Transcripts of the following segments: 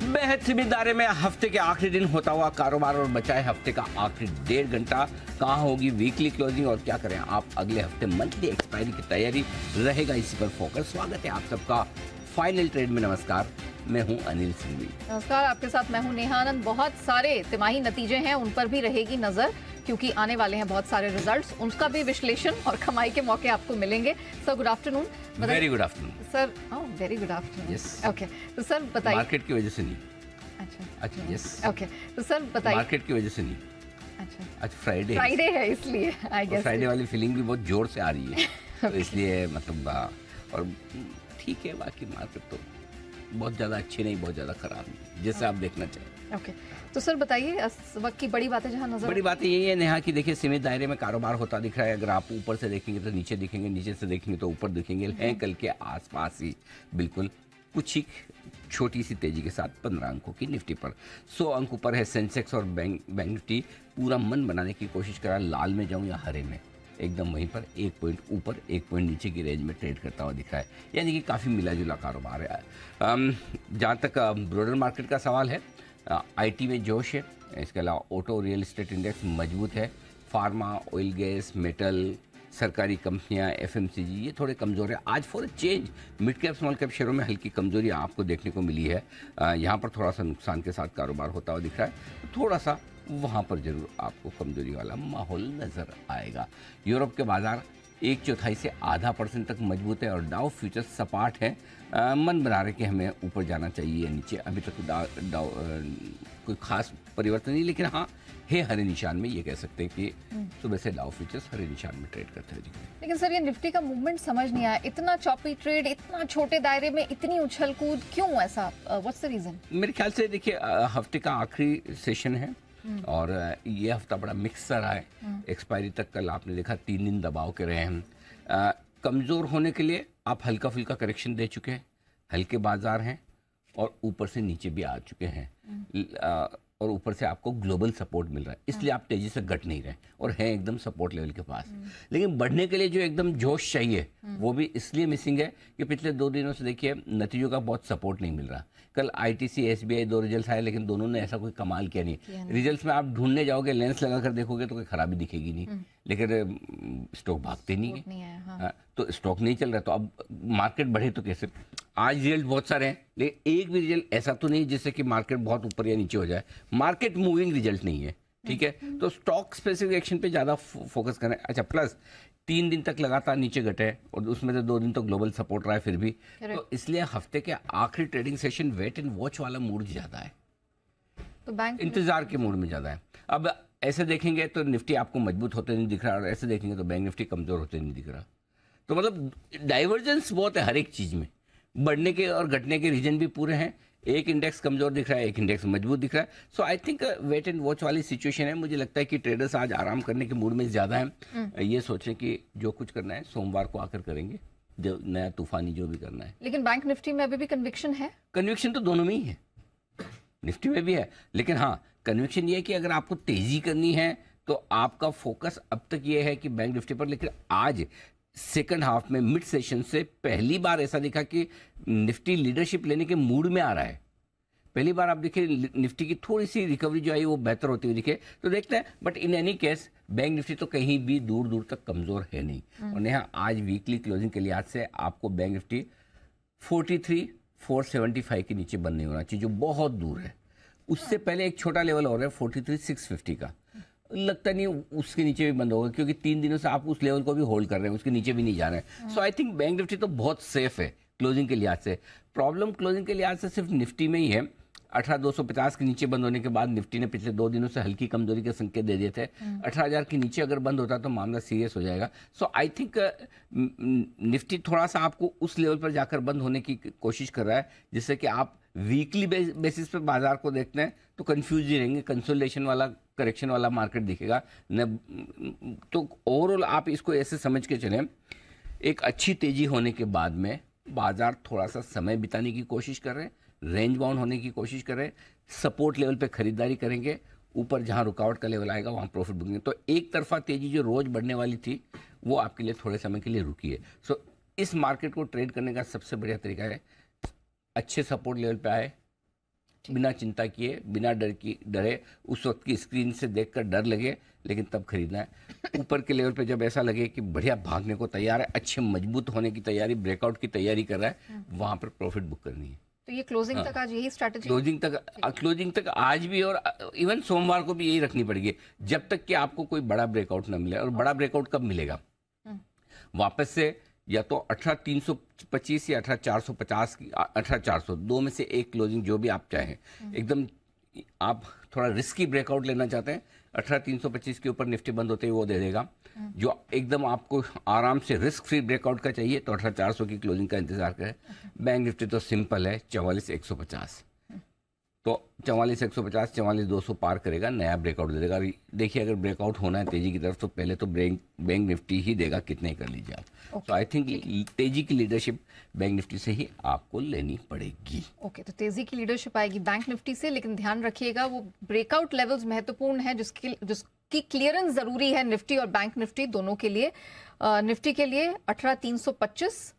बेहद सीमित दायरे में हफ्ते के आखिरी दिन होता हुआ कारोबार और बचाए हफ्ते का आखिरी 1.5 घंटा। कहाँ होगी वीकली क्लोजिंग और क्या करें आप अगले हफ्ते मंथली एक्सपायरी की तैयारी, रहेगा इसी पर फोकस। स्वागत है आप सबका फाइनल ट्रेड में। नमस्कार, मैं हूं अनिल सिंघवी। नमस्कार, आपके साथ मैं हूं नेहा आनंद। बहुत सारे तिमाही नतीजे हैं, उन पर भी रहेगी नजर क्योंकि आने वाले हैं बहुत सारे रिजल्ट्स, उनका भी विश्लेषण और कमाई के मौके आपको मिलेंगे। Sir good afternoon. Very good afternoon sir. Very good afternoon. Yes. Okay, तो सर बताइए। मार्केट की वजह से नहीं। अच्छा यस। ओके, तो सर बताइए। मार्केट की वजह से नहीं। अच्छा, आज फ्राइडे है इसलिए आई गेस फ्राइडे वाली फीलिंग भी बहुत जोर से आ रही है तो इसलिए मतलब और ठीक है, बाकी मार्केट तो बहुत ज़्यादा अच्छी नहीं, बहुत ज़्यादा खराब नहीं, जैसे आप देखना चाहें। ओके, तो सर बताइए इस वक्त की बड़ी बातें जहां नजर। बड़ी बात यही है नेहा कि देखिए सीमित दायरे में कारोबार होता दिख रहा है। अगर आप ऊपर से देखेंगे तो नीचे दिखेंगे, नीचे से देखेंगे तो ऊपर दिखेंगे, हैं कल के आसपास ही बिल्कुल कुछ ही छोटी सी तेजी के साथ 15 अंकों की निफ्टी पर 100 अंक ऊपर है सेंसेक्स और बैंक निफ्टी पूरा मन बनाने की कोशिश कर रहा है, लाल में जाऊं या हरे में, एकदम वहीं पर 1 पॉइंट ऊपर 1 पॉइंट नीचे की रेंज में ट्रेड करता हुआ दिख रहा है, यानी कि काफ़ी मिला जुला कारोबार है। जहाँ तक ब्रॉडर मार्केट का सवाल है, आईटी में जोश है, इसके अलावा ऑटो रियल एस्टेट इंडेक्स मजबूत है, फार्मा, ऑयल गैस, मेटल, सरकारी कंपनियां, एफएमसीजी ये थोड़े कमज़ोर है। आज for change mid cap small cap शेयरों में हल्की कमजोरी आपको देखने को मिली है। यहाँ पर थोड़ा सा नुकसान के साथ कारोबार होता हुआ दिख रहा है, तो थोड़ा सा वहाँ पर जरूर आपको कमजोरी वाला माहौल नजर आएगा। यूरोप के बाजार 1/4 से आधा % तक मजबूत है और डाउ फ्यूचर्स सपाट है। मन बना रहे कि हमें ऊपर जाना चाहिए या नीचे। अभी तक डाउ कोई खास परिवर्तन नहीं, लेकिन हाँ है हरे निशान में, ये कह सकते हैं कि सुबह से डाउ फ्यूचर्स हरे निशान में ट्रेड करते हुए दिखते हैं। लेकिन सर ये निफ्टी का मूवमेंट समझ नहीं आया, इतना चॉपी ट्रेड, इतना छोटे दायरे में इतनी उछल कूद क्यों, ऐसा व्हाट्स द रीजन? मेरे ख्याल से देखिए हफ्ते का आखिरी सेशन है और ये हफ्ता बड़ा मिक्स रहा है। एक्सपायरी तक कल आपने देखा 3 दिन दबाव के रहे हैं। कमज़ोर होने के लिए आप हल्का फुल्का करेक्शन दे चुके हैं, हल्के बाजार हैं और ऊपर से नीचे भी आ चुके हैं और ऊपर से आपको ग्लोबल सपोर्ट मिल रहा है, इसलिए आप तेजी से घट नहीं रहे और हैं एकदम सपोर्ट लेवल के पास। लेकिन बढ़ने के लिए जो एकदम जोश चाहिए वो भी इसलिए मिसिंग है कि पिछले 2 दिनों से देखिए नतीजों का बहुत सपोर्ट नहीं मिल रहा। कल आईटीसी एसबीआई 2 रिजल्ट्स आए, लेकिन दोनों ने ऐसा कोई कमाल किया नहीं। रिजल्ट्स में आप ढूंढने जाओगे, लेंस लगा कर देखोगे तो कोई खराबी दिखेगी नहीं, लेकिन स्टॉक भागते नहीं है। हाँ, तो स्टॉक नहीं चल रहा, तो अब मार्केट बढ़े तो कैसे? आज रिजल्ट बहुत सारे हैं, लेकिन एक भी रिजल्ट ऐसा तो नहीं जिससे कि मार्केट बहुत ऊपर या नीचे हो जाए। मार्केट मूविंग रिजल्ट नहीं है, ठीक है, तो स्टॉक स्पेसिफिक एक्शन पे ज़्यादा फोकस करें। अच्छा, प्लस 3 दिन तक लगातार नीचे घटे और उसमें से 2 दिन तो ग्लोबल सपोर्ट रहा है फिर भी, तो इसलिए हफ्ते के आखिरी trading session wait and watch वाला मूड ज़्यादा है, तो बैंक इंतजार के मूड में ज़्यादा है। अब ऐसे देखेंगे तो निफ्टी आपको मजबूत होते नहीं दिख रहा और ऐसे देखेंगे तो बैंक निफ्टी कमज़ोर होते नहीं दिख रहा। तो मतलब डाइवर्जेंस बहुत है हर एक चीज़ में, बढ़ने के और घटने के रीजन भी पूरे हैं। एक इंडेक्स कमजोर दिख रहा है, एक इंडेक्स मजबूत दिख रहा है। So I think wait and watch वाली सिचुएशन है। मुझे लगता है कि ट्रेडर्स आज आराम करने के मूड में ज़्यादा हैं। ये सोचें कि जो कुछ करना है सोमवार को आकर करेंगे, जो नया तूफानी जो भी करना है। लेकिन बैंक निफ्टी में अभी भी कन्विक्शन है। कन्विक्शन तो दोनों में ही है, निफ्टी में भी है, लेकिन हाँ कन्विक्शन ये है कि अगर आपको तेजी करनी है तो आपका फोकस अब तक ये है कि बैंक निफ्टी पर। लेकिन आज सेकंड हाफ में मिड सेशन से पहली बार ऐसा दिखा कि निफ्टी लीडरशिप लेने के मूड में आ रहा है। पहली बार आप देखिए निफ्टी की थोड़ी सी रिकवरी जो आई वो बेहतर होती हुई दिखे, तो देखते हैं। But in any case bank Nifty तो कहीं भी दूर दूर तक कमजोर है नहीं। और नेहा आज वीकली क्लोजिंग के लिहाज से आपको बैंक निफ्टी 43,475 के नीचे बंद नहीं होना चाहिए, जो बहुत दूर है। उससे पहले एक छोटा लेवल और है 43,650 का, लगता नहीं उसके नीचे भी बंद होगा, क्योंकि 3 दिनों से आप उस लेवल को भी होल्ड कर रहे हैं, उसके नीचे भी नहीं जा रहे हैं। सो आई थिंक बैंक निफ्टी तो बहुत सेफ है क्लोजिंग के लिहाज से। प्रॉब्लम क्लोजिंग के लिहाज से सिर्फ निफ्टी में ही है। 18,250 के नीचे बंद होने के बाद निफ्टी ने पिछले 2 दिनों से हल्की कमजोरी के संकेत दे दिए थे। 18,000 के नीचे अगर बंद होता तो मामला सीरियस हो जाएगा। सो आई थिंक निफ्टी थोड़ा सा आपको उस लेवल पर जाकर बंद होने की कोशिश कर रहा है, जिससे कि आप वीकली बेसिस पर बाजार को देखते हैं तो कंफ्यूज ही रहेंगे, कंसोलिडेशन वाला करेक्शन वाला मार्केट दिखेगा न। तो ओवरऑल आप इसको ऐसे समझ के चलें, एक अच्छी तेजी होने के बाद में बाजार थोड़ा सा समय बिताने की कोशिश कर रहे हैं, रेंज बाउंड होने की कोशिश कर रहे हैं, सपोर्ट लेवल पे खरीदारी करेंगे, ऊपर जहां रुकावट का लेवल आएगा वहां प्रॉफिट बुकिंग। तो एक तरफा तेजी जो रोज बढ़ने वाली थी वो आपके लिए थोड़े समय के लिए रुकी है। सो इस मार्केट को ट्रेड करने का सबसे बढ़िया तरीका है अच्छे सपोर्ट लेवल पे आए, बिना चिंता किए, बिना डरे उस वक्त की स्क्रीन से देखकर डर लगे, लेकिन तब खरीदना है। ऊपर के लेवल पे जब ऐसा लगे कि बढ़िया भागने को तैयार है, अच्छे मजबूत होने की तैयारी, ब्रेकआउट की तैयारी कर रहा है, वहां पर प्रॉफिट बुक करनी है। तो ये क्लोजिंग तक आज यही स्ट्रैटेजी? क्लोजिंग तक आज भी, और इवन सोमवार को भी यही रखनी पड़ेगी, जब तक कि आपको कोई बड़ा ब्रेकआउट ना मिले। और बड़ा ब्रेकआउट कब मिलेगा? वापस से या तो 18,325 या 18,450 की, 18,400 दो में से एक क्लोजिंग, जो भी आप चाहें। एकदम आप थोड़ा रिस्की ब्रेकआउट लेना चाहते हैं, 18,325 के ऊपर निफ्टी बंद होते ही वो दे देगा। जो एकदम आपको आराम से रिस्क फ्री ब्रेकआउट का चाहिए तो 18,400 की क्लोजिंग का इंतजार करें। बैंक निफ्टी तो सिंपल है, 44,150, तो 44,150, 44,200 पार करेगा, नया ब्रेकआउट दे देगा। देखिए, अगर ब्रेकआउट होना है तेजी की तरफ तो पहले तो बैंक निफ्टी ही देगा, कितने कर लीजिए आप। तो आई थिंक तेजी की लीडरशिप बैंक निफ्टी से ही आपको लेनी पड़ेगी। ओके, तो तेजी की लीडरशिप आएगी बैंक निफ्टी से, लेकिन ध्यान रखिएगा वो ब्रेकआउट लेवल्स महत्वपूर्ण है, जिसकी क्लियरेंस जरूरी है निफ्टी और बैंक निफ्टी दोनों के लिए। निफ्टी के लिए 18,325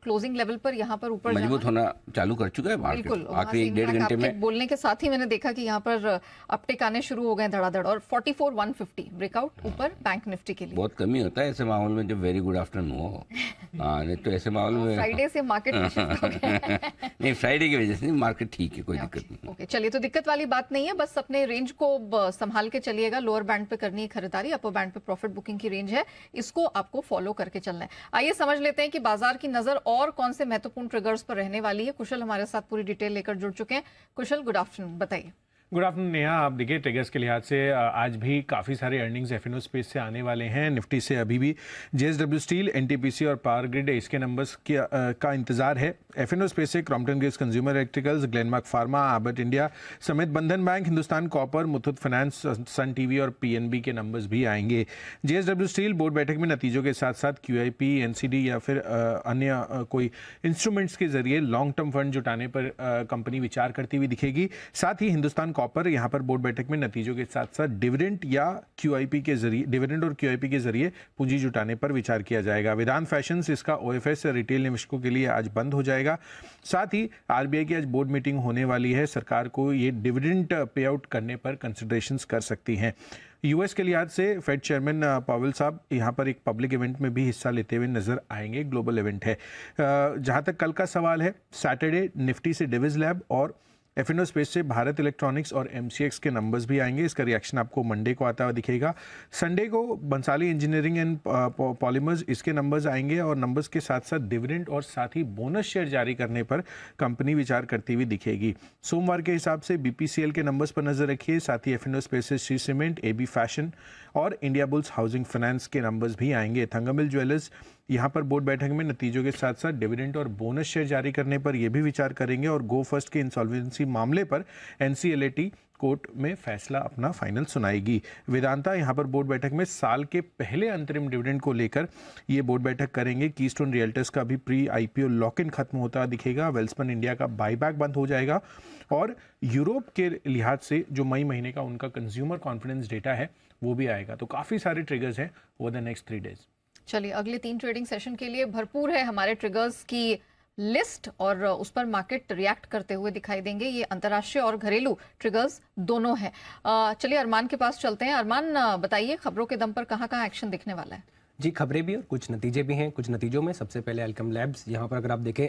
क्लोजिंग लेवल पर यहाँ पर ऊपर मजबूत होना चालू कर चुका है मार्केट। बिल्कुल, आखिरी 1.5 घंटे में बोलने के साथ ही मैंने देखा कि यहाँ पर अपटेक आने शुरू हो गए धड़ाधड़, और 44,150 ब्रेकआउट ऊपर बैंक निफ्टी के लिए। बहुत कमी होता है ऐसे माहौल में जब वेरी गुड आफ्टरनून हो। नहीं तो ऐसे माहौल में फ्राइडे से मार्केट नहीं, फ्राइडे की वजह से मार्केट ठीक है, कोई दिक्कत नहीं। ओके, चलिए, तो दिक्कत वाली बात नहीं है, बस अपने रेंज को संभाल के चलिएगा। लोअर बैंड पे करनी है खरीदारी, अपर बैंड पे प्रॉफिट बुकिंग की रेंज है, इसको आपको फॉलो करके चलना है। आइए समझ लेते हैं कि बाजार की नजर और कौन से महत्वपूर्ण ट्रिगर्स पर रहने वाली है। कुशल हमारे साथ पूरी डिटेल लेकर जुड़ चुके हैं। कुशल, गुड आफ्टरनून, बताइए। Good afternoon Neha. आप देखिए ट्रिगर्स के लिहाज से आज भी काफ़ी सारे अर्निंग्स एफएनओ स्पेस से आने वाले हैं। निफ्टी से अभी भी जेएसडब्ल्यू स्टील, एनटीपीसी और पावर ग्रिड इसके नंबर्स का इंतजार है। एफएनओ स्पेस से Crompton Greaves consumer electricals, Glenmark pharma, Abbott India समेत Bandhan bank, Hindustan copper, Muthoot finance, Sun TV और पीएनबी के नंबर्स भी आएंगे। जेएसडब्ल्यू स्टील बोर्ड बैठक में नतीजों के साथ साथ क्यूआईपी, एनसीडी या फिर अन्य कोई इंस्ट्रूमेंट्स के जरिए लॉन्ग टर्म फंड जुटाने पर कंपनी विचार करती हुई दिखेगी। साथ ही हिंदुस्तान कॉपर यहाँ पर बोर्ड बैठक में नतीजों के साथ साथ डिविडेंड या क्यूआईपी के जरिए, डिविडेंड और क्यूआईपी के जरिए पूंजी जुटाने पर विचार किया जाएगा। वेदांत फैशंस, इसका ओएफएस रिटेल निवेशकों के लिए आज बंद हो जाएगा। साथ ही आरबीआई की आज बोर्ड मीटिंग होने वाली है, सरकार को ये डिविडेंड पे आउट करने पर कंसिडरेशंस कर सकती हैं। यूएस के लिहाज से फेड चेयरमैन पावेल साहब यहाँ पर एक पब्लिक इवेंट में भी हिस्सा लेते हुए नजर आएंगे। ग्लोबल इवेंट है। जहाँ तक कल का सवाल है, सैटरडे निफ्टी से डिविज लैब और एफएनओ स्पेस से भारत इलेक्ट्रॉनिक्स और एमसीएक्स के नंबर्स भी आएंगे। इसका रिएक्शन आपको मंडे को आता हुआ दिखेगा। संडे को बंसाली इंजीनियरिंग एंड पॉलीमर्स, इसके नंबर्स आएंगे और नंबर्स के साथ साथ डिविडेंड और साथ ही बोनस शेयर जारी करने पर कंपनी विचार करती हुई दिखेगी। सोमवार के हिसाब से बीपीसीएल के नंबर्स पर नजर रखिए। साथ ही एफएनओ स्पेस से श्री सीमेंट, एबी फैशन और इंडिया बुल्स हाउसिंग फाइनेंस के नंबर्स भी आएंगे। थंगमिल ज्वेलर्स यहाँ पर बोर्ड बैठक में नतीजों के साथ साथ डिविडेंड और बोनस शेयर जारी करने पर यह भी विचार करेंगे और गो फर्स्ट के इंसॉल्वेंसी मामले पर एनसीएलटी कोर्ट में फैसला अपना फाइनल सुनाएगी। वेदांता यहाँ पर बोर्ड बैठक में साल के पहले अंतरिम डिविडेंड को लेकर ये बोर्ड बैठक करेंगे। कीस्टोन रियल्टर्स का भी प्री आईपीओ लॉक इन खत्म होता दिखेगा। वेल्सपन इंडिया का बाईबैक बंद हो जाएगा और यूरोप के लिहाज से जो मई महीने का उनका कंज्यूमर कॉन्फिडेंस डेटा है वो भी आएगा। तो काफ़ी सारे ट्रिगर्स हैं ओवर द नेक्स्ट 3 डेज। चलिए, अगले 3 ट्रेडिंग सेशन के लिए भरपूर है हमारे ट्रिगर्स की लिस्ट और उस पर मार्केट रिएक्ट करते हुए दिखाई देंगे। ये अंतर्राष्ट्रीय और घरेलू ट्रिगर्स दोनों हैं। चलिए अरमान के पास चलते हैं। अरमान, बताइए खबरों के दम पर कहाँ एक्शन दिखने वाला है? जी, खबरें भी और कुछ नतीजे भी हैं। कुछ नतीजों में सबसे पहले अल्केम लैब्स, यहाँ पर अगर आप देखें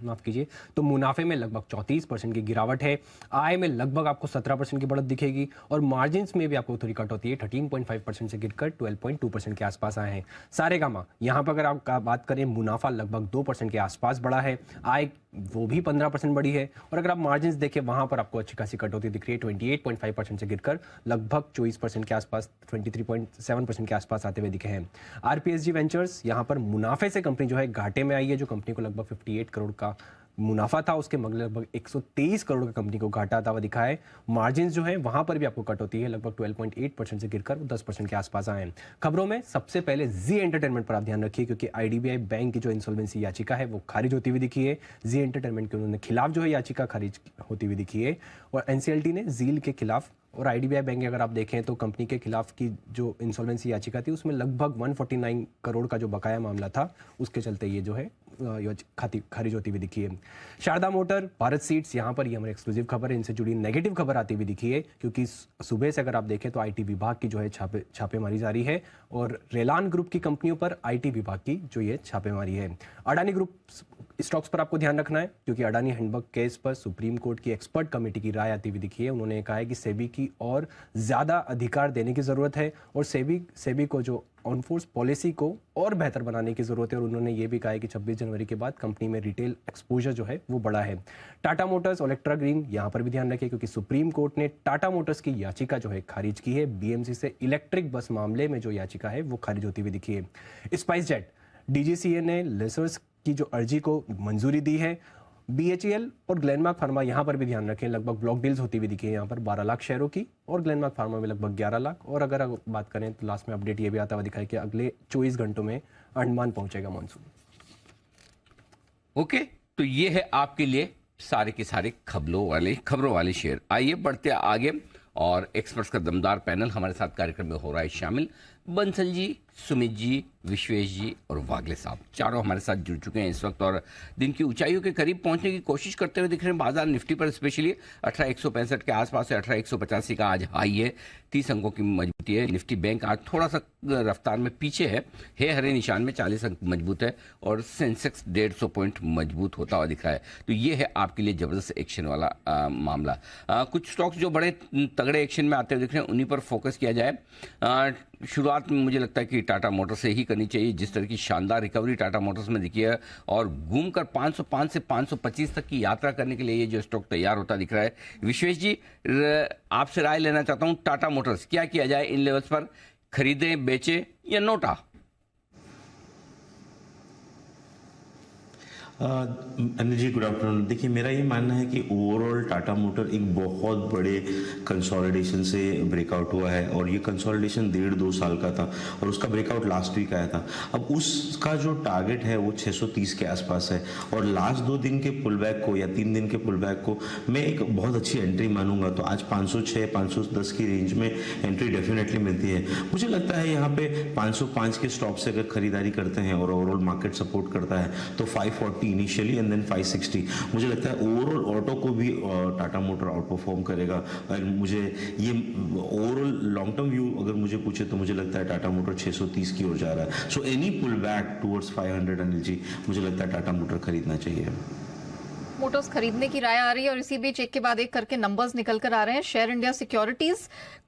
माफ कीजिए, तो मुनाफे में लगभग 34% की गिरावट है। आय में लगभग आपको 17% की बढ़त दिखेगी और मार्जिन्स में भी आपको थोड़ी कट होती है। 13.5% से गिरकर 12.2% के आसपास आए हैं। सारेगामा, यहाँ पर अगर आप बात करें, मुनाफा लगभग 2% के आसपास बढ़ा है, आय वो भी 15% बढ़ी है और अगर आप मार्जिन्स देखें वहाँ पर आपको अच्छी खासी कटौती दिख रही है। 28.5% से गिरकर लगभग 24% के आसपास, 23.7% के आसपास आते हुए दिखे हैं। आरपीएसजी वेंचर्स, यहाँ पर मुनाफे से कंपनी जो है घाटे में आई है। जो कंपनी को लगभग 58 करोड़ का मुनाफा था, उसके लगभग 123 करोड़ का कंपनी को घाटा आता हुआ दिखा है। मार्जिन जो है वहां पर भी आपको कट होती है, लगभग 12.8% से गिरकर 10% के आसपास आए हैं। खबरों में सबसे पहले जी एंटरटेनमेंट पर आप ध्यान रखिए, क्योंकि आईडीबीआई बैंक की जो इंसॉल्वेंसी याचिका है वो खारिज होती हुई दिखी है। जी एंटरटेनमेंट के उन्होंने खिलाफ जो है याचिका खारिज होती हुई दिखी है और एनसीएलटी ने जील के खिलाफ और आईडीबीआई बैंक अगर आप देखें तो कंपनी के खिलाफ की जो इंसॉल्वेंसी याचिका थी उसमें लगभग 149 करोड़ का जो बकाया मामला था, उसके चलते ये जो है खारिज होती हुई दिखी है। शारदा मोटर, भारत सीड्स, यहाँ पर ये हमारी एक्सक्लूसिव खबर है, इनसे जुड़ी नेगेटिव खबर आती हुई दिखी है, क्योंकि सुबह से अगर आप देखें तो आईटी विभाग की जो है छापेमारी जारी है और रेलान ग्रुप की कंपनियों पर आईटी विभाग की जो ये छापेमारी है। अडानी ग्रुप स्टॉक्स पर आपको ध्यान रखना है, क्योंकि अडानी हैंडबग केस पर सुप्रीम कोर्ट की एक्सपर्ट कमेटी की राय आती हुई दिखी है। उन्होंने कहा है कि सेबी की और ज़्यादा अधिकार देने की ज़रूरत है और सेबी को जो ऑन फोर्स पॉलिसी को और बेहतर बनाने की ज़रूरत है। और उन्होंने ये भी कहा है कि 26 जनवरी के बाद कंपनी में रिटेल एक्सपोजर जो है वो बढ़ा है। टाटा मोटर्स, इलेक्ट्रा ग्रीन, यहाँ पर भी ध्यान रखें, क्योंकि सुप्रीम कोर्ट ने टाटा मोटर्स की याचिका जो है खारिज की है। बीएमसी से इलेक्ट्रिक बस मामले में जो याचिका है वो खारिज होती हुई दिखी है। स्पाइस जेट, डीजीसीए ने लेसर्स की जो अर्जी को मंजूरी दी है। बीएचईएल और ग्लेनमार्क फार्मा, यहाँ पर भी ध्यान रखें, लगभग ब्लॉक डील्स होती हुई दिखी है यहाँ पर 12 लाख शेयरों की, और ग्लेनमार्क फार्मा में लगभग 11 लाख। और अगर बात करें तो लास्ट में अपडेट ये भी आता हुआ दिखा है कि अगले 24 घंटों में अंडमान पहुंचेगा मानसून। ओके, तो ये है आपके लिए सारे के सारे खबरों वाले शेयर। आइए बढ़ते आगे, और एक्सपर्ट्स का दमदार पैनल हमारे साथ कार्यक्रम में हो रहा है शामिल। बंसल जी, सुमित जी, विश्वेश जी और वागले साहब, चारों हमारे साथ जुड़ चुके हैं इस वक्त और दिन की ऊंचाइयों के करीब पहुंचने की कोशिश करते हुए दिख रहे हैं। बाजार निफ्टी पर स्पेशली 18,165 के आसपास है, 18,185 का आज हाई है, 30 अंकों की मजबूती है। निफ्टी बैंक आज थोड़ा सा रफ्तार में पीछे है हरे निशान में, 40 अंक मजबूत है, और सेंसेक्स 150 पॉइंट मजबूत होता हुआ दिख रहा है। तो ये है आपके लिए जबरदस्त एक्शन वाला मामला। कुछ स्टॉक्स जो बड़े तगड़े एक्शन में आते हुए दिख रहे हैं, उन्हीं पर फोकस किया जाए। शुरुआत में मुझे लगता है कि टाटा मोटर्स से ही करनी चाहिए, जिस तरह की शानदार रिकवरी टाटा मोटर्स में दिखी है, और घूमकर 505 से 525 तक की यात्रा करने के लिए ये जो स्टॉक तैयार होता दिख रहा है। विश्वेश जी, आपसे राय लेना चाहता हूं, टाटा मोटर्स क्या किया जाए इन लेवल्स पर, खरीदें, बेचें या NOTA? Anil ji, good afternoon. देखिए, मेरा ये मानना है कि ओवरऑल टाटा मोटर एक बहुत बड़े कंसोलिडेशन से ब्रेकआउट हुआ है, और ये कंसोलिडेशन 1.5-2 साल का था, और उसका ब्रेकआउट लास्ट वीक आया था। अब उसका जो टारगेट है वो 630 के आसपास है, और लास्ट 2 दिन के पुल बैक को या 3 दिन के पुल बैक को मैं एक बहुत अच्छी एंट्री मानूंगा। तो आज 506-510 की रेंज में एंट्री डेफिनेटली मिलती है। मुझे लगता है यहाँ पे 505 के स्टॉप से अगर खरीदारी करते हैं और ओवरऑल मार्केट सपोर्ट करता है तो 540 इनिशियली एंड देन 560, मुझे लगता है ओवरऑल ऑटो को भी टाटा मोटर आउट परफॉर्म करेगा। और मुझे ये ओवरऑल लॉन्ग टर्म व्यू अगर मुझे पूछे तो मुझे लगता है टाटा मोटर 630 की ओर जा रहा है। So any pull back towards 500, Anil ji, मुझे लगता है टाटा मोटर खरीदना चाहिए। मोटर्स खरीदने की राय आ रही है, और इसी बीच एक के बाद एक करके नंबर्स निकल कर आ रहे हैं। शेयर इंडिया सिक्योरिटीज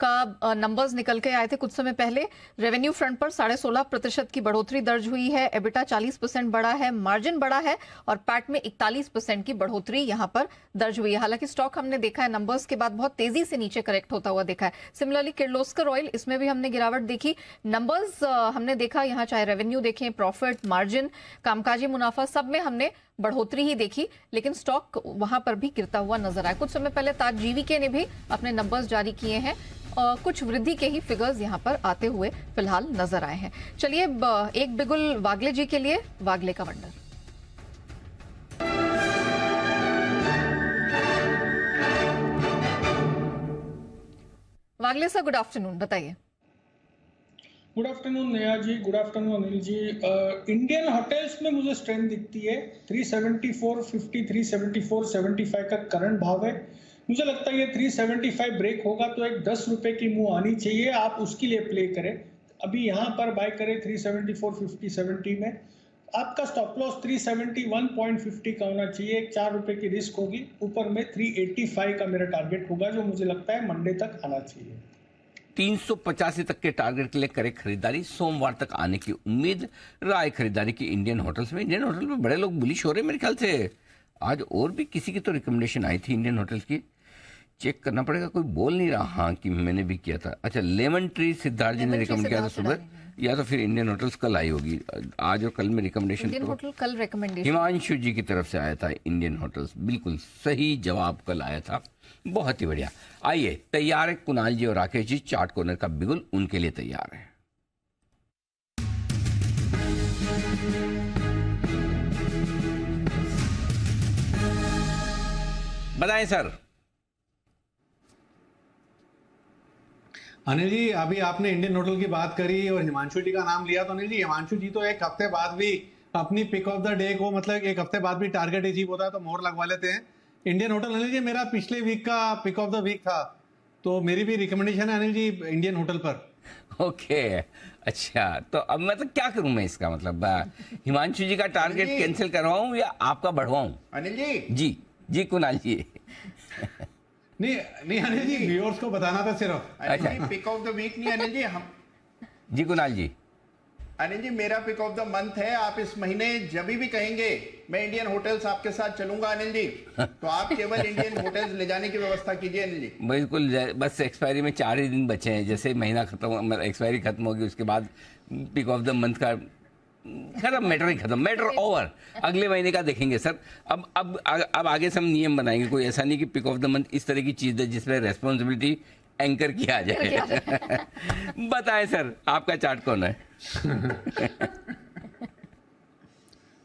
का नंबर्स निकल के आए थे कुछ समय पहले। रेवेन्यू फ्रंट पर 16.5% की बढ़ोतरी दर्ज हुई है, एबिटा 40% बढ़ा है, मार्जिन बढ़ा है, और पैट में 41% की बढ़ोतरी यहां पर दर्ज हुई है। हालांकि स्टॉक हमने देखा है नंबर्स के बाद बहुत तेजी से नीचे करेक्ट होता हुआ देखा है। सिमिलरली किर्लोस्कर ऑयल, इसमें भी हमने गिरावट देखी। नंबर्स हमने देखा यहाँ, चाहे रेवेन्यू देखें, प्रॉफिट, मार्जिन, कामकाजी मुनाफा, सब में हमने बढ़ोतरी ही देखी, लेकिन स्टॉक वहां पर भी गिरता हुआ नजर आया। कुछ समय पहले ताज जीवीके ने भी अपने नंबर्स जारी किए हैं, कुछ वृद्धि के ही फिगर्स यहां पर आते हुए फिलहाल नजर आए हैं। चलिए एक बिगुल वागले जी के लिए, वागले का वंडर। वागले सर, गुड आफ्टरनून, बताइए। Good afternoon Neha ji, good afternoon Anil जी। इंडियन होटल्स में मुझे स्ट्रेंथ दिखती है। 374.50, 374.75 का करंट भाव है। मुझे लगता है ये 375 ब्रेक होगा तो एक 10 रुपए की मूव आनी चाहिए, आप उसके लिए प्ले करें। अभी यहाँ पर बाय करें 374.50, 70 में। आपका स्टॉप लॉस 371.50 का होना चाहिए, 4 रुपए की रिस्क होगी। ऊपर में 385 का मेरा टारगेट होगा, जो मुझे लगता है मंडे तक आना चाहिए। 385 तक के टारगेट के लिए करें खरीदारी, सोमवार तक आने की उम्मीद। राय खरीदारी की इंडियन होटल्स में। इंडियन होटल में बड़े लोग बुलिश हो रहे हैं मेरे ख्याल से। आज और भी किसी की तो रिकमेंडेशन आई थी इंडियन होटल्स की, चेक करना पड़ेगा, कोई बोल नहीं रहा हाँ कि मैंने भी किया था। अच्छा, लेमन ट्री सिद्धार्थ जी ने रिकमेंड किया था सुबह, या तो फिर इंडियन होटल्स कल आई होगी। आज और कल में रिकमेंडेशन इंडियन होटल कल रिकमेंडेशन हिमांशु जी की तरफ से आया था। इंडियन होटल्स बिल्कुल सही जवाब कल आया था, बहुत ही बढ़िया। आइए, तैयार है कुणाल जी और राकेश जी, चार्ट कॉर्नर का बिगुल उनके लिए तैयार है। बताएं सर। अनिल जी, अभी आपने इंडियन होटल की बात करी और हिमांशु जी का नाम लिया, तो अनिल जी हिमांशु जी तो एक हफ्ते बाद भी अपनी पिक ऑफ द डे को, मतलब एक हफ्ते बाद भी टारगेट अचीव होता है तो मोहर लगवा लेते हैं। इंडियन होटल अनिल जी मेरा पिछले वीक का पिक ऑफ द वीक था, तो मेरी भी रिकमेंडेशन है अनिल जी इंडियन होटल पर। ओके, अच्छा, तो अब मैं तो क्या करूं मैं इसका मतलब हिमांशु जी का टारगेट कैंसिल करवाऊं या आपका बढ़वाऊं? अनिल जी जी जी कुणाल जी। नहीं नहीं अनिल जी, व्यूअर्स को बताना था सिर्फ। Anil ji pick of the week नहीं अनिल जी, हम जी कुणाल जी। अनिल जी मेरा पिक ऑफ द मंथ है। आप इस महीने जब भी कहेंगे मैं इंडियन होटल्स आपके साथ चलूंगा अनिल जी, तो आप केवल इंडियन होटल्स ले जाने की व्यवस्था कीजिए अनिल जी। बिल्कुल, बस एक्सपायरी में 4 ही दिन बचे हैं, जैसे महीना खत्म, एक्सपायरी खत्म होगी उसके बाद पिक ऑफ द मंथ का खत्म, मैटर ही खत्म, मैटर ओवर। अगले महीने का देखेंगे सर। अब आगे से हम नियम बनाएंगे, कोई ऐसा नहीं कि पिक ऑफ द मंथ इस तरह की चीज है जिसमें रेस्पॉन्सिबिलिटी एंकर किया जाए। बताएं सर, आपका चार्ट कौन है?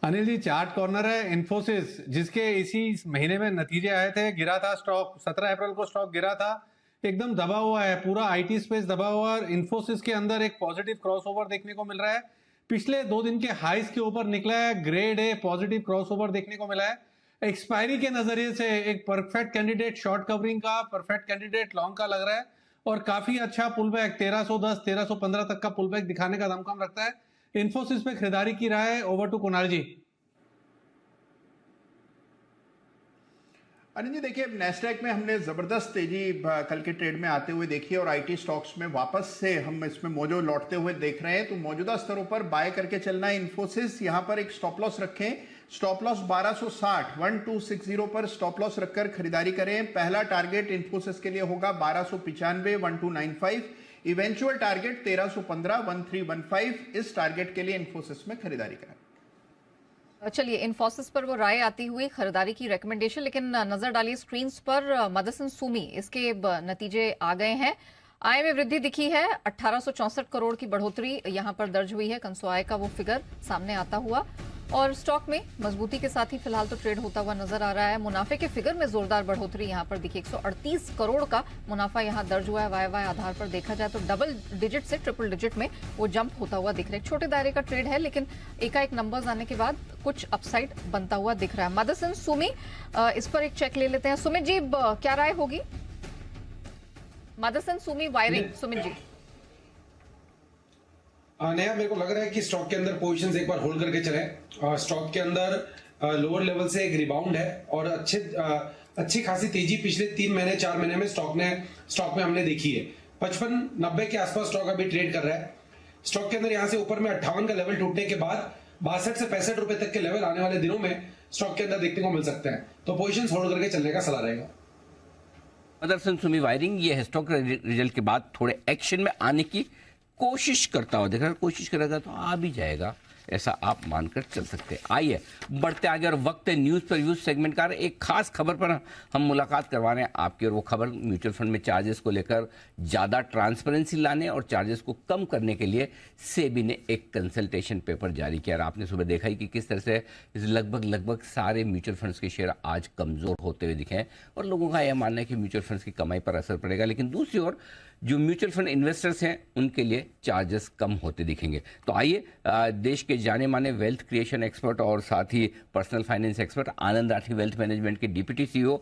अनिल जी चार्ट कॉर्नर है इन्फोसिस, जिसके इसी महीने में नतीजे आए थे। गिरा था स्टॉक, 17 अप्रैल को स्टॉक गिरा था, एकदम दबा हुआ है, पूरा आईटी स्पेस दबा हुआ है। इन्फोसिस के अंदर एक पॉजिटिव क्रॉसओवर देखने को मिल रहा है, पिछले 2 दिन के हाइस के ऊपर निकला है, ग्रेड ए पॉजिटिव क्रॉसओवर देखने को मिला है। एक्सपायरी के नजरिए से एक परफेक्ट कैंडिडेट शॉर्ट कवरिंग का, परफेक्ट कैंडिडेट लॉन्ग का लग रहा है, और काफी अच्छा पुल बैक 1310 1315 तक का पुल बैक दिखाने का दमखम रखता है। इन्फोसिस पे खरीदारी की राय है। ओवर टू कुणाल जी। अनिल जी देखिए, नेस्डैक में हमने जबरदस्त तेजी कल के ट्रेड में आते हुए देखी है, और आईटी स्टॉक्स में वापस से हम इसमें मोजो लौटते हुए देख रहे हैं। तो मौजूदा स्तरों पर बाय करके चलना है। इन्फोसिस यहां पर एक स्टॉप लॉस रखें, स्टॉप लॉस 1260 1260 पर स्टॉप लॉस रखकर खरीदारी करें। पहला टारगेट इन्फोसिस के लिए होगा 1295 1295, इवेंचुअल टारगेट 1315 1315। इस टारगेट के लिए इन्फोसिस में खरीदारी करें। चलिए, इन्फोसिस पर वो राय आती हुई खरीदारी की रेकमेंडेशन, लेकिन नजर डालिए स्क्रीन पर मदरसन सुमी, इसके नतीजे आ गए हैं। आय में वृद्धि दिखी है, 1864 करोड़ की बढ़ोतरी यहां पर दर्ज हुई है। कंसोआय का वो फिगर सामने आता हुआ, और स्टॉक में मजबूती के साथ ही फिलहाल तो ट्रेड होता हुआ नजर आ रहा है। मुनाफे के फिगर में जोरदार बढ़ोतरी यहां पर दिखी, 138 करोड़ का मुनाफा यहां दर्ज हुआ है। वाई आधार पर देखा जाए तो डबल डिजिट से ट्रिपल डिजिट में वो जंप होता हुआ दिख रहा है। छोटे दायरे का ट्रेड है, लेकिन एकाएक नंबर्स आने के बाद कुछ अपसाइड बनता हुआ दिख रहा है। मदरसन सुमी, इस पर एक चेक ले लेते हैं। सुमित जी, क्या राय होगी? मदरसन सुमी वायरिंग, सुमित जी। नया मेरे को लग रहा है कि स्टॉक के अंदर पोजीशंस एक बार होल्ड करके चलें। स्टॉक के अंदर लोअर लेवल से एक रिबाउंड है, और अच्छी खासी तेजी पिछले 3 महीने 4 महीने में स्टॉक में हमने देखी है। 55-90 के आसपास स्टॉक अभी ट्रेड कर रहा है। स्टॉक के अंदर यहां से ऊपर में 58 का लेवल टूटने के बाद 62 से 65 रुपए तक के लेवल आने वाले दिनों में स्टॉक के अंदर देखने को मिल सकते हैं, तो पोजीशंस होल्ड करके चलने का सलाह रहेगा। मदरसन सुमी वायरिंग ये स्टॉक रिजल्ट के बाद थोड़े एक्शन में आने की कोशिश करता हुआ देखा, कोशिश करेगा तो आ भी जाएगा, ऐसा आप मानकर चल सकते हैं। आइए बढ़ते आगे, और वक्त है न्यूज़ पर व्यूज सेगमेंट का। एक खास खबर पर हम मुलाकात करवा रहे हैं आपकी, और वो खबर म्यूचुअल फंड में चार्जेस को लेकर ज़्यादा ट्रांसपेरेंसी लाने और चार्जेस को कम करने के लिए सेबी ने एक कंसल्टेशन पेपर जारी किया। और आपने सुबह देखा ही कि किस तरह से लगभग सारे म्यूचुअल फंड्स के शेयर आज कमज़ोर होते हुए दिखे हैं, और लोगों का यह मानना है कि म्यूचुअल फंड्स की कमाई पर असर पड़ेगा। लेकिन दूसरी ओर जो म्यूचुअल फंड इन्वेस्टर्स हैं उनके लिए चार्जेस कम होते दिखेंगे। तो आइए देश के जाने माने वेल्थ क्रिएशन एक्सपर्ट और साथ ही पर्सनल फाइनेंस एक्सपर्ट आनंद राठी वेल्थ मैनेजमेंट के डिप्टी सीईओ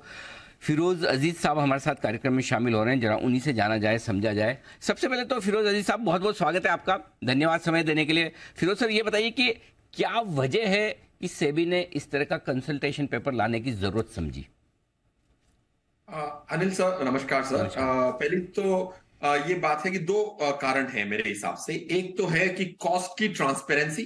फिरोज अजीज साहब हमारे साथ कार्यक्रम में शामिल हो रहे हैं। जरा उन्हीं से जाना जाए, समझा जाए। सबसे पहले तो फिरोज अजीज साहब, बहुत बहुत स्वागत है आपका, धन्यवाद समय देने के लिए। फिरोज सर, ये बताइए कि क्या वजह है कि सेबी ने इस तरह का कंसल्टेशन पेपर लाने की जरूरत समझी? अनिल सर नमस्कार सर। पहले तो ये बात है कि 2 कारण हैं मेरे हिसाब से। एक तो है कि कॉस्ट की ट्रांसपेरेंसी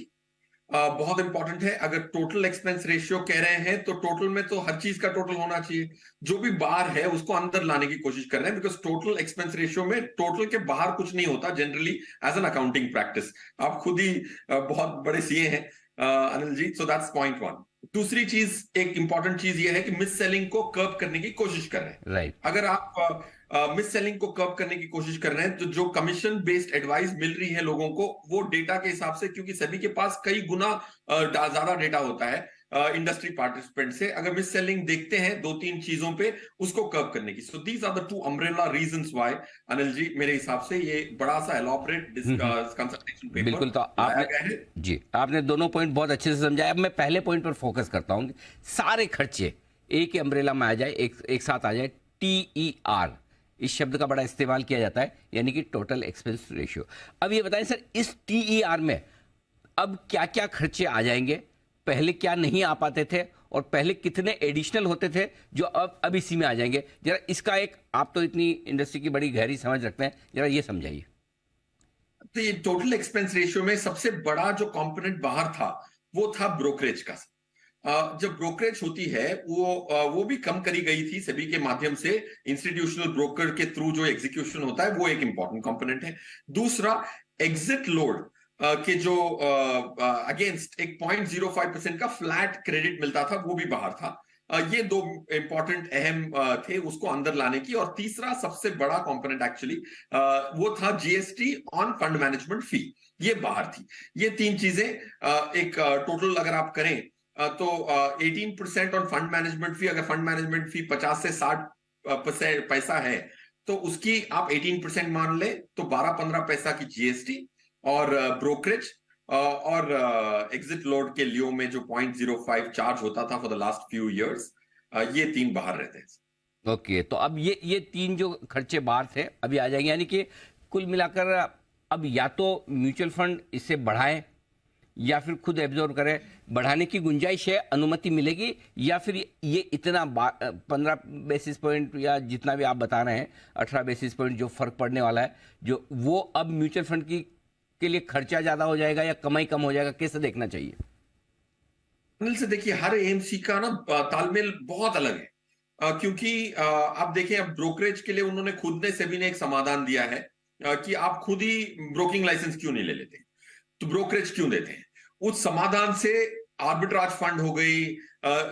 बहुत इंपॉर्टेंट है। अगर टोटल एक्सपेंस रेशियो कह रहे हैं तो टोटल में तो हर चीज का टोटल होना चाहिए, जो भी बाहर है उसको अंदर लाने की कोशिश कर रहे हैं, बिकॉज टोटल एक्सपेंस रेशियो में टोटल के बाहर कुछ नहीं होता generally as an accounting practice. आप खुद ही बहुत बड़े सीए हैं Anil ji, so that's point 1। दूसरी चीज, एक इंपॉर्टेंट चीज ये है कि मिस सेलिंग को कर्व करने की कोशिश कर रहे हैं। राइट। अगर आप मिस सेलिंग को कर्व करने की कोशिश कर रहे हैं तो जो कमीशन बेस्ड एडवाइस मिल रही है लोगों को, वो डेटा के हिसाब से, क्योंकि सभी के पास कई गुना ज्यादा डेटा होता है, इंडस्ट्री पार्टिसिपेंट से, अगर मिस सेलिंग देखते हैं 2-3 चीजों पे, उसको कर्व करने की। So these are the 2 umbrella reasons why Anil ji मेरे हिसाब से ये बड़ा सा एलॉबरेट कंसल्टेशन पेपर बिल्कुल। तो आपने जी आपने दोनों पॉइंट बहुत अच्छे से समझाया। अब मैं पहले पॉइंट पर फोकस करता हूं। सारे खर्चे एक ही अम्ब्रेला में आ जाए, एक साथ आ जाए। TER इस शब्द का बड़ा इस्तेमाल किया जाता है, यानी कि टोटल एक्सपेंस रेशियो। अब ये बताएं सर, इस TER में अब क्या क्या खर्चे आ जाएंगे, पहले क्या नहीं आ पाते थे, और पहले कितने एडिशनल होते थे जो अब इसी में आ जाएंगे? जरा इसका एक, आप तो इतनी इंडस्ट्री की बड़ी गहरी समझ रखते हैं, जरा ये समझाइए। तो ये टोटल एक्सपेंस रेशियो में सबसे बड़ा जो कंपोनेंट बाहर था वो था ब्रोकरेज का। जब ब्रोकरेज होती है वो भी कम करी गई थी सेबी के माध्यम से। इंस्टीट्यूशनल ब्रोकर के थ्रू जो एग्जीक्यूशन होता है वो एक इंपॉर्टेंट कंपोनेंट है। दूसरा, एग्जिट लोड के जो अगेंस्ट एक 0.05% का फ्लैट क्रेडिट मिलता था, वो भी बाहर था। ये 2 इंपॉर्टेंट अहम थे उसको अंदर लाने की। और तीसरा सबसे बड़ा कंपोनेंट एक्चुअली वो था जीएसटी ऑन फंड मैनेजमेंट फी, ये बाहर थी। ये 3 चीजें एक टोटल अगर आप करें तो 18% ऑन फंड मैनेजमेंट फी, अगर फंड मैनेजमेंट फी 50 से 60 पैसा है तो उसकी आप 18% मान ले, तो 12-15 पैसा की जीएसटी और ब्रोकरेज और एग्जिट लोड के लियो में जो 0.05 चार्ज होता था for the last few years, ये 3 बाहर रहते हैं। ओके, तो अब ये 3 जो खर्चे बाहर थे अभी आ जाएंगे, यानी कि कुल मिलाकर अब या तो म्यूचुअल फंड इससे बढ़ाएं या फिर खुद एब्जॉर्ब करें। बढ़ाने की गुंजाइश है, अनुमति मिलेगी, या फिर ये इतना 15 बेसिस पॉइंट या जितना भी आप बता रहे हैं 18 बेसिस पॉइंट जो फर्क पड़ने वाला है, जो वो अब म्यूचुअल फंड के लिए खर्चा ज्यादा हो जाएगा या कमाई कम हो जाएगा, कैसे देखना चाहिए? अनिल से देखिए, हर एएमसी का ना तालमेल बहुत अलग है। क्योंकि आप देखें, अब ब्रोकरेज के लिए उन्होंने खुद ने, सेबी ने एक समाधान दिया है कि आप खुद ही ब्रोकिंग लाइसेंस क्यों नहीं ले लेते, तो ब्रोकरेज क्यों देते हैं। उस समाधान से आर्बिट्राज फंड हो गई,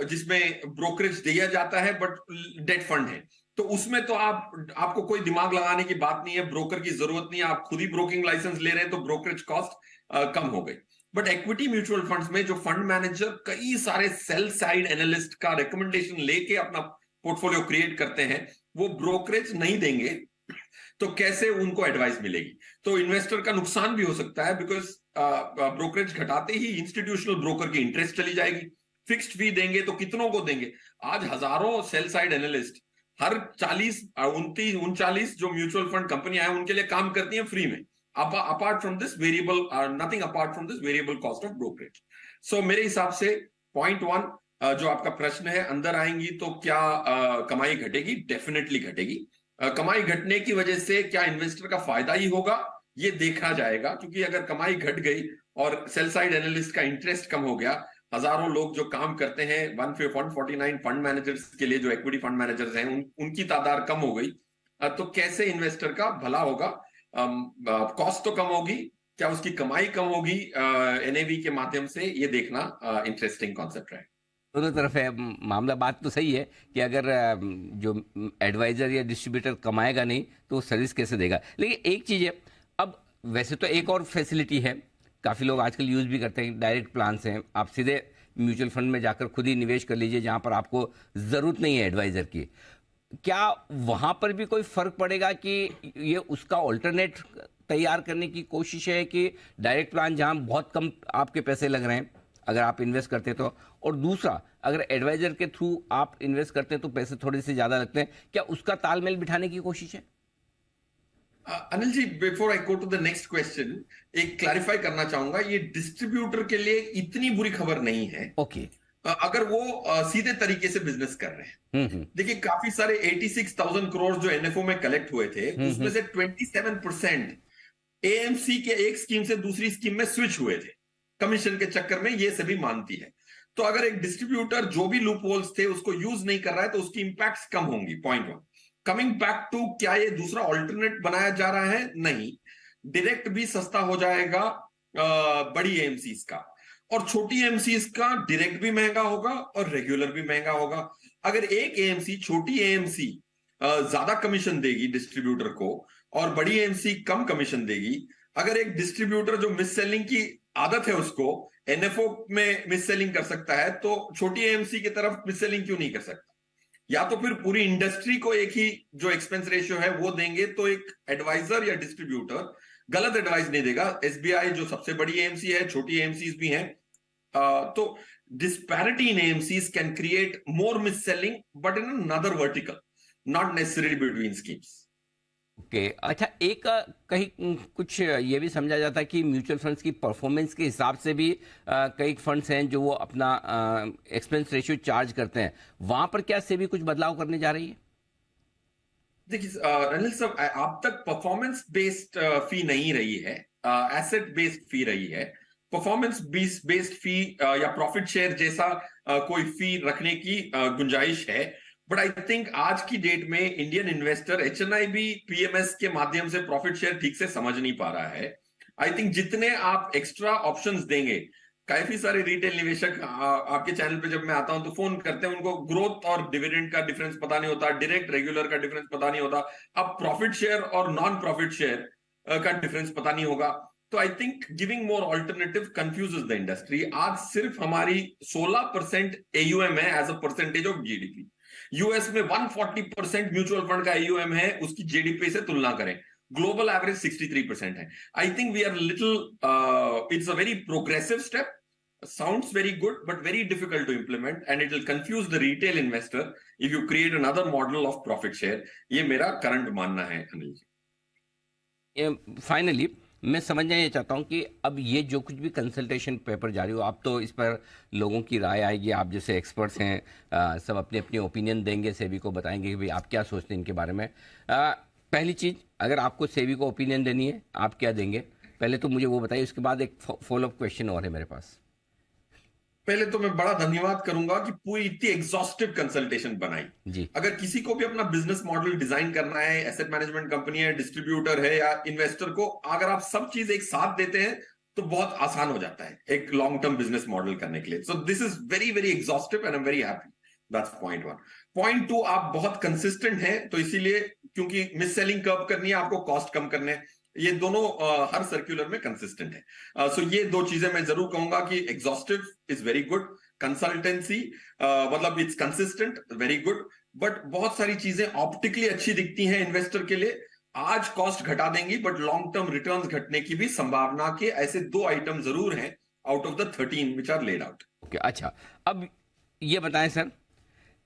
जिसमें ब्रोकरेज दिया जाता है बट डेट फंड है, तो उसमें तो आपको कोई दिमाग लगाने की बात नहीं है, ब्रोकर की जरूरत नहीं है, आप खुद ही ब्रोकिंग लाइसेंस ले रहे हैं, तो ब्रोकरेज कॉस्ट कम हो गई। बट इक्विटी म्यूचुअल फंड्स में जो फंड मैनेजर कई सारे सेल साइड एनालिस्ट का रिकमेंडेशन लेके अपना पोर्टफोलियो क्रिएट करते हैं, वो ब्रोकरेज नहीं देंगे तो कैसे उनको एडवाइस मिलेगी? तो इन्वेस्टर का नुकसान भी हो सकता है, बिकॉज ब्रोकरेज घटाते ही इंस्टीट्यूशनल ब्रोकर की इंटरेस्ट चली जाएगी। फिक्स्ड फी देंगे तो कितनों को देंगे? आज हजारों सेल साइड एनालिस्ट हर 39 जो म्यूचुअल फंड कंपनियां हैं उनके लिए काम करती हैं फ्री में, apart from this variable, nothing apart from this variable cost of brokerage. So मेरे हिसाब से पॉइंट 1 जो आपका प्रश्न है, अंदर आएंगी तो क्या कमाई घटेगी? डेफिनेटली घटेगी। कमाई घटने की वजह से क्या इन्वेस्टर का फायदा ही होगा, ये देखा जाएगा। क्योंकि अगर कमाई घट गई और सेल साइड एनालिस्ट का इंटरेस्ट कम हो गया, हजारों लोग जो काम करते हैं 149 फंड मैनेजर्स के लिए, जो इक्विटी फंड मैनेजर्स हैं, उनकी तादाद कम हो गई, तो कैसे इन्वेस्टर का भला होगा? कॉस्ट तो कम होगी, क्या उसकी कमाई कम होगी एनएवी के माध्यम से? ये देखना इंटरेस्टिंग कॉन्सेप्ट है। दोनों तरफ है मामला। बात तो सही है कि अगर जो एडवाइजर या डिस्ट्रीब्यूटर कमाएगा नहीं तो वो सर्विस कैसे देगा। लेकिन एक चीज़ है, अब वैसे तो एक और फैसिलिटी है, काफ़ी लोग आजकल यूज़ भी करते हैं, डायरेक्ट प्लान्स हैं। आप सीधे म्यूचुअल फंड में जाकर खुद ही निवेश कर लीजिए, जहाँ पर आपको ज़रूरत नहीं है एडवाइज़र की। क्या वहाँ पर भी कोई फ़र्क पड़ेगा कि ये उसका ऑल्टरनेट तैयार करने की कोशिश है कि डायरेक्ट प्लान जहाँ बहुत कम आपके पैसे लग रहे हैं अगर आप इन्वेस्ट करते तो, और दूसरा अगर एडवाइजर के थ्रू आप इन्वेस्ट करते हैं तो पैसे थोड़े से ज्यादा लगते हैं, क्या उसका तालमेल बिठाने की कोशिश है? Anil ji, before I go to the next question, एक क्लैरिफाई करना चाहूंगा, ये डिस्ट्रीब्यूटर के लिए इतनी बुरी खबर नहीं है। ओके। अगर वो सीधे तरीके से बिजनेस कर रहे हैं। देखिए, काफी सारे 86,000 करोड़ जो एनएफओ में कलेक्ट हुए थे, उसमें से 27% एएमसी के एक स्कीम से दूसरी स्कीम में स्विच हुए थे कमीशन के चक्कर में, ये सभी मानती है। तो अगर एक डिस्ट्रीब्यूटर जो भी लूप होल्स थे उसको यूज नहीं कर रहा है तो उसकी इंपैक्ट्स कम होंगी, पॉइंट 1। कमिंग बैक टू, क्या ये दूसरा ऑल्टरनेट बनाया जा रहा है? नहीं, डायरेक्ट भी सस्ता हो जाएगा बड़ी एएमसीज का, और छोटी एएमसीज का डायरेक्ट भी महंगा होगा और रेगुलर भी महंगा होगा। अगर एक एएमसी, छोटी एएमसी ज्यादा कमीशन देगी डिस्ट्रीब्यूटर को और बड़ी एएमसी कम कमीशन देगी, अगर एक डिस्ट्रीब्यूटर जो मिस सेलिंग की आदत है उसको, एनएफओ में मिस सेलिंग कर सकता है, तो छोटी एएमसी की तरफ मिस सेलिंग क्यों नहीं कर सकता? या तो फिर पूरी इंडस्ट्री को एक ही जो एक्सपेंस रेशियो है वो देंगे, तो एक एडवाइजर या डिस्ट्रीब्यूटर गलत एडवाइस नहीं देगा। एसबीआई जो सबसे बड़ी एएमसी है, छोटी एएमसीज भी हैं, तो disparity in AMCs can create more mis-selling, but in another vertical, not necessarily between schemes. Okay अच्छा, एक कहीं कुछ ये भी समझा जाता है कि म्यूचुअल फंड्स की परफॉर्मेंस के हिसाब से भी कई फंड्स हैं जो वो अपना एक्सपेंस रेशियो चार्ज करते हैं, वहां पर क्या सेबी कुछ बदलाव करने जा रही है? देखिए अनिल साहब, अब तक परफॉर्मेंस बेस्ड फी नहीं रही है, एसेट बेस्ड फी रही है। परफॉर्मेंस बेस्ड फी या प्रॉफिट शेयर जैसा कोई फी रखने की गुंजाइश है, बट आई थिंक आज की डेट में इंडियन इन्वेस्टर एचएनआईबी पीएमएस के माध्यम से प्रॉफिट शेयर ठीक से समझ नहीं पा रहा है। आई थिंक जितने आप एक्स्ट्रा ऑप्शंस देंगे, काफी सारे रिटेल निवेशक आपके चैनल पे जब मैं आता हूं तो फोन करते हैं, उनको ग्रोथ और डिविडेंड का डिफरेंस पता नहीं होता, डायरेक्ट रेगुलर का डिफरेंस पता नहीं होता, अब प्रॉफिट शेयर और नॉन प्रॉफिट शेयर का डिफरेंस पता नहीं होगा। तो I think giving more alternative confuses the industry. आज सिर्फ हमारी 16% एयूएम है as a percentage of GDP. US में 140% म्यूचुअल फंड का एयूएम है, उसकी जीडीपी से तुलना करें, ग्लोबल एवरेज 63% है। I think we are little, it's a very progressive step, sounds very good but very difficult to implement, and it will confuse the retail investor if you create another model of profit share. ये मेरा current मानना है अनिल जी। Finally मैं समझना ये चाहता हूँ कि अब ये जो कुछ भी कंसल्टेशन पेपर जारी हो, आप तो इस पर लोगों की राय आएगी, आप जैसे एक्सपर्ट्स हैं, सब अपने अपने ओपिनियन देंगे, सेबी को बताएंगे कि भाई आप क्या सोचते हैं इनके बारे में। पहली चीज़, अगर आपको सेबी को ओपिनियन देनी है, आप क्या देंगे? पहले तो मुझे वो बताइए, उसके बाद एक फॉलोअप क्वेश्चन और है मेरे पास। पहले तो मैं बड़ा धन्यवाद करूंगा कि पूरी इतनी एग्जॉस्टिव कंसल्टेशन बनाई जी। अगर किसी को भी अपना बिजनेस मॉडल डिजाइन करना है, एसेट मैनेजमेंट कंपनी है, डिस्ट्रीब्यूटर है या इन्वेस्टर को, अगर आप सब चीज एक साथ देते हैं तो बहुत आसान हो जाता है एक लॉन्ग टर्म बिजनेस मॉडल करने के लिए। So this is very very exhaustive and I am very happy. That's point 1। Point 2, आप बहुत कंसिस्टेंट हैं, तो इसीलिए क्योंकि मिस सेलिंग कर्व करनी है, आपको कॉस्ट कम करने हैं, ये दोनों हर सर्कुलर में कंसिस्टेंट है। सो ये दो चीजें मैं जरूर कहूंगा कि exhaustive is very good, consultancy मतलब it's consistent, very good, but बहुत सारी चीजें ऑप्टिकली अच्छी दिखती हैं इन्वेस्टर के लिए, आज कॉस्ट घटा देंगी बट लॉन्ग टर्म रिटर्न्स घटने की भी संभावना के ऐसे 2 आइटम जरूर हैं out of the 13 which are laid out. Okay, अच्छा अब ये बताएं सर,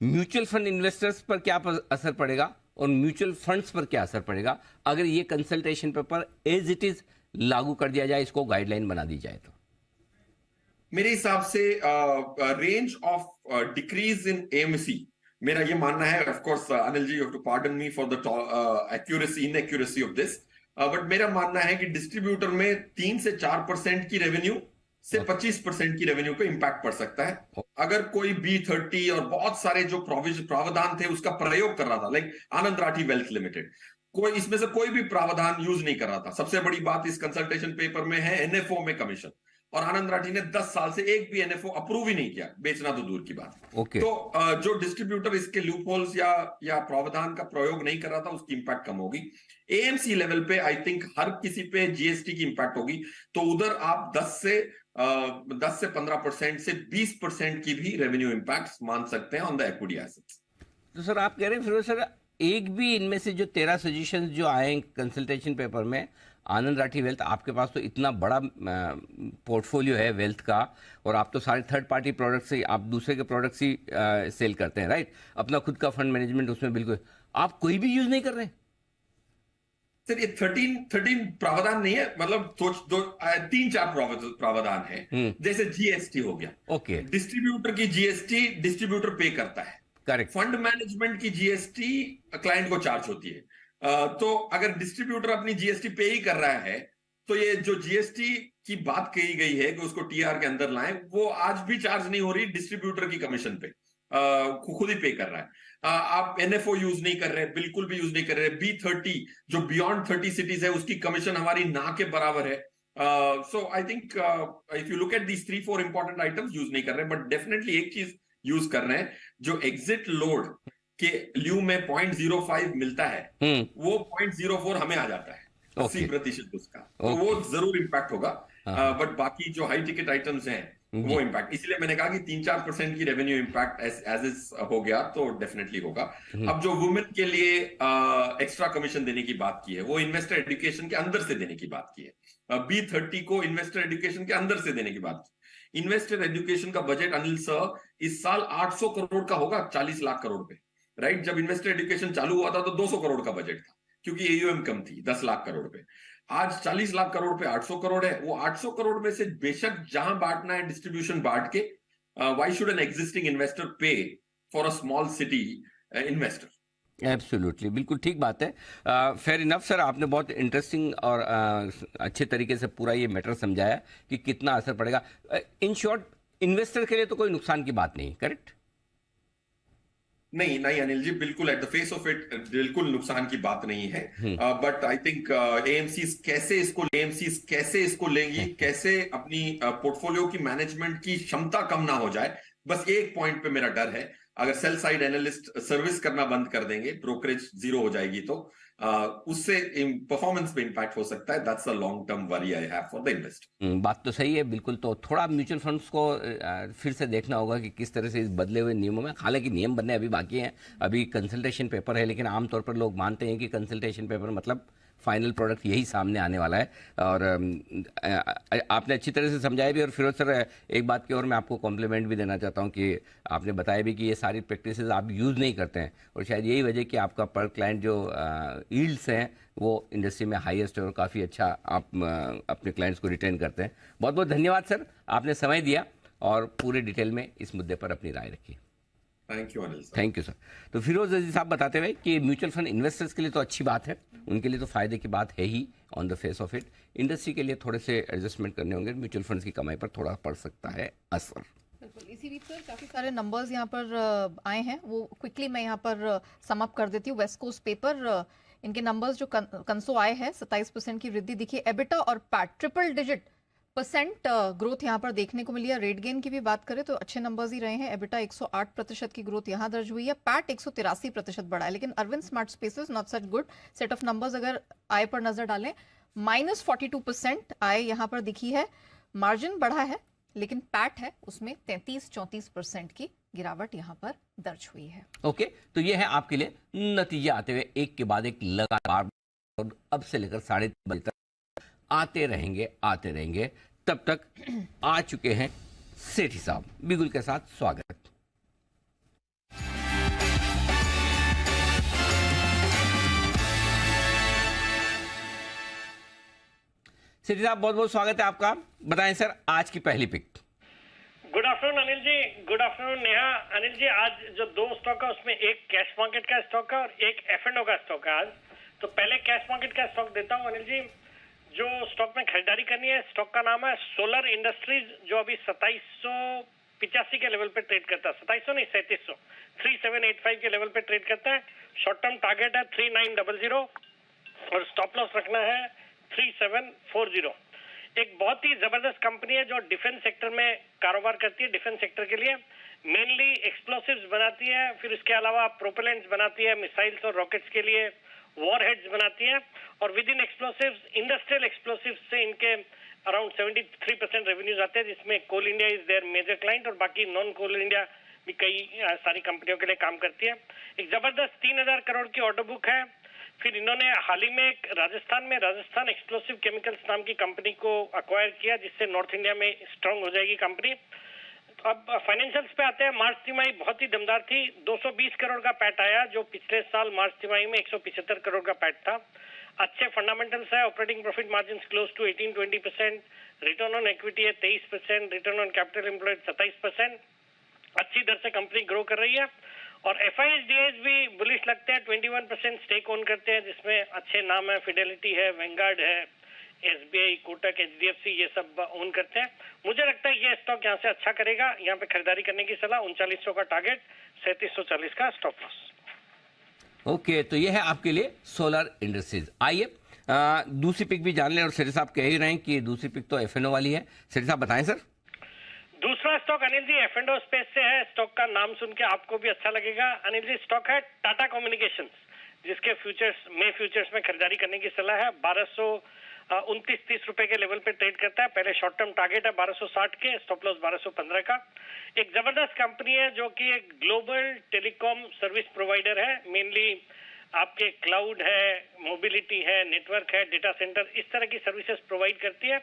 म्यूचुअल फंड इन्वेस्टर्स पर क्या असर पड़ेगा और म्यूचुअल फंड्स पर क्या असर पड़ेगा अगर ये consultation paper as it is लागू कर दिया जाए, इसको गाइडलाइन बना दी जाए? तो मेरे हिसाब से range of decrease in AMC, मेरा ये मानना है, of course Anil ji, you have to pardon me for the accuracy inaccuracy of this, but मेरा मानना है कि डिस्ट्रीब्यूटर में 3 से 4% की रेवेन्यू से 25% की रेवेन्यू को इंपैक्ट पड़ सकता है अगर कोई B30 और बहुत सारे जो प्रावधान थे उसका प्रयोग कर रहा था, लाइक आनंद राठी वेल्थ लिमिटेड, कोई इसमें से कोई भी प्रावधान यूज नहीं कर रहा था। सबसे बड़ी बात इस कंसल्टेशन पेपर में है एनएफओ में कमीशन, और आनंद राठी ने 10 साल से एक भी एनएफओ अप्रूव ही नहीं किया, बेचना तो दूर की बात। Okay. तो जो डिस्ट्रीब्यूटर इसके लूपहोल्स या प्रावधान का प्रयोग नहीं कर रहा था उसकी इंपैक्ट कम होगी। एएमसी लेवल पे आई थिंक हर किसी पे जीएसटी की इंपैक्ट होगी, तो उधर आप 10 से 15% से 20% की भी रेवेन्यू इंपैक्ट मान सकते हैं ऑन द इक्विटी एसेट्स। तो सर आप कह रहे हैं फिर सर, एक भी इनमें से जो 13 सजेशंस जो आए कंसल्टेशन पेपर में, आनंद राठी वेल्थ, आपके पास तो इतना बड़ा पोर्टफोलियो है वेल्थ का, और आप तो सारे थर्ड पार्टी प्रोडक्ट्स ही, आप दूसरे के प्रोडक्ट्स ही सेल करते हैं, राइट? अपना खुद का फंड मैनेजमेंट उसमें बिल्कुल आप कोई भी यूज नहीं कर रहे? सर ये 13 प्रावधान नहीं है, मतलब 3-4 प्रावधान है, जैसे जीएसटी हो गया। ओके, डिस्ट्रीब्यूटर की जीएसटी डिस्ट्रीब्यूटर पे करता है, करेक्ट। फंड मैनेजमेंट की जीएसटी क्लाइंट को चार्ज होती है। तो अगर डिस्ट्रीब्यूटर अपनी जीएसटी पे ही कर रहा है, तो ये जो जीएसटी की बात कही गई है कि उसको टीआर के अंदर लाएं, वो आज भी चार्ज नहीं हो रही, डिस्ट्रीब्यूटर की कमीशन पे खुद ही पे कर रहा है। आप एनएफओ यूज नहीं कर रहे, बिल्कुल भी यूज नहीं कर रहे। B30 जो बियॉन्ड 30 सिटीज है उसकी कमीशन हमारी ना के बराबर है। So I think if you look at these 3-4 important items use नहीं कर रहे, बट डेफिनेटली एक चीज यूज कर रहे हैं, जो एग्जिट लोड के ल्यू में 0.05 मिलता है, वो 0.04 हमें आ जाता है, 80% उसका, तो वो जरूर इंपैक्ट होगा। बट बाकी जो हाई टिकट आइटम्स हैं वो इम्पैक्ट, इसलिए मैंने कहा कि 3-4% की रेवेन्यू इम्पैक्ट एज इज हो गया तो डेफिनेटली होगा। अब जो वुमेन के लिए एक्स्ट्रा कमीशन देने की बात की है वो इन्वेस्टर एजुकेशन के अंदर से देने की बात की है, B30 को इन्वेस्टर एजुकेशन के अंदर से देने की बात की। इन्वेस्टर एजुकेशन का बजट अनिल सर इस साल 800 करोड़ का होगा, 40 लाख करोड़ पे, राइट। जब इन्वेस्टर एजुकेशन चालू हुआ था तो 200 करोड़ का बजट था क्योंकि AUM कम थी 10 लाख करोड़ पे। आज 40 लाख करोड़ पे 800 करोड़ है। वो 800 करोड़ में से बेशक जहां बांटना है डिस्ट्रीब्यूशन बांट के, why should an existing investor pay for a small city investor. Absolutely, बिल्कुल ठीक बात है। फेयर इनफ सर, आपने बहुत इंटरेस्टिंग और अच्छे तरीके से पूरा ये मैटर समझाया कि कितना असर पड़ेगा। इन शॉर्ट, इन्वेस्टर के लिए तो कोई नुकसान की बात नहीं, करेक्ट? नहीं नहीं अनिल जी, बिल्कुल at the face of it बिल्कुल नुकसान की बात नहीं है। बट आई थिंक AMCs कैसे इसको लेंगी, कैसे अपनी पोर्टफोलियो की मैनेजमेंट की क्षमता कम ना हो जाए, बस एक पॉइंट पे मेरा डर है। अगर सेल साइड एनालिस्ट सर्विस करना बंद कर देंगे, ब्रोकरेज जीरो हो जाएगी, तो उससे परफॉर्मेंस पे इंपैक्ट हो सकता है। That's a long term worry I have for the investor. बात तो सही है बिल्कुल। तो थोड़ा म्यूचुअल फंड्स को फिर से देखना होगा कि किस तरह से इस बदले हुए नियमों में, हालांकि नियम बनने अभी बाकी हैं, अभी कंसल्टेशन पेपर है, लेकिन आमतौर पर लोग मानते हैं कि कंसल्टेशन पेपर मतलब फाइनल प्रोडक्ट यही सामने आने वाला है। और आपने अच्छी तरह से समझाया भी। और फिरोज सर, एक बात की और मैं आपको कॉम्प्लीमेंट भी देना चाहता हूं कि आपने बताया भी कि ये सारी प्रैक्टिसेस आप यूज़ नहीं करते हैं, और शायद यही वजह कि आपका पर क्लाइंट जो यील्ड्स हैं वो इंडस्ट्री में हाईएस्ट है और काफ़ी अच्छा आप अपने क्लाइंट्स को रिटेन करते हैं। बहुत बहुत धन्यवाद सर, आपने समय दिया और पूरे डिटेल में इस मुद्दे पर अपनी राय रखी। Thank you Anil sir. Thank you sir. तो फिरोज अजीज साहब बताते हुए कि म्यूचुअल फंड इन्वेस्टर्स के लिए तो अच्छी बात है, उनके लिए तो फायदे की बात है ही on the face of it. Industry के लिए थोड़े से एडजस्टमेंट करने होंगे, म्यूचुअल फंड्स की कमाई पर थोड़ा पड़ सकता है असर। बिल्कुल, इसी बीच सर काफी सारे नंबर्स यहाँ पर आए हैं, वो क्विकली मैं यहाँ पर सम अप कर देती हूँ। वेस्ट कोस्ट पेपर, इनके नंबर्स जो कंसो आए हैं, 27% की वृद्धि दिखी। एबिटा और पैट ट्रिपल डिजिट % ग्रोथ यहाँ पर देखने को मिली है। रेट गेन की भी बात करें तो अच्छे नंबर्स ही रहे हैं। एबिटा 108% की ग्रोथ यहाँ दर्ज हुई है। पैट 183% बढ़ा है। लेकिन Arvind smart spaces not such good set of numbers. अगर आय पर नजर डालें, -42% आय यहाँ पर दिखी है। मार्जिन बढ़ा है लेकिन पैट है उसमें 33-34% की गिरावट यहाँ पर दर्ज हुई है। ओके, तो ये है आपके लिए नतीजे आते हुए एक के बाद एक लगातार, और अब से लेकर 3:30 बजे तक आते रहेंगे। तब तक आ चुके हैं सेठी साहब, बिगुल के साथ स्वागत। सेठी साहब, बहुत बहुत स्वागत है आपका। बताएं सर, आज की पहली pick. Good afternoon Anil ji. Good afternoon Neha. Anil ji, आज जो 2 स्टॉक है उसमें एक कैश मार्केट का स्टॉक है और एक F&O का स्टॉक है आज। तो पहले कैश मार्केट का स्टॉक देता हूँ अनिल जी। जो स्टॉक में खरीदारी करनी है, स्टॉक का नाम है सोलर इंडस्ट्रीज, जो अभी 2785 के लेवल पे ट्रेड करता है। 2700 नहीं, 3700, 3785 के लेवल पे ट्रेड करता है। शॉर्ट टर्म टारगेट है 3900 और स्टॉप लॉस रखना है 3740। एक बहुत ही जबरदस्त कंपनी है जो डिफेंस सेक्टर में कारोबार करती है। डिफेंस सेक्टर के लिए मेनली एक्सप्लोसिव्स बनाती है, फिर इसके अलावा प्रोपेलेंट्स बनाती है, मिसाइल्स और रॉकेट्स के लिए वॉरहेड्स बनाती है। और within explosives, industrial explosives से इनके अराउंड 73% रेवेन्यूज आते हैं, जिसमें Coal India is their major client और बाकी नॉन कोल इंडिया भी कई सारी कंपनियों के लिए काम करती है। एक जबरदस्त 3000 करोड़ की ऑर्डर बुक है। फिर इन्होंने हाल ही में राजस्थान एक्सप्लोसिव केमिकल्स नाम की कंपनी को अक्वायर किया, जिससे नॉर्थ इंडिया में स्ट्रांग हो जाएगी कंपनी। अब फाइनेंशियल्स पे आते हैं। मार्च तिमाही बहुत ही दमदार थी। 220 करोड़ का पैट आया, जो पिछले साल मार्च तिमाही में 175 करोड़ का पैट था। अच्छे फंडामेंटल्स है। Operating profit margin close to 18-20%, return on equity है 23%, रिटर्न ऑन कैपिटल एम्प्लॉयड 27%। अच्छी दर से कंपनी ग्रो कर रही है। और FIS भी बुलिश लगते हैं, 21% स्टेक ओन करते हैं, जिसमें अच्छे नाम है, फिडेलिटी है, वेंगार्ड है, SBI, कोटक, HDFC, ये सब ओन करते हैं। मुझे लगता है ये स्टॉक यहाँ से अच्छा करेगा। यहाँ पे खरीदारी करने की सलाह। 3900 का टारगेट, 3740 का स्टॉप लॉस। ओके, तो ये है आपके लिए सोलर इंडस्ट्रीज। आइए दूसरी पिक भी जान लें। और सेठी साहब कह ही रहे हैं कि दूसरी पिक तो F&O वाली है। सेठी साहब बताएं सर। दूसरा stock Anil ji F&O space से है। स्टॉक का नाम सुन के आपको भी अच्छा लगेगा अनिल जी। स्टॉक है टाटा कम्युनिकेशंस, जिसके फ्यूचर्स में खरीदारी करने की सलाह है। 29-30 रुपए के लेवल पे ट्रेड करता है। पहले शॉर्ट टर्म टारगेट है 1260 के, स्टॉप लॉस 1215 का। एक जबरदस्त कंपनी है जो कि एक ग्लोबल टेलीकॉम सर्विस प्रोवाइडर है। मेनली आपके क्लाउड है, मोबिलिटी है, नेटवर्क है, डेटा सेंटर, इस तरह की सर्विसेज प्रोवाइड करती है।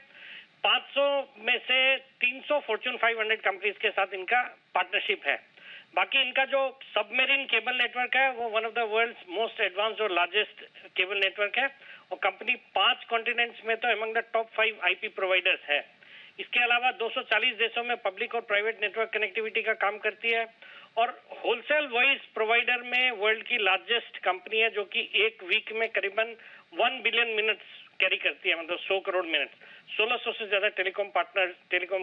500 में से 300 फॉर्च्यून 500 कंपनीज के साथ इनका पार्टनरशिप है। बाकी इनका जो सबमेरीन केबल नेटवर्क है वो one of the world's most advanced और लार्जेस्ट केबल नेटवर्क है, और कंपनी 5 कॉन्टिनेंट्स में तो among the top 5 IP providers है। इसके अलावा 240 देशों में पब्लिक और प्राइवेट नेटवर्क कनेक्टिविटी का काम करती है, और होलसेल वॉइस प्रोवाइडर में वर्ल्ड की लार्जेस्ट कंपनी है जो कि एक वीक में करीबन 1 बिलियन मिनट्स कैरी करती है, मतलब 100 करोड़ मिनट्स। 1600 से ज्यादा टेलीकॉम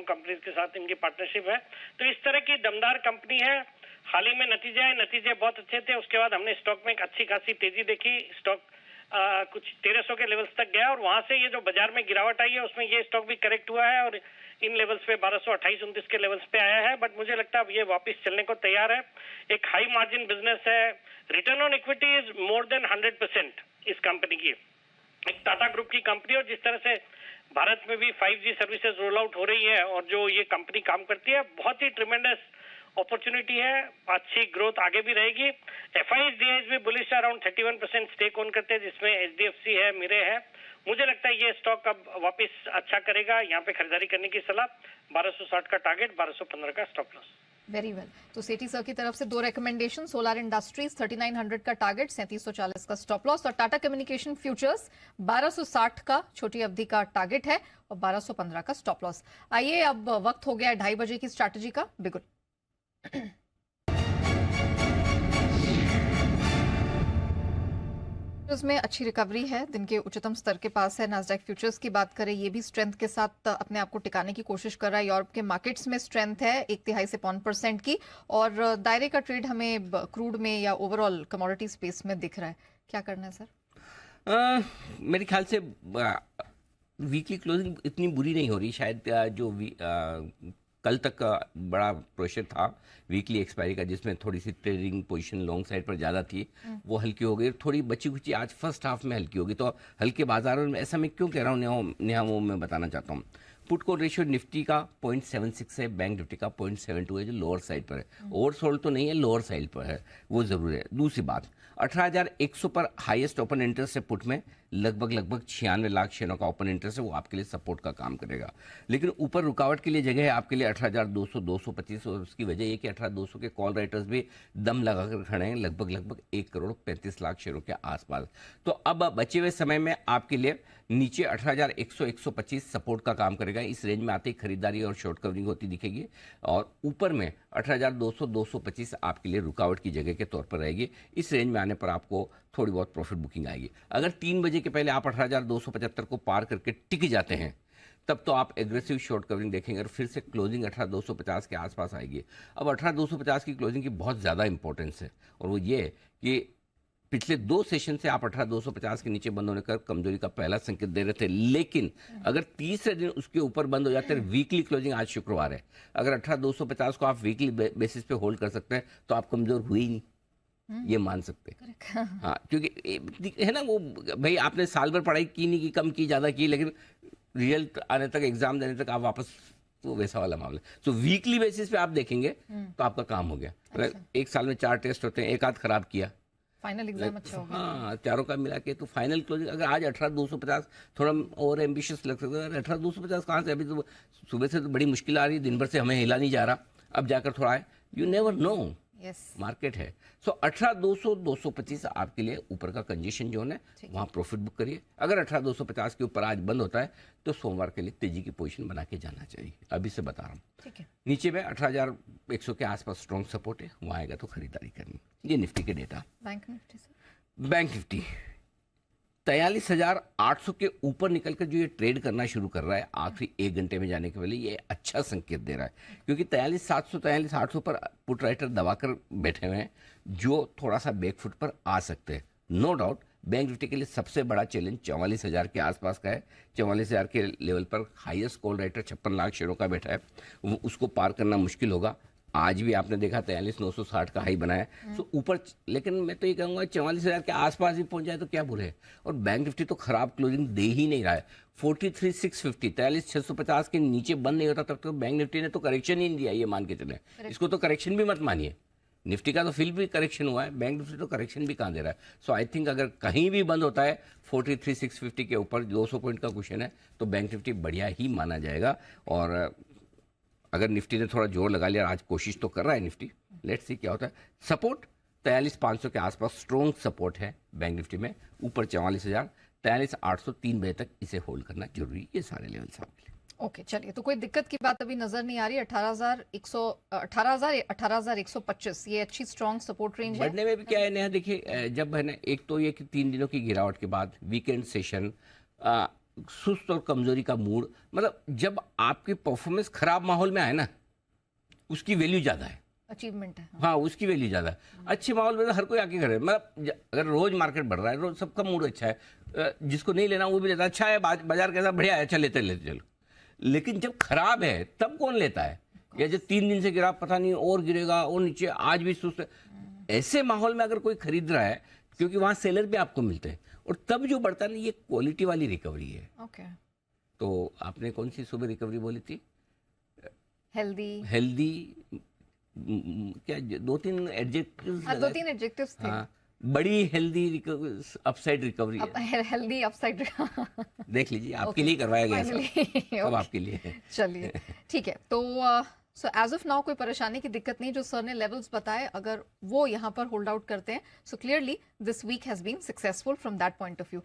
कंपनीज के साथ इनकी पार्टनरशिप है। तो इस तरह की दमदार कंपनी है। हाल ही में नतीजे बहुत अच्छे थे। उसके बाद हमने स्टॉक में एक अच्छी खासी तेजी देखी। स्टॉक कुछ 1300 के लेवल्स तक गया, और वहां से ये जो बाजार में गिरावट आई है उसमें ये स्टॉक भी करेक्ट हुआ है और इन लेवल्स पे 1228-29 के लेवल्स पे आया है। बट मुझे लगता है अब ये वापस चलने को तैयार है। एक हाई मार्जिन बिजनेस है, return on equity is more than 100% इस कंपनी की। एक टाटा ग्रुप की कंपनी, और जिस तरह से भारत में भी 5G सर्विसेज रोल आउट हो रही है और जो ये कंपनी काम करती है, बहुत ही ट्रिमेंडस अपॉर्चुनिटी है। अच्छी ग्रोथ आगे भी रहेगी। FIs भी बुलिश अराउंड 31% स्टेक ओन करते हैं, जिसमें HDFC है, मिरे है। मुझे लगता है ये स्टॉक अब वापस अच्छा करेगा। यहाँ पे खरीदारी करने की सलाह। 1260 का टारगेट, 1215 का स्टॉप लॉस। Very well. तो सेठी सर की तरफ से 2 रिकमेंडेशन, सोलार इंडस्ट्रीज 3900 का टारगेट, 3740 का स्टॉप लॉस, और टाटा कम्युनिकेशन फ्यूचर्स 1260 का छोटी अवधि का टारगेट है और 1215 का स्टॉप लॉस। आइए अब वक्त हो गया 2:30 बजे की स्ट्रैटेजी का। बिल्कुल में अच्छी रिकवरी है, दिन के उच्चतम स्तर के पास है। नास्डैक फ्यूचर्स की बात करें, ये भी स्ट्रेंथ के साथ अपने आप को टिकाने की कोशिश कर रहा है। यूरोप के मार्केट्स में स्ट्रेंथ है 1/3 से 0.5% की, और दायरे का ट्रेड हमें क्रूड में या ओवरऑल कमोडिटी स्पेस में दिख रहा है। क्या करना है सर? मेरे ख्याल से वीकली क्लोजिंग इतनी बुरी नहीं हो रही। शायद जो कल तक का बड़ा प्रेशर था वीकली एक्सपायरी का, जिसमें थोड़ी सी ट्रेडिंग पोजीशन लॉन्ग साइड पर ज़्यादा थी, वो हल्की हो गई। थोड़ी बची खुची आज फर्स्ट हाफ में हल्की होगी। तो हल्के बाजारों में ऐसा मैं क्यों कह रहा हूँ नेहा, वो मैं बताना चाहता हूँ। पुट कॉल रेशियो निफ्टी का 0.76 है, बैंक निफ्टी का 0.72 है, जो लोअर साइड पर है। ओवरसोल्ड तो नहीं है, लोअर साइड पर है, वो जरूर है। दूसरी बात, 18,100 पर हाईएस्ट ओपन इंटरेस्ट है पुट में, लगभग 96 लाख शेयरों का ओपन इंटरेस्ट है, वो आपके लिए सपोर्ट का काम करेगा। लेकिन ऊपर रुकावट के लिए जगह है आपके लिए 18,200, 225, और उसकी वजह ये कि 18,200 के कॉल राइटर्स भी दम लगाकर खड़े हैं, लगभग 1 करोड़ 35 लाख शेयरों के आसपास। तो अब बचे हुए समय में आपके लिए नीचे 18,100, 125 सपोर्ट का काम करेगा। इस रेंज में आते ही खरीदारी और शॉर्ट कवरिंग होती दिखेगी, और ऊपर में 18,200, 225 आपके लिए रुकावट की जगह के तौर पर रहेगी। इस रेंज में आने पर आपको थोड़ी बहुत प्रॉफिट बुकिंग आएगी। अगर 3 बजे के पहले आप 18,275 को पार करके टिक जाते हैं, तब तो आप एग्रेसिव शॉर्ट कवरिंग देखेंगे, और फिर से क्लोजिंग 18,250 के आसपास आएगी। अब 18,250 की क्लोजिंग की बहुत ज़्यादा इंपॉर्टेंस है, और वो ये कि पिछले 2 सेशन से आप 18,250 के नीचे बंद होने का कमजोरी का पहला संकेत दे रहे थे। लेकिन अगर तीसरे दिन उसके ऊपर बंद हो जाते हैं, वीकली क्लोजिंग आज शुक्रवार है, अगर 18,250 को आप वीकली बेसिस पे होल्ड कर सकते हैं तो आप कमजोर हुए ही नहीं, ये मान सकते हैं। हाँ, क्योंकि है ना वो, भाई आपने साल भर पढ़ाई की नहीं की, कम की, ज़्यादा की, लेकिन रिजल्ट आने तक, एग्जाम देने तक आप वापस, तो वैसा वाला मामला। तो वीकली बेसिस पे आप देखेंगे तो आपका काम हो गया। अच्छा। एक साल में 4 टेस्ट होते हैं, एक आध खराब किया, फाइनल एग्जाम अच्छा होगा। हाँ, चारों का मिला के तो फाइनल क्लोजिंग अगर आज 18,250 थोड़ा और एम्बिशियस लग सकता है। 18,250 कहाँ से? अभी तो सुबह से तो बड़ी मुश्किल आ रही है, दिन भर से हमें हिला नहीं जा रहा, अब जाकर थोड़ा है, यू नेवर नो, मार्केट है। सो 18,200, 225 आपके लिए ऊपर का कंजेशन जोन है, वहाँ प्रॉफिट बुक करिए। अगर 18,250 के ऊपर आज बंद होता है तो सोमवार के लिए तेजी की पोजीशन बना के जाना चाहिए, अभी से बता रहा हूँ। ठीक है। नीचे में 18,100 के आसपास स्ट्रॉन्ग सपोर्ट है, वहाँ आएगा तो खरीदारी करनी। ये निफ्टी के data. Bank Nifty bank Nifty 43,800 के ऊपर निकलकर जो ये ट्रेड करना शुरू कर रहा है आखिरी 1 घंटे में जाने के पहले, ये अच्छा संकेत दे रहा है, क्योंकि 43,700, 43,800 पर पुट राइटर दबाकर बैठे हुए हैं, जो थोड़ा सा बैकफुट पर आ सकते हैं। नो डाउट बैंक निफ्टी के लिए सबसे बड़ा चैलेंज 44,000 के आसपास का है। 44,000 के लेवल पर हाईएस्ट कॉल राइटर 56 लाख शेयरों का बैठा है, वो उसको पार करना मुश्किल होगा। आज भी आपने देखा 43,960 का हाई बनाया, तो ऊपर, लेकिन मैं तो ये कहूँगा 44,000 के आसपास भी पहुंच जाए तो क्या बुरे है। और बैंक निफ्टी तो खराब क्लोजिंग दे ही नहीं रहा है। 43,650 43,650 के नीचे बंद नहीं होता तब तो बैंक निफ्टी ने तो करेक्शन ही नहीं दिया, ये मान के चले। इसको तो करेक्शन भी मत मानिए, निफ्टी का तो फिर भी करेक्शन हुआ है, बैंक निफ्टी तो करेक्शन भी कहाँ दे रहा है। सो आई थिंक अगर कहीं भी बंद होता है 43,650 के ऊपर 200 पॉइंट का क्वेश्चन है तो बैंक निफ्टी बढ़िया ही माना जाएगा। और अगर निफ्टी ने थोड़ा जोर लगा लिया, आज कोशिश तो कर रहा है निफ्टी, लेट्स सी क्या होता है। सपोर्ट 43,500 के आसपास स्ट्रॉन्ग सपोर्ट है बैंक निफ्टी में, ऊपर 44,000, 43,803 बजे तक इसे होल्ड करना जरूरी, ये सारे लेवल्स आपके लिए। ओके चलिए, तो कोई दिक्कत की बात अभी नजर नहीं आ रही। 18,125 ये अच्छी स्ट्रॉन्ग सपोर्ट रेंज है। बढ़ने में भी क्या है नया, देखिए जब है ना, एक तो ये कि 3 दिनों की गिरावट के बाद वीकेंड सेशन, सुस्त और कमजोरी का मूड, मतलब जब आपकी परफॉर्मेंस खराब माहौल में आए ना, उसकी वैल्यू ज्यादा है, अचीवमेंट है। हाँ उसकी वैल्यू ज्यादा है। अच्छे माहौल में तो हर कोई आके करे, मतलब अगर रोज मार्केट बढ़ रहा है, रोज सबका मूड अच्छा है, जिसको नहीं लेना वो भी लेता है, अच्छा है बाजार कैसा बढ़िया है, अच्छा लेते चलो। लेकिन जब खराब है तब कौन लेता है, या जब 3 दिन से गिरा पता नहीं और गिरेगा और नीचे, आज भी सुस्त है, ऐसे माहौल में अगर कोई खरीद रहा है, क्योंकि वहां सेलर भी आपको मिलते हैं, और तब जो बढ़ता है ना, ये क्वालिटी वाली रिकवरी है। ओके, तो आपने कौन सी सुबह रिकवरी बोली थी? हेल्दी क्या 2-3 एडजेक्टिव्स? हाँ, 2-3 एडजेक्टिव्स थे। हाँ, बड़ी हेल्दी अपसाइड रिकवरी है। हेल्दी अपसाइड देख लीजिए, आपके लिए करवाया गया सब आपके लिए। चलिए ठीक है, तो सो एज ऑफ नाउ कोई परेशानी की दिक्कत नहीं, जो सर ने लेवल्स बताए अगर वो यहाँ पर होल्ड आउट करते हैं, so clearly this week has been successful from that point of view.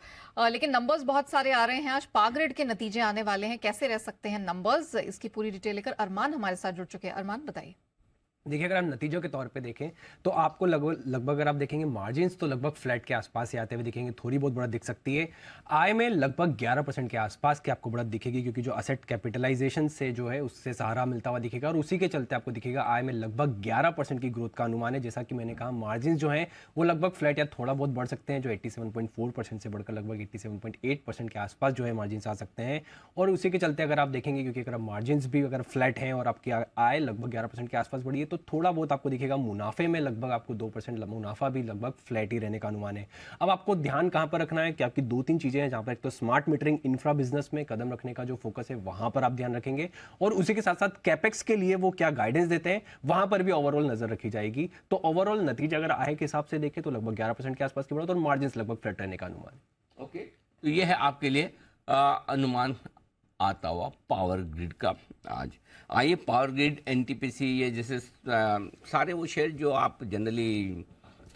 लेकिन नंबर्स बहुत सारे आ रहे हैं, आज पाग्रेड के नतीजे आने वाले हैं, कैसे रह सकते हैं नंबर्स, इसकी पूरी डिटेल लेकर अरमान हमारे साथ जुड़ चुके हैं। अरमान बताइए। देखिए, अगर आप नतीजों के तौर पे देखें तो आपको लगभग अगर आप देखेंगे मार्जिन्स तो लगभग फ्लैट के आसपास ही आते हुए दिखेंगे, थोड़ी बहुत बढ़त दिख सकती है। आय में लगभग 11% के आसपास की आपको बढ़त दिखेगी, क्योंकि जो असेट कैपिटलाइजेशन से जो है उससे सहारा मिलता हुआ दिखेगा, और उसी के चलते आपको दिखेगा आय में लगभग 11% की ग्रोथ का अनुमान है। जैसा कि मैंने कहा, मार्जिन जो है वो लगभग फ्लैट या थोड़ा बहुत बढ़ सकते हैं, जो 87.4% से बढ़कर लगभग 87.8% के आसपास जो है मार्जिन आ सकते हैं। और उसी के चलते अगर आप देखेंगे, क्योंकि अगर मार्जिन भी अगर फ्लैट हैं और आपकी आय लगभग 11% के आसपास बढ़ी है, तो थोड़ा बहुत आपको दिखेगा मुनाफे में लगभग आपको 2% मुनाफा भी लगभग फ्लैट ही रहने का अनुमान है। अब आपको ध्यान कहां पर रखना है कि आपकी 2-3 चीजें हैं, जहां पर एक तो स्मार्ट मीटरिंग इंफ्रा बिजनेस में कदम रखने का जो फोकस है वहां पर आप ध्यान रखेंगे, और उसी के साथ साथ कैपेक्स के लिए वो क्या गाइडेंस देते हैं वहां पर भी ओवरऑल नजर रखी जाएगी। तो ओवरऑल नतीजा अगर आय के हिसाब से देखें तो लगभग 11% के आसपास की बढ़त और मार्जिन लगभग फ्लैट रहने का अनुमान है। ओके, तो ये है आपके लिए अनुमान आता हुआ पावर ग्रिड का। आज आइए पावर ग्रिड, एनटीपीसी, ये जैसे सारे वो शेयर जो आप जनरली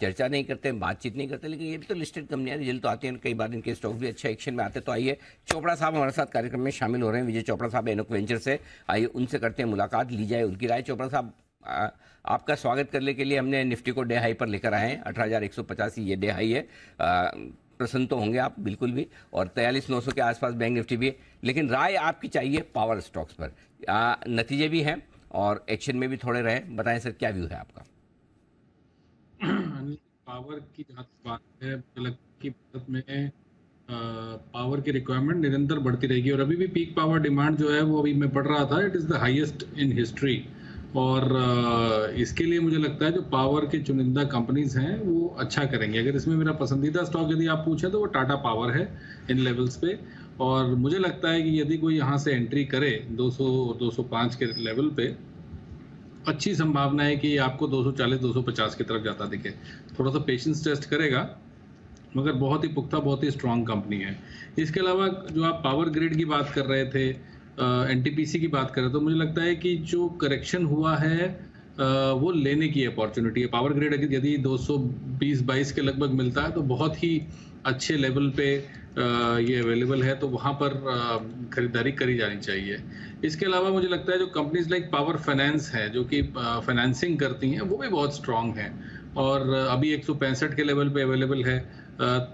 चर्चा नहीं करते, बातचीत नहीं करते, लेकिन ये भी तो लिस्टेड कंपनियां, रिजल्ट तो आते हैं, कई बार इनके स्टॉक भी अच्छे एक्शन में आते हैं। तो आइए, चोपड़ा साहब हमारे साथ कार्यक्रम में शामिल हो रहे हैं, विजय चोपड़ा साहब एनोक वेंचर से। आइए उनसे करते हैं मुलाकात, ली जाए उनकी राय। चोपड़ा साहब, आपका स्वागत करने के लिए हमने निफ्टी को डे हाई पर लेकर आए हैं, 18,185 ये डे हाई है। प्रसन्न तो होंगे आप बिल्कुल भी, और 43,900 के आसपास बैंक निफ्टी भी है, लेकिन राय आपकी चाहिए पावर स्टॉक्स पर। नतीजे भी हैं और एक्शन में भी थोड़े रहे, बताएं सर क्या व्यू है आपका? पावर की जहाँ बात है, मुझे लगता है कि भारत में पावर की रिक्वायरमेंट निरंतर बढ़ती रहेगी, और अभी भी पीक पावर डिमांड जो है वो अभी मैं पढ़ रहा था, it is the highest in history. और इसके लिए मुझे लगता है जो पावर के चुनिंदा कंपनीज हैं वो अच्छा करेंगे। अगर इसमें मेरा पसंदीदा स्टॉक यदि आप पूछें तो वो टाटा पावर है इन लेवल्स पे, और मुझे लगता है कि यदि कोई यहाँ से एंट्री करे 200 और 205 के लेवल पे, अच्छी संभावना है कि आपको 240-250 की तरफ जाता दिखे। थोड़ा सा पेशेंस टेस्ट करेगा, मगर बहुत ही पुख्ता, बहुत ही स्ट्रांग कंपनी है। इसके अलावा जो आप पावर ग्रिड की बात कर रहे थे, एनटीपीसी की बात करें, तो मुझे लगता है कि जो करेक्शन हुआ है वो लेने की अपॉर्चुनिटी है। पावर ग्रिड यदि 220-22 के लगभग मिलता है तो बहुत ही अच्छे लेवल पे ये अवेलेबल है, तो वहाँ पर खरीदारी करी जानी चाहिए। इसके अलावा मुझे लगता है जो कंपनीज लाइक पावर फाइनेंस है, जो कि फाइनेंसिंग करती हैं, वो भी बहुत स्ट्रांग हैं, और अभी 165 के लेवल पे अवेलेबल है।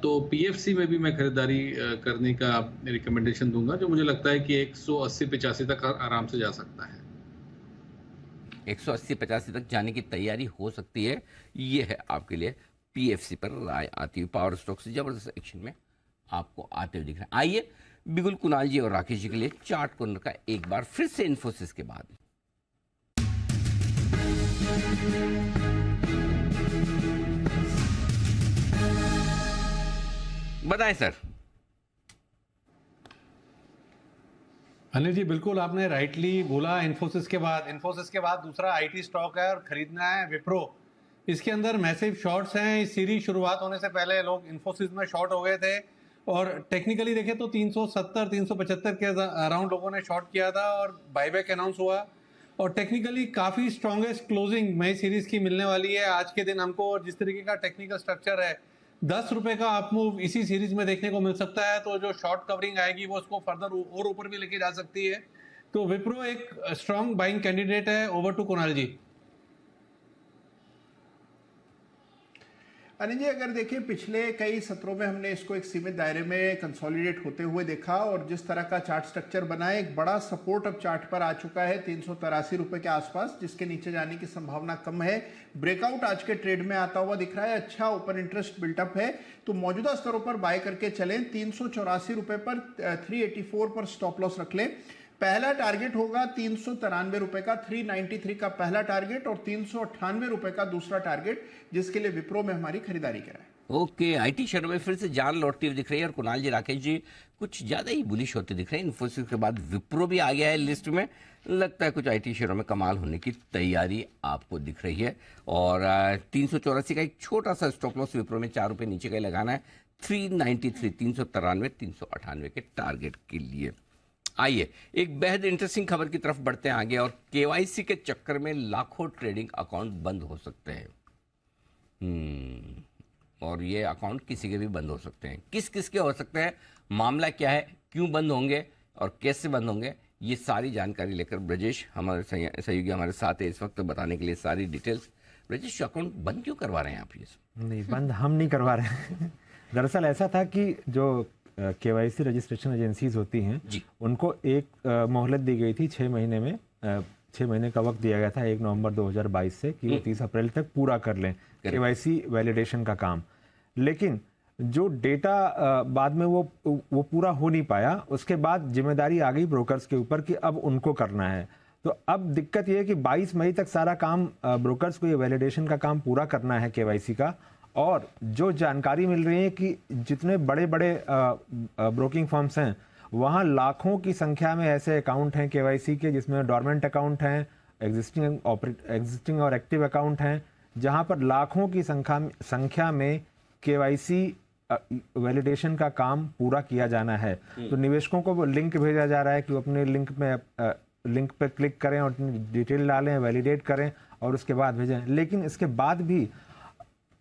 तो पीएफसी में भी मैं खरीदारी करने का रिकमेंडेशन दूंगा, जो मुझे लगता है कि 180-85 तक आराम से जा सकता है। 180-85 तक जाने की तैयारी हो सकती है, ये है आपके लिए पीएफसी पर राय आती हुई। पावर स्टॉक से जबरदस्त एक्शन में आपको आते हुए दिख रहा है। आइए बिगुल, कुणाल जी और राकेश जी के लिए चार्ट कॉर्नर का एक बार फिर से इन्फोसिस के बाद। बताएं सर। अनिल जी बिल्कुल आपने राइटली बोला। इन्फोसिस के बाद दूसरा आईटी स्टॉक है और खरीदना है विप्रो। इसके अंदर मैसिव शॉर्ट्स हैं। इस सीरीज शुरुआत होने से पहले लोग इन्फोसिस में शॉर्ट हो गए थे और टेक्निकली देखें तो 370 375 के अराउंड लोगों ने शॉर्ट किया था और बायबैक अनाउंस हुआ और टेक्निकली काफ़ी स्ट्रॉन्गेस्ट क्लोजिंग मई सीरीज की मिलने वाली है आज के दिन हमको। और जिस तरीके का टेक्निकल स्ट्रक्चर है, 10 रुपए का अप मूव इसी सीरीज में देखने को मिल सकता है। तो जो शॉर्ट कवरिंग आएगी वो उसको फर्दर और ऊपर भी लेके जा सकती है। तो विप्रो एक स्ट्रॉन्ग बाइंग कैंडिडेट है। ओवर टू कुणाल जी। अनिल जी अगर देखिए पिछले कई सत्रों में हमने इसको एक सीमित दायरे में कंसोलिडेट होते हुए देखा और जिस तरह का चार्ट स्ट्रक्चर बना है, एक बड़ा सपोर्ट अब चार्ट पर आ चुका है 383 रुपए के आसपास, जिसके नीचे जाने की संभावना कम है। ब्रेकआउट आज के ट्रेड में आता हुआ दिख रहा है। अच्छा ओपन इंटरेस्ट बिल्टअप है, तो मौजूदा स्तरों पर बाय करके चलें। 384 रुपए पर 384 पर स्टॉप लॉस रख लें। पहला टारगेट होगा 393 रुपए का, 393 का पहला टारगेट और 398 रुपए का दूसरा टारगेट, जिसके लिए विप्रो में हमारी खरीदारी कराए। ओके, आईटी शेयर में फिर से जान लौटती हुई दिख रही है और कुणाल जी, राकेश जी कुछ ज्यादा ही बुलिश होते दिख रहे हैं। इन्फोसिस के बाद विप्रो भी आ गया है लिस्ट में। लगता है कुछ आईटी शेयरों में कमाल होने की तैयारी आपको दिख रही है। और 384 का एक छोटा सा स्टॉप लॉस विप्रो में 4 रुपए नीचे का लगाना है 393 398 के टारगेट के लिए। आइए एक बेहद इंटरेस्टिंग खबर की तरफ बढ़ते हैं आगे। और केवाईसी के चक्कर में लाखों ट्रेडिंग अकाउंट बंद हो सकते हैं। और ये अकाउंट किसी के भी बंद हो सकते हैं। किस किस के हो सकते हैं, मामला क्या है, क्यों बंद होंगे और कैसे बंद होंगे, ये सारी जानकारी लेकर ब्रजेश हमारे सहयोगी हमारे साथ है इस वक्त बताने के लिए सारी डिटेल्स। ब्रजेश, अकाउंट बंद क्यों करवा रहे हैं आप? ये नहीं, बंद हम नहीं करवा रहे हैं। दरअसल ऐसा था कि जो केवाईसी रजिस्ट्रेशन एजेंसीज होती हैं उनको एक मोहलत दी गई थी 6 महीने में। 6 महीने का वक्त दिया गया था 1 नवंबर 2022 से कि वो 30 अप्रैल तक पूरा कर लें केवाईसी वैलिडेशन का काम। लेकिन जो डेटा बाद में वो पूरा हो नहीं पाया। उसके बाद जिम्मेदारी आ गई ब्रोकर्स के ऊपर कि अब उनको करना है। तो अब दिक्कत ये है कि 22 मई तक सारा काम ब्रोकर्स को ये वैलिडेशन का काम पूरा करना है केवाईसी का। और जो जानकारी मिल रही है कि जितने बड़े बड़े ब्रोकिंग फर्म्स हैं वहाँ लाखों की संख्या में ऐसे अकाउंट हैं केवाईसी के जिसमें डोरमेंट अकाउंट हैं, एग्जिस्टिंग और एक्टिव अकाउंट हैं, जहाँ पर लाखों की संख्या में केवाईसी वैलिडेशन का काम पूरा किया जाना है। तो निवेशकों को वो लिंक भेजा जा रहा है कि वो अपने लिंक पे क्लिक करें और डिटेल डालें, वैलिडेट करें और उसके बाद भेजें। लेकिन इसके बाद भी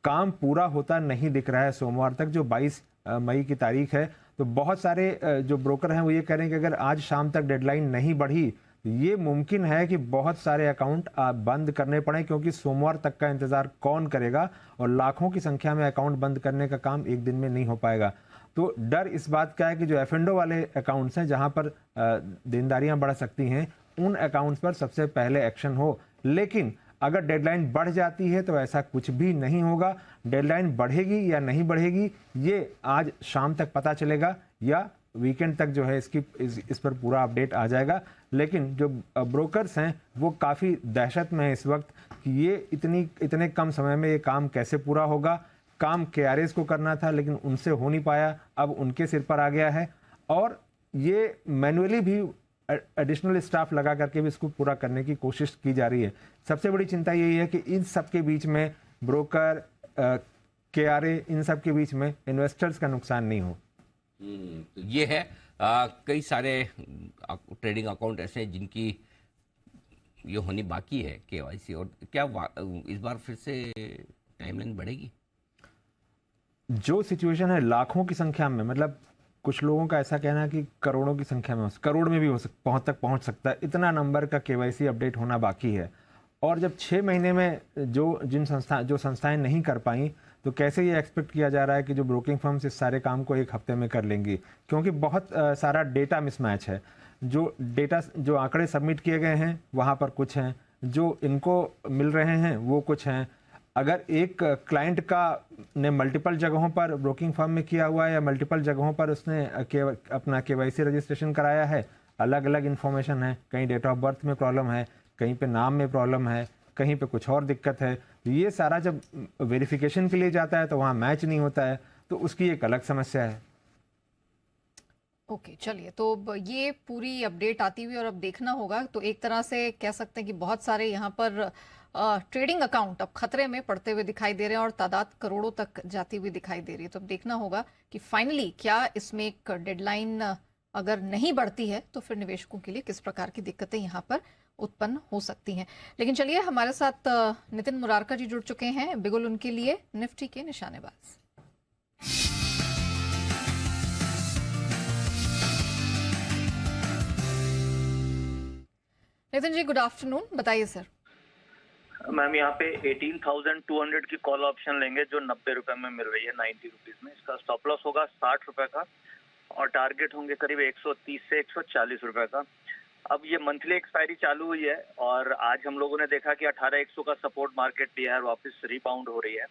काम पूरा होता नहीं दिख रहा है सोमवार तक, जो 22 मई की तारीख है। तो बहुत सारे जो ब्रोकर हैं वो ये कह रहे हैं कि अगर आज शाम तक डेडलाइन नहीं बढ़ी तो ये मुमकिन है कि बहुत सारे अकाउंट बंद करने पड़े, क्योंकि सोमवार तक का इंतजार कौन करेगा और लाखों की संख्या में अकाउंट बंद करने का काम एक दिन में नहीं हो पाएगा। तो डर इस बात का है कि जो एफ&ओ वाले अकाउंट्स हैं जहां पर देनदारियां बढ़ सकती हैं, उन अकाउंट्स पर सबसे पहले एक्शन हो। लेकिन अगर डेडलाइन बढ़ जाती है तो ऐसा कुछ भी नहीं होगा। डेडलाइन बढ़ेगी या नहीं बढ़ेगी ये आज शाम तक पता चलेगा या वीकेंड तक जो है इस पर पूरा अपडेट आ जाएगा। लेकिन जो ब्रोकर्स हैं वो काफ़ी दहशत में है इस वक्त कि ये इतने कम समय में ये काम कैसे पूरा होगा। काम केआरएस को करना था लेकिन उनसे हो नहीं पाया, अब उनके सिर पर आ गया है और ये मैनुअली भी एडिशनल स्टाफ लगा करके भी इसको पूरा करने की कोशिश की जा रही है। सबसे बड़ी चिंता यही है कि इन सब के बीच में ब्रोकर, केआरए, इन सब के बीच में इन्वेस्टर्स का नुकसान नहीं हो। ये है कई सारे ट्रेडिंग अकाउंट ऐसे हैं जिनकी ये होनी बाकी है केवाईसी। और क्या इस बार फिर से टाइमलाइन बढ़ेगी? जो सिचुएशन है लाखों की संख्या में, मतलब कुछ लोगों का ऐसा कहना है कि करोड़ों की संख्या में, करोड़ में भी पहुंच सकता है, इतना नंबर का केवाईसी अपडेट होना बाकी है। और जब 6 महीने में जो संस्थाएं नहीं कर पाई तो कैसे ये एक्सपेक्ट किया जा रहा है कि जो ब्रोकिंग फर्म्स इस सारे काम को 1 हफ्ते में कर लेंगी, क्योंकि बहुत सारा डेटा मिसमैच है। जो आंकड़े सबमिट किए गए हैं वहाँ पर कुछ हैं, जो इनको मिल रहे हैं वो कुछ हैं। अगर एक क्लाइंट ने मल्टीपल जगहों पर ब्रोकिंग फर्म में किया हुआ है या मल्टीपल जगहों पर उसने अपना केवाईसी रजिस्ट्रेशन कराया है, अलग अलग इन्फॉर्मेशन है, कहीं डेट ऑफ बर्थ में प्रॉब्लम है, कहीं पे नाम में प्रॉब्लम है, कहीं पे कुछ और दिक्कत है। ये सारा जब वेरिफिकेशन के लिए जाता है तो वहाँ मैच नहीं होता है, तो उसकी एक अलग समस्या है। ओके, चलिए, तो ये पूरी अपडेट आती हुई और अब देखना होगा। तो एक तरह से कह सकते हैं कि बहुत सारे यहाँ पर ट्रेडिंग अकाउंट अब खतरे में पड़ते हुए दिखाई दे रहे हैं और तादाद करोड़ों तक जाती हुई दिखाई दे रही है। तो अब देखना होगा कि फाइनली क्या इसमें एक डेडलाइन अगर नहीं बढ़ती है तो फिर निवेशकों के लिए किस प्रकार की दिक्कतें यहाँ पर उत्पन्न हो सकती हैं। लेकिन चलिए, हमारे साथ नितिन मुरारका जी जुड़ चुके हैं, बिगुल उनके लिए निफ्टी के निशानेबाज। नितिन जी, गुड आफ्टरनून, बताइए सर। मैम, यहाँ पे 18,200 की कॉल ऑप्शन लेंगे जो 90 रुपए में मिल रही है, 90 रुपीज में। इसका स्टॉप लॉस होगा 60 रुपए का और टारगेट होंगे करीब 130 से 140 रुपए का। अब ये मंथली एक्सपायरी चालू हुई है और आज हम लोगों ने देखा कि 18,100 का सपोर्ट मार्केट दिया है और वापस रिबाउंड हो रही है।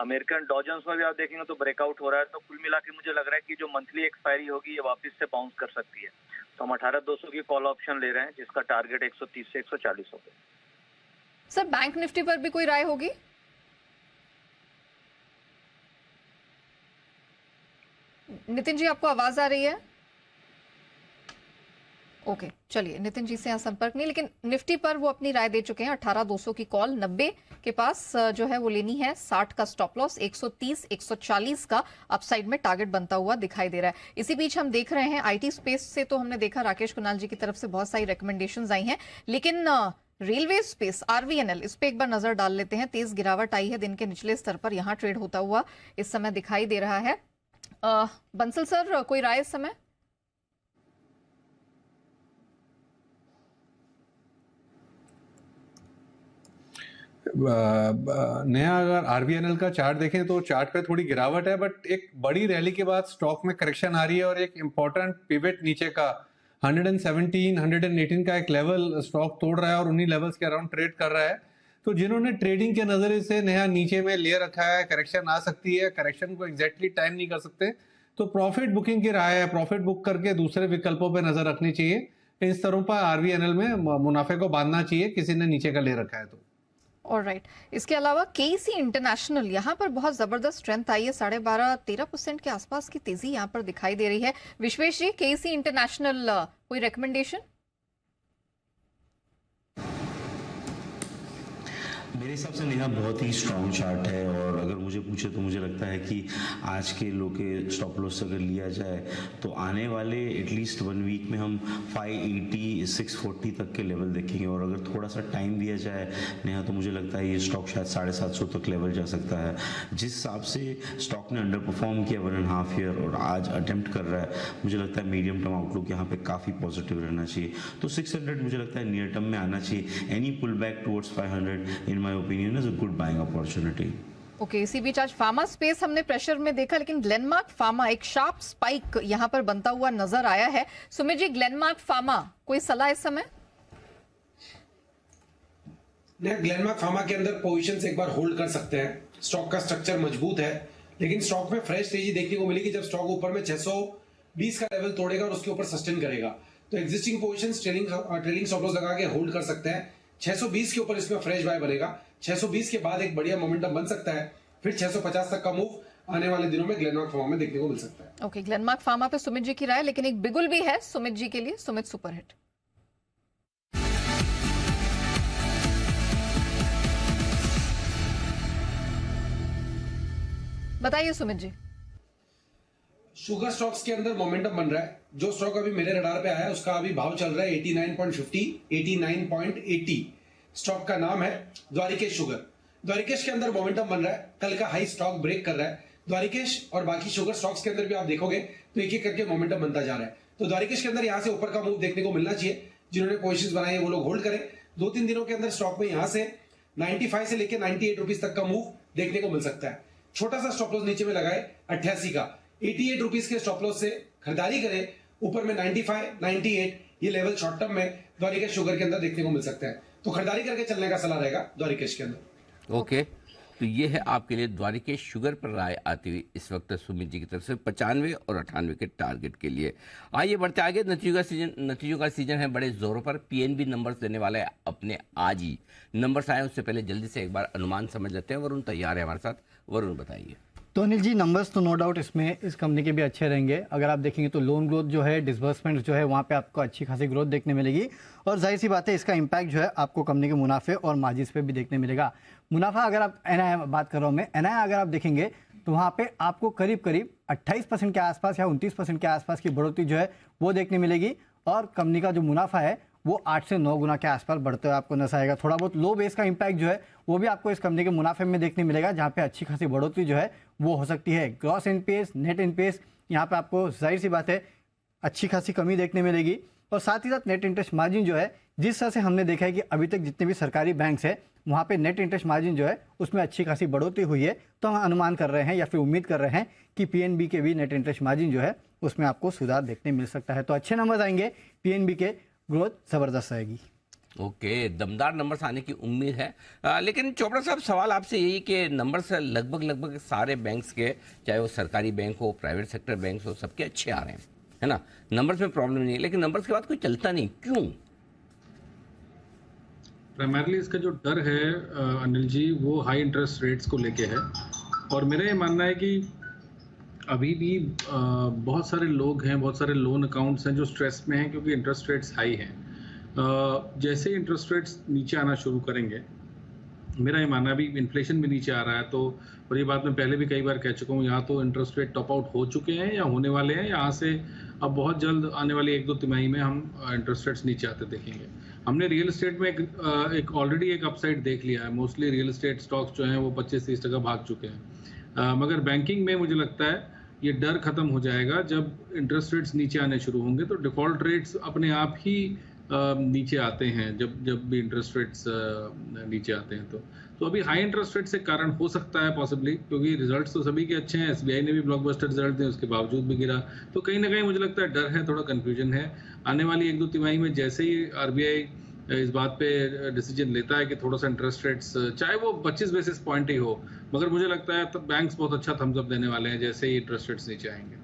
अमेरिकन डॉ जोन्स में भी आप देखेंगे तो ब्रेकआउट हो रहा है। तो कुल मिला के मुझे लग रहा है कि जो मंथली एक्सपायरी होगी ये वापस से बाउंस कर सकती है। तो हम 18,200 की कॉल ऑप्शन ले रहे हैं जिसका टारगेट 130 से 140 होगा। सर, बैंक निफ्टी पर भी कोई राय होगी? नितिन जी, आपको आवाज आ रही है? ओके, चलिए, नितिन जी से यहाँ संपर्क नहीं, लेकिन निफ्टी पर वो अपनी राय दे चुके हैं। 18,200 की कॉल, 90 के पास जो है वो लेनी है, 60 का स्टॉप लॉस, 130 140 का अपसाइड में टारगेट बनता हुआ दिखाई दे रहा है। इसी बीच हम देख रहे हैं आईटी स्पेस से, तो हमने देखा राकेश कुणाल जी की तरफ से बहुत सारी रिकमेंडेशंस आई हैं, लेकिन रेलवे स्पेस आरवीएनएल, इस पे एक बार नजर डाल लेते हैं। तेज गिरावट आई है, दिन के निचले स्तर पर यहां ट्रेड होता हुआ इस समय दिखाई दे रहा है। बंसल सर, कोई राय इस समय? नया अगर आरबीएनएल का चार्ट देखें तो चार्ट पे थोड़ी गिरावट है, बट एक बड़ी रैली के बाद स्टॉक में करेक्शन आ रही है और एक इंपॉर्टेंट पिवट नीचे का 117 118 का एक लेवल स्टॉक तोड़ रहा है और उन्हीं लेवल्स के अराउंड ट्रेड कर रहा है। तो जिन्होंने ट्रेडिंग के नजरिए से नया नीचे में ले रखा है, करेक्शन आ सकती है, करेक्शन को एग्जैक्टली टाइम नहीं कर सकते, तो प्रॉफिट बुकिंग की राय है, प्रॉफिट बुक करके दूसरे विकल्पों पर नजर रखनी चाहिए। इन स्तरों पर आरबीएनएल में मुनाफे को बांधना चाहिए किसी ने नीचे का ले रखा है तो। ऑलराइट, इसके अलावा केसी इंटरनेशनल, यहाँ पर बहुत जबरदस्त स्ट्रेंथ आई है, 12.5-13% के आसपास की तेजी यहाँ पर दिखाई दे रही है। विश्वेश जी, केसी इंटरनेशनल कोई रिकमेंडेशन? मेरे हिसाब से नेहा बहुत ही स्ट्रॉन्ग चार्ट है और अगर मुझे पूछे तो मुझे लगता है कि आज के लो के स्टॉप लॉस अगर लिया जाए तो आने वाले एटलीस्ट 1 वीक में हम 580 640 तक के लेवल देखेंगे और अगर थोड़ा सा टाइम दिया जाए नेहा तो मुझे लगता है ये स्टॉक शायद 750 तक लेवल जा सकता है। जिस हिसाब से स्टॉक ने अंडर परफॉर्म किया 1.5 ईयर और आज अटेम्प्ट कर रहा है, मुझे लगता है मीडियम टर्म आउटलुक यहाँ पे काफ़ी पॉजिटिव रहना चाहिए। तो 600 मुझे लगता है नियर टर्म में आना चाहिए। Any pull back towards 500 in my opinion is a good buying opportunity. Okay, इसी बीच आज फार्मा स्पेस हमने प्रेशर में देखा, लेकिन ग्लेनमार्क फार्मा एक शार्प स्पाइक यहां पर बनता हुआ नजर आया है। सुमित जी, ग्लेनमार्क फार्मा कोई सलाह इस समय? ग्लेनमार्क फार्मा के अंदर पोजीशंस एक बार होल्ड कर सकते हैं। स्टॉक का स्ट्रक्चर मजबूत है, लेकिन स्टॉक में फ्रेश तेजी देखने को मिलेगी जब स्टॉक ऊपर में 620 का लेवल तोड़ेगा और उसके ऊपर सस्टेन करेगा। तो existing positions trading stop loss लगा के होल्ड कर सकते हैं। 620 के ऊपर इसमें फ्रेश बाय बनेगा। 620 के बाद एक बढ़िया मोमेंटम बन सकता है, फिर 650 तक का मूव आने वाले दिनों में ग्लेनमार्क फार्मा में देखने को मिल सकता है। ओके, ग्लेनमार्क फार्मा पे सुमित जी की राय, लेकिन एक बिगुल भी है सुमित जी के लिए। सुमित सुपरहिट। बताइए सुमित जी। शुगर स्टॉक्स के अंदर मोमेंटम बन रहा है। जो स्टॉक अभी मेरे रडार पे आया है उसका अभी भाव चल रहा है 89.50 89.80। स्टॉक का नाम है द्वारिकेश शुगर। द्वारिकेश के अंदर मोमेंटम बन रहा है, कल का हाई स्टॉक ब्रेक कर रहा है। द्वारिकेश और बाकी शुगर स्टॉक्स के अंदर भी आप देखोगे तो एक एक करके मोमेंटम बनता जा रहा है। तो द्वारिकेश के अंदर यहां से ऊपर का मूव देखने को मिलना चाहिए। जिन्होंने पोजीशंस बनाई है वो लोग होल्ड करें। 2-3 दिनों के अंदर स्टॉक में यहां से 95 से लेकर 98 रुपीज तक का मूव देखने को मिल सकता है। छोटा सा स्टॉप लॉस नीचे में लगाए 88 का, 88 रुपीज के स्टॉप लॉस से खरीदारी करें। ऊपर में 95 98 ये लेवल शॉर्ट टर्म में द्वारिकेश शुगर के अंदर देखने को मिल सकता है। तो खरीदारी करके चलने का सलाह रहेगा द्वारिकेश के अंदर। ओके, तो ये है आपके लिए द्वारिकेश शुगर पर राय आती हुई इस वक्त सुमित जी की तरफ से 95 और 98 के टारगेट के लिए। आइए बढ़ते आगे। नतीजों का सीजन है बड़े जोरों पर। पीएनबी नंबर्स देने वाला है अपने आज ही। नंबर्स आए उससे पहले जल्दी से एक बार अनुमान समझ लेते हैं। वरुण तैयार है हमारे साथ। वरुण बताइए। तो अनिल जी, नंबर्स तो नो डाउट इसमें इस कंपनी के भी अच्छे रहेंगे। अगर आप देखेंगे तो लोन ग्रोथ जो है, डिसबर्समेंट जो है, वहाँ पे आपको अच्छी खासी ग्रोथ देखने मिलेगी और जाहिर सी बात है इसका इम्पैक्ट जो है आपको कंपनी के मुनाफे और मार्जिन्स पे भी देखने मिलेगा। मुनाफा अगर आप एनआई बात कर रहा हूँ मैं, एनआई अगर आप देखेंगे तो वहाँ पे आपको करीब करीब 28% के आसपास या 29% के आसपास की बढ़ोतरी जो है वो देखने मिलेगी और कंपनी का जो मुनाफा है वो 8 से 9 गुना के आसपास बढ़ते हुए आपको नजर आएगा। थोड़ा बहुत लो बेस का इम्पैक्ट जो है वो भी आपको इस कंपनी के मुनाफे में देखने मिलेगा, जहाँ पे अच्छी खासी बढ़ोतरी जो है वो हो सकती है। ग्रॉस एनपीएस, नेट एनपीएस, यहाँ पे आपको जाहिर सी बात है अच्छी खासी कमी देखने मिलेगी और साथ ही साथ नेट इंटरेस्ट मार्जिन जो है, जिस तरह से हमने देखा है कि अभी तक जितने भी सरकारी बैंक्स है वहाँ पे नेट इंटरेस्ट मार्जिन जो है उसमें अच्छी खासी बढ़ोतरी हुई है। तो हम अनुमान कर रहे हैं या फिर उम्मीद कर रहे हैं कि पीएनबी के भी नेट इंटरेस्ट मार्जिन जो है उसमें आपको सुधार देखने मिल सकता है। तो अच्छे नंबर आएंगे, पीएनबी के ग्रोथ जबरदस्त रहेगी। ओके, दमदार नंबर्स आने की उम्मीद है। लेकिन चोपड़ा साहब, सवाल आपसे यही कि नंबर्स लगभग सारे बैंक्स के, चाहे वो सरकारी बैंक हो, प्राइवेट सेक्टर बैंक हो, सबके अच्छे आ रहे हैं, है ना। नंबर्स में प्रॉब्लम नहीं है, लेकिन नंबर्स के बाद कोई चलता नहीं, क्यों? प्राइमरली इसका जो डर है अनिल जी, वो हाई इंटरेस्ट रेट्स को लेके है और मेरा ये मानना है कि अभी भी बहुत सारे लोग हैं, बहुत सारे लोन अकाउंट्स हैं जो स्ट्रेस में हैं क्योंकि इंटरेस्ट रेट्स हाई हैं। जैसे इंटरेस्ट रेट्स नीचे आना शुरू करेंगे, मेरा ये मानना है अभी इन्फ्लेशन भी नीचे आ रहा है, तो और ये बात मैं पहले भी कई बार कह चुका हूँ, यहाँ तो इंटरेस्ट रेट टॉप आउट हो चुके हैं या होने वाले हैं, यहाँ से अब बहुत जल्द आने वाली 1-2 तिमाही में हम इंटरेस्ट रेट्स नीचे आते देखेंगे। हमने रियल एस्टेट में एक ऑलरेडी एक अपसाइड देख लिया है। मोस्टली रियल एस्टेट स्टॉक्स जो हैं वो 25-30% भाग चुके हैं, मगर बैंकिंग में मुझे लगता है ये डर खत्म हो जाएगा जब इंटरेस्ट रेट्स नीचे आने शुरू होंगे। तो डिफ़ॉल्ट रेट्स अपने आप ही नीचे आते हैं जब भी इंटरेस्ट रेट्स नीचे आते हैं। तो अभी हाई इंटरेस्ट रेट से कारण हो सकता है पॉसिबली, क्योंकि रिजल्ट्स तो सभी के अच्छे हैं, एसबीआई ने भी ब्लॉकबस्टर रिजल्ट दिए, उसके बावजूद भी गिरा। तो कहीं ना कहीं मुझे लगता है डर है, थोड़ा कंफ्यूजन है। आने वाली 1-2 तिमाही में जैसे ही आरबीआई इस बात पे डिसीजन लेता है कि थोड़ा सा इंटरेस्ट रेट्स, चाहे वो 25 बेसिस पॉइंट ही हो, मगर मुझे लगता है तो बैंक्स बहुत अच्छा थम्स अप देने वाले हैं जैसे ही इंटरेस्ट रेट्स नीचे आएंगे।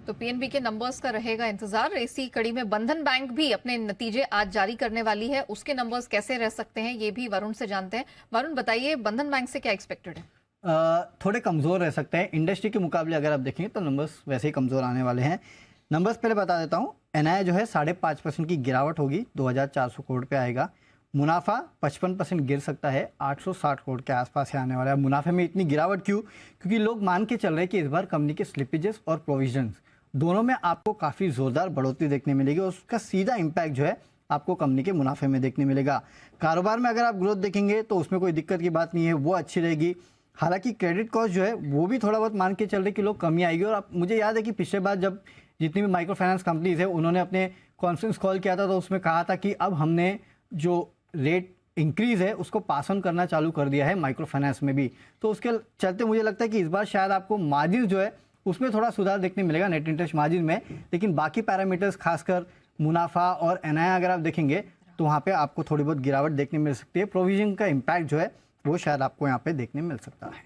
तो पीएनबी के नंबर्स का रहेगा इंतजार। इसी कड़ी में बंधन बैंक भी अपने नतीजे आज जारी करने वाली है, उसके नंबर्स कैसे रह सकते हैं ये भी वरुण से जानते हैं। वरुण बताइए, बंधन बैंक से क्या एक्सपेक्टेड है? थोड़े कमजोर रह सकते हैं इंडस्ट्री के मुकाबले। अगर आप देखेंगे तो नंबर्स वैसे ही कमजोर आने वाले हैं। नंबर्स पहले बता देता हूँ। एनआई जो है 5.5% की गिरावट होगी, 2400 करोड़ पे आएगा। मुनाफा 55% गिर सकता है, 860 करोड़ के आसपास से आने वाला है। मुनाफे में इतनी गिरावट क्यों? क्योंकि लोग मान के चल रहे हैं कि इस बार कंपनी के स्लिपेजेस और प्रोविजंस दोनों में आपको काफ़ी ज़ोरदार बढ़ोतरी देखने मिलेगी और उसका सीधा इम्पैक्ट जो है आपको कंपनी के मुनाफे में देखने मिलेगा। कारोबार में अगर आप ग्रोथ देखेंगे तो उसमें कोई दिक्कत की बात नहीं है, वो अच्छी रहेगी। हालांकि क्रेडिट कॉस्ट जो है वो भी थोड़ा बहुत मान के चल रहे कि लोग कमी आएगी। और आप, मुझे याद है कि पिछले बार जब जितनी भी माइक्रो फाइनेंस कंपनीज है उन्होंने अपने कॉन्फ्रेंस कॉल किया था तो उसमें कहा था कि अब हमने जो रेट इंक्रीज है उसको पास ऑन करना चालू कर दिया है माइक्रो फाइनेंस में भी। तो उसके चलते मुझे लगता है कि इस बार शायद आपको मार्जिन जो है उसमें थोड़ा सुधार देखने मिलेगा, नेट इंटरेस्ट मार्जिन में। लेकिन बाकी पैरामीटर्स खासकर मुनाफा और एनआई अगर आप देखेंगे तो वहाँ पे आपको थोड़ी बहुत गिरावट देखने मिल सकती है। प्रोविजन का इम्पैक्ट जो है वो शायद आपको यहाँ पे देखने मिल सकता है।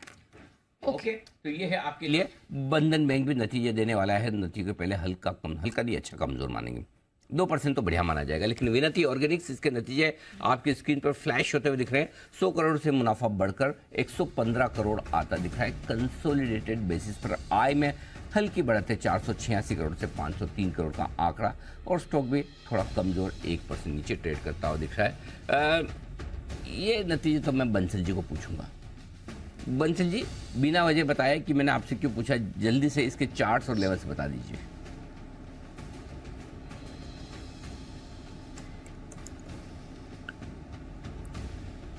ओके, तो ये है आपके लिए। बंधन बैंक भी नतीजे देने वाला है। नतीजे पहले हल्का नहीं, अच्छा कमजोर मानेंगे। 2% तो बढ़िया माना जाएगा। लेकिन विनती ऑर्गेनिक्स, इसके नतीजे आपकी स्क्रीन पर फ्लैश होते हुए दिख रहे हैं। 100 करोड़ से मुनाफा बढ़कर 115 करोड़ आता दिख रहा है। कंसोलिडेटेड बेसिस पर आय में हल्की बढ़त है, 486 करोड़ से 503 करोड़ का आंकड़ा। और स्टॉक भी थोड़ा कमजोर 1% नीचे ट्रेड करता हुआ दिख रहा है। ये नतीजे तो मैं बंसल जी को पूछूंगा। बंसल जी, बिना वजह बताया कि मैंने आपसे क्यों पूछा, जल्दी से इसके चार्ट्स और लेवल्स बता दीजिए।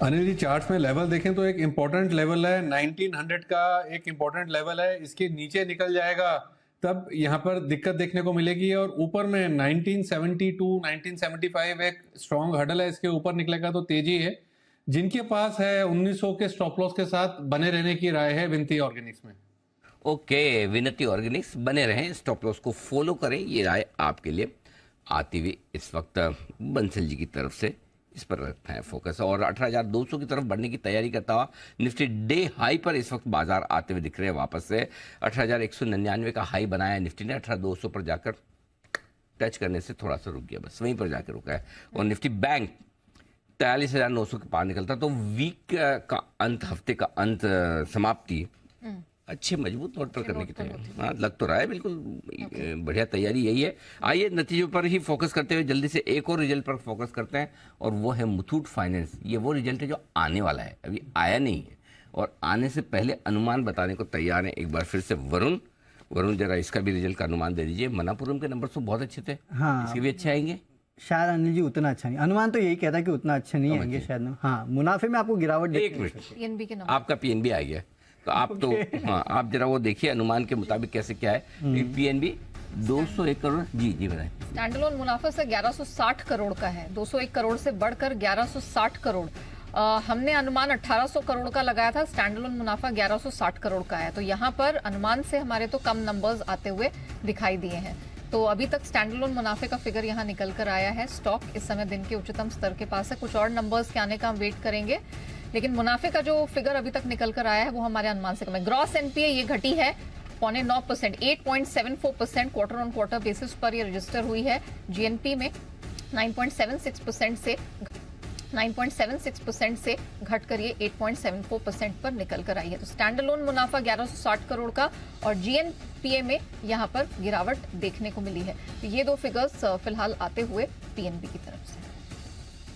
अनिल जी, चार्ट्स में लेवल देखें तो एक इंपॉर्टेंट लेवल है 1900 का, एक इंपॉर्टेंट लेवल है। इसके नीचे निकल जाएगा तब यहाँ पर दिक्कत देखने को मिलेगी। और ऊपर में 1972, 1975 एक स्ट्रॉन्ग हर्डल है, इसके ऊपर निकलेगा तो तेजी है। जिनके पास है 1900 के स्टॉप लॉस के साथ बने रहने की राय है विनती ऑर्गेनिक्स में। ओके, विनती ऑर्गेनिक्स बने रहें, स्टॉप लॉस को फॉलो करें, ये राय आपके लिए आती हुई इस वक्त बंसल जी की तरफ से इस पर रखना है फोकस। और 18,200 की तरफ बढ़ने की तैयारी करता हुआ निफ्टी डे हाई पर इस वक्त बाजार आते हुए दिख रहे हैं। वापस से 18,199 का हाई बनाया निफ्टी ने, 18,200 पर जाकर टच करने से थोड़ा सा रुक गया, बस वहीं पर जाकर रुका है। और निफ्टी बैंक 43,900 के पार निकलता तो वीक का अंत, हफ्ते का अंत, समाप्ति अच्छे मजबूत नोट पर करने की तैयारी, हाँ लग तो रहा है बिल्कुल बढ़िया तैयारी यही है। आइए नतीजों पर ही फोकस करते हुए जल्दी से एक और रिजल्ट पर फोकस करते हैं, और वो है मुथूट फाइनेंस। ये वो रिजल्ट है जो आने वाला है, अभी आया नहीं है, और आने से पहले अनुमान बताने को तैयार है एक बार फिर से वरुण जरा इसका भी रिजल्ट का अनुमान दे दीजिए। मनापुरम के नंबर तो बहुत अच्छे थे, हाँ इसके भी अच्छे आएंगे शायद। अनिल जी उतना अच्छा नहीं, अनुमान तो यही कहता है कि उतना अच्छा नहीं आएंगे शायद। हाँ मुनाफे में आपको गिरावट एक मिनट, पीएनबी के नंबर, आपका पीएनबी आ गया तो आप तो हाँ आप जरा वो देखिए अनुमान के मुताबिक कैसे क्या है। पीएनबी 201 करोड़, जी बताएं। स्टैंडअलोन मुनाफा से 1160 करोड़ का है, 201 करोड़ से बढ़कर 1160 करोड़। हमने अनुमान 1800 करोड़ का लगाया था, स्टैंडअलोन मुनाफा 1160 करोड़ का है। तो यहाँ पर अनुमान से हमारे तो कम नंबर्स आते हुए दिखाई दिए हैं। तो अभी तक स्टैंडअलोन मुनाफे का फिगर यहाँ निकल कर आया है। स्टॉक इस समय दिन के उच्चतम स्तर के पास है, कुछ और नंबर्स के आने का हम वेट करेंगे, लेकिन मुनाफे का जो फिगर अभी तक निकल कर आया है वो हमारे अनुमान से कम है। ग्रॉस एनपीए ये घटी है 0.9%, 8.74% क्वार्टर ऑन क्वार्टर बेसिस पर ये रजिस्टर हुई है। जीएनपी में 9.76% से घटकर ये 8.74% पर निकल कर आई है। तो स्टैंडअलोन मुनाफा 1160 करोड़ का और जीएनपीए में यहाँ पर गिरावट देखने को मिली है। तो ये दो फिगर्स फिलहाल आते हुए पीएनबी की तरफ से।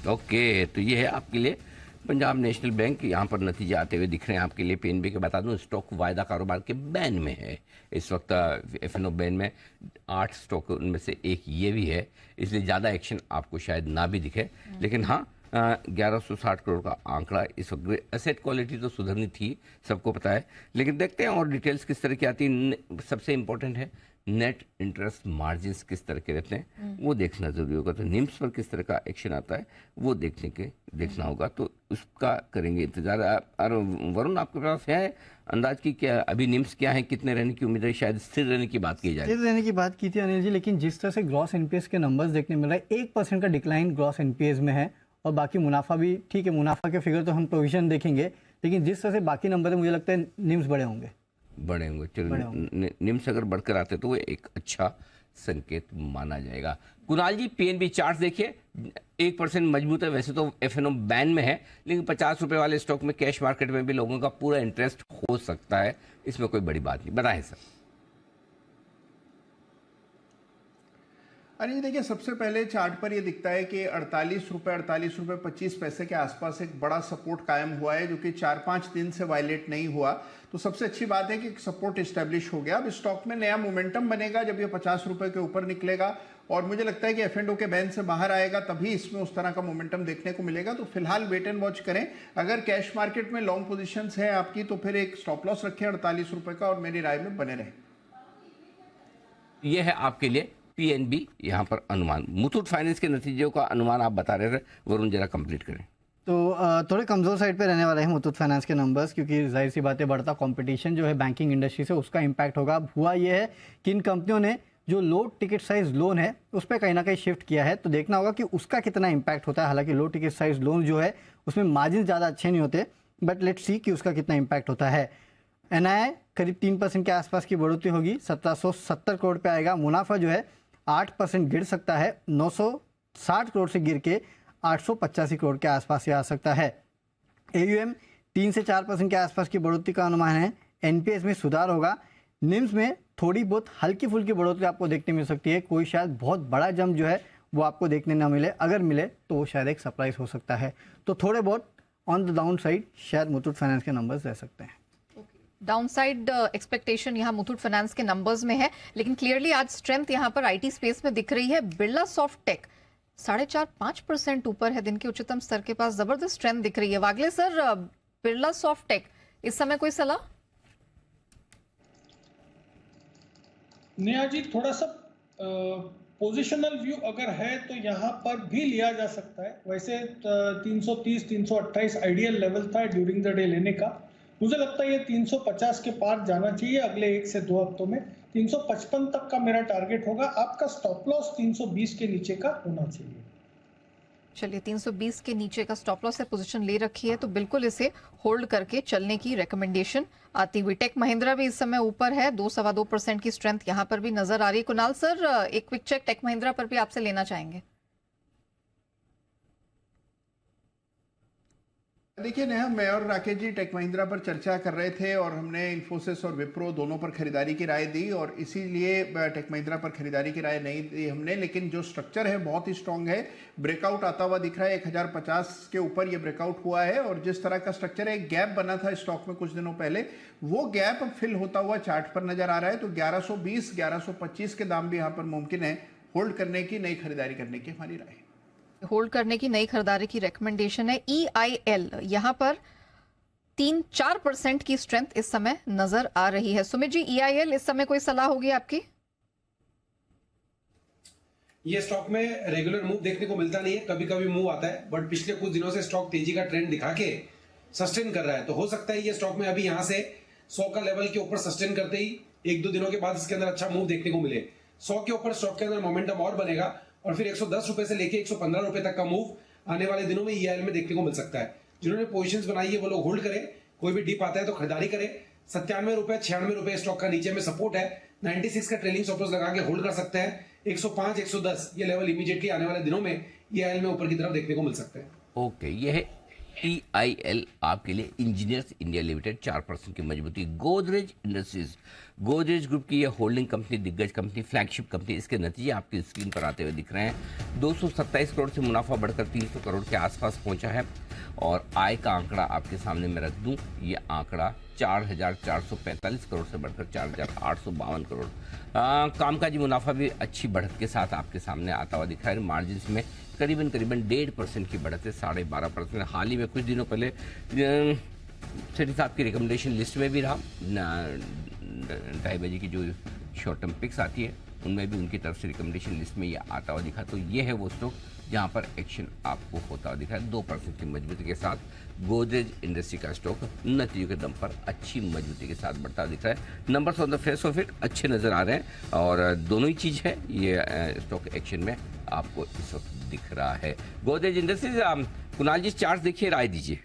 ओके, तो ये है आपके लिए पंजाब नेशनल बैंक, यहाँ पर नतीजे आते हुए दिख रहे हैं आपके लिए। पीएनबी के बता दूं स्टॉक वायदा कारोबार के बैन में है इस वक्त, एफएनओ बैन में 8 स्टॉक, उनमें से एक ये भी है, इसलिए ज़्यादा एक्शन आपको शायद ना भी दिखे। लेकिन हाँ 1160 करोड़ का आंकड़ा इस वक्त, एसेट क्वालिटी तो सुधरनी थी सबको पता है, लेकिन देखते हैं और डिटेल्स किस तरह की आती है। सबसे इंपॉर्टेंट है नेट इंटरेस्ट मार्जिन्स किस तरह के रहते हैं वो देखना जरूरी होगा। तो निम्स पर किस तरह का एक्शन आता है वो देखना होगा, तो उसका करेंगे इंतजार। और वरुण आपके पास है अंदाज की क्या अभी निम्स क्या है, कितने रहने की उम्मीद है? शायद स्थिर रहने की बात की जाए, स्थिर रहने की बात की थी अनिल जी, लेकिन जिस तरह से ग्रॉस एनपीएस के नंबर्स देखने मिल रहा है, 1% का डिक्लाइन ग्रॉस एनपीएस में है, और बाकी मुनाफा भी ठीक है, मुनाफा के फिगर तो हम प्रोविजन देखेंगे, लेकिन जिस तरह से बाकी नंबर है मुझे लगता है निम्स बड़े होंगे। चलो निम्स अगर बढ़कर आते तो वो एक अच्छा संकेत माना जाएगा। कुणाल जी पीएनबी चार्ट देखिए, 1% मजबूत है, वैसे तो एफएनओ बैन में है, लेकिन 50 रुपए वाले स्टॉक में कैश मार्केट में भी लोगों का पूरा इंटरेस्ट हो सकता है, इसमें कोई बड़ी बात नहीं। बताएं सर। अनिल देखिए, सबसे पहले चार्ट पर ये दिखता है कि 48 रुपए 25 पैसे के आसपास एक बड़ा सपोर्ट कायम हुआ है, जो कि 4-5 दिन से वायलेट नहीं हुआ। तो सबसे अच्छी बात है कि सपोर्ट इस्टेब्लिश हो गया। अब स्टॉक में नया मोमेंटम बनेगा जब ये 50 रुपए के ऊपर निकलेगा, और मुझे लगता है कि एफ&ओ के बैन से बाहर आएगा, तभी इसमें उस तरह का मोमेंटम देखने को मिलेगा। तो फिलहाल वेट एंड वॉच करें। अगर कैश मार्केट में लॉन्ग पोजीशंस है आपकी, तो फिर एक स्टॉप लॉस रखें 48 रुपए का, और मेरी राय में बने रहें। यह है आपके लिए पीएनबी यहाँ पर अनुमान। मुथूट फाइनेंस के नतीजों का अनुमान आप बता रहे थे, वरुण जरा कंप्लीट करें। तो थोड़े कमज़ोर साइड पे रहने वाले हैं मुथूट फाइनेंस के नंबर्स, क्योंकि जाहिर सी बात है बढ़ता कंपटीशन जो है बैंकिंग इंडस्ट्री से, उसका इम्पैक्ट होगा। अब हुआ ये है कि इन कंपनियों ने जो लो टिकट साइज लोन है उस पर कहीं ना कहीं शिफ्ट किया है, तो देखना होगा कि उसका कितना इम्पैक्ट होता है। हालांकि लो टिकट साइज लोन जो है उसमें मार्जिन ज़्यादा अच्छे नहीं होते, बट लेट्स सी कि उसका कितना इम्पैक्ट होता है। एनआई करीब 3% के आसपास की बढ़ोतरी होगी, 1770 करोड़ पे आएगा। मुनाफा जो है 8% गिर सकता है, 960 करोड़ से गिर के 885 करोड़ के आसपास आ सकता है। एयूएम 3 से 4% के आसपास की बढ़ोतरी का अनुमान है। एनपीएस में सुधार होगा। निम्स में थोड़ी बहुत हल्की फुल्की बढ़ोतरी आपको देखने मिल सकती है, कोई शायद बहुत बड़ा जंप जो है वो आपको देखने ना मिले, अगर मिले तो वो शायद एक सरप्राइज हो सकता है। तो थोड़े बहुत ऑन द डाउन साइड शायद मुथूट फाइनेंस के नंबर्स रह सकते हैं। डाउनसाइड एक्सपेक्टेशन यहाँ मुथूट फाइनेंस के नंबर्स में है, लेकिन क्लियरली आज स्ट्रेंथ यहाँ पर आईटी स्पेस में दिख रही है। बिरला सॉफ्ट टेक 4.5-5% ऊपर है, दिन के उच्चतम स्तर के पास जबरदस्त स्ट्रेंथ दिख रही है। वागले सर, बिरला सॉफ्ट टेक इस समय कोई सलाह? नेहा जी, थोड़ा सा पोजिशनल व्यू अगर है तो यहाँ पर भी लिया जा सकता है। वैसे 330-328 आइडियल लेवल था ड्यूरिंग द डे लेने का। मुझे लगता है ये 350 के पार जाना चाहिए अगले 1 से 2 हफ्तों में। 355 तक का मेरा टारगेट होगा। आपका स्टॉप लॉस 320 के नीचे का होना चाहिए। चलिए 320 के नीचे का स्टॉप लॉस से पोजीशन ले रखी है, तो बिल्कुल इसे होल्ड करके चलने की रिकमेंडेशन आती हुई। टेक महिंद्रा भी इस समय ऊपर है, 2-2.25% की स्ट्रेंथ यहां पर भी नजर आ रही है। कुणाल सर, एक क्विक चेक टेक महिंद्रा पर भी आपसे लेना चाहेंगे। देखिए नेहा, मैं और राकेश जी टेक महिंद्रा पर चर्चा कर रहे थे और हमने इन्फोसिस और विप्रो दोनों पर खरीदारी की राय दी, और इसीलिए टेक महिंद्रा पर खरीदारी की राय नहीं दी हमने। लेकिन जो स्ट्रक्चर है बहुत ही स्ट्रांग है, ब्रेकआउट आता हुआ दिख रहा है, 1050 के ऊपर ये ब्रेकआउट हुआ है। और जिस तरह का स्ट्रक्चर है, एक गैप बना था स्टॉक में कुछ दिनों पहले, वो गैप अब फिल होता हुआ चार्ट पर नजर आ रहा है। तो 1120 1125 के दाम भी यहाँ पर मुमकिन है। होल्ड करने की, नई खरीदारी करने की हमारी राय है। होल्ड करने की नई खरीदारी की रिकमेंडेशन है। EIL यहां पर 3-4% की स्ट्रेंथ इस समय नजर आ रही है। सुमित जी, EIL इस समय कोई सलाह होगी आपकी? ये स्टॉक में रेगुलर मूव देखने को मिलता नहीं है, कभी कभी मूव आता है, बट पिछले कुछ दिनों से स्टॉक तेजी का ट्रेंड दिखा के सस्टेन कर रहा है। तो हो सकता है ये स्टॉक में अभी यहां से 100 का लेवल के ऊपर सस्टेन करते ही 1-2 दिनों के बाद इसके अंदर अच्छा मूव देखने को मिले। 100 के ऊपर स्टॉक के अंदर मोमेंटम और बनेगा और फिर 110 रुपए से लेके 115 रुपए तक का मूव आने वाले दिनों में EIL में देखने को मिल सकता है। जिन्होंने पोजीशंस बनाई है वो लोग होल्ड करें, कोई भी डिप आता है तो खरीदारी करें। 97 रुपए 96 रुपए स्टॉक का नीचे में सपोर्ट है, 96 का ट्रेलिंग स्टॉप लॉस लगा के होल्ड कर सकते हैं। 105 110 ये लेवल इमीडिएटली आने वाले दिनों में EIL में ऊपर की तरफ देखने को मिल सकते हैं। ओके, ये है EIL आपके लिए। इंजीनियर्स इंडिया लिमिटेड 4% की मजबूती। गोदरेज इंडस्ट्रीज, गोदरेज ग्रुप की यह होल्डिंग कंपनी, दिग्गज कंपनी, फ्लैगशिप कंपनी, इसके नतीजे आपकी स्क्रीन पर आते हुए दिख रहे हैं। 227 करोड़ से मुनाफा बढ़कर 300 करोड़ के आसपास पहुंचा है। और आय का आंकड़ा आपके सामने मैं रख दूं, ये आंकड़ा 4,445 करोड़ से बढ़कर 4,852 करोड़। कामकाजी मुनाफा भी अच्छी बढ़त के साथ आपके सामने आता हुआ दिख रहा है। मार्जिन में करीबन 1.5% की बढ़त है, 12.5%। हाल ही में कुछ दिनों पहले सेठी साहब की रिकमेंडेशन लिस्ट में भी रहा। 2:30 बजे की जो शॉर्ट टर्म पिक्स आती है उनमें भी उनकी तरफ से रिकमेंडेशन लिस्ट में ये आता हुआ दिखा। तो ये है वो स्टॉक जहाँ पर एक्शन आपको होता हुआ दिखा है। 2% की मजबूती के साथ गोदरेज इंडस्ट्री का स्टॉक नतीजों के दम पर अच्छी मजबूती के साथ बढ़ता हुआ दिख रहा है। Numbers on the face of it अच्छे नजर आ रहे हैं और दोनों ही चीज़ है, ये स्टॉक एक्शन में आपको इस वक्त दिख रहा है। गोदरेज इंडस्ट्रीज, कुणाल जी चार्ट देखिए, राय दीजिए।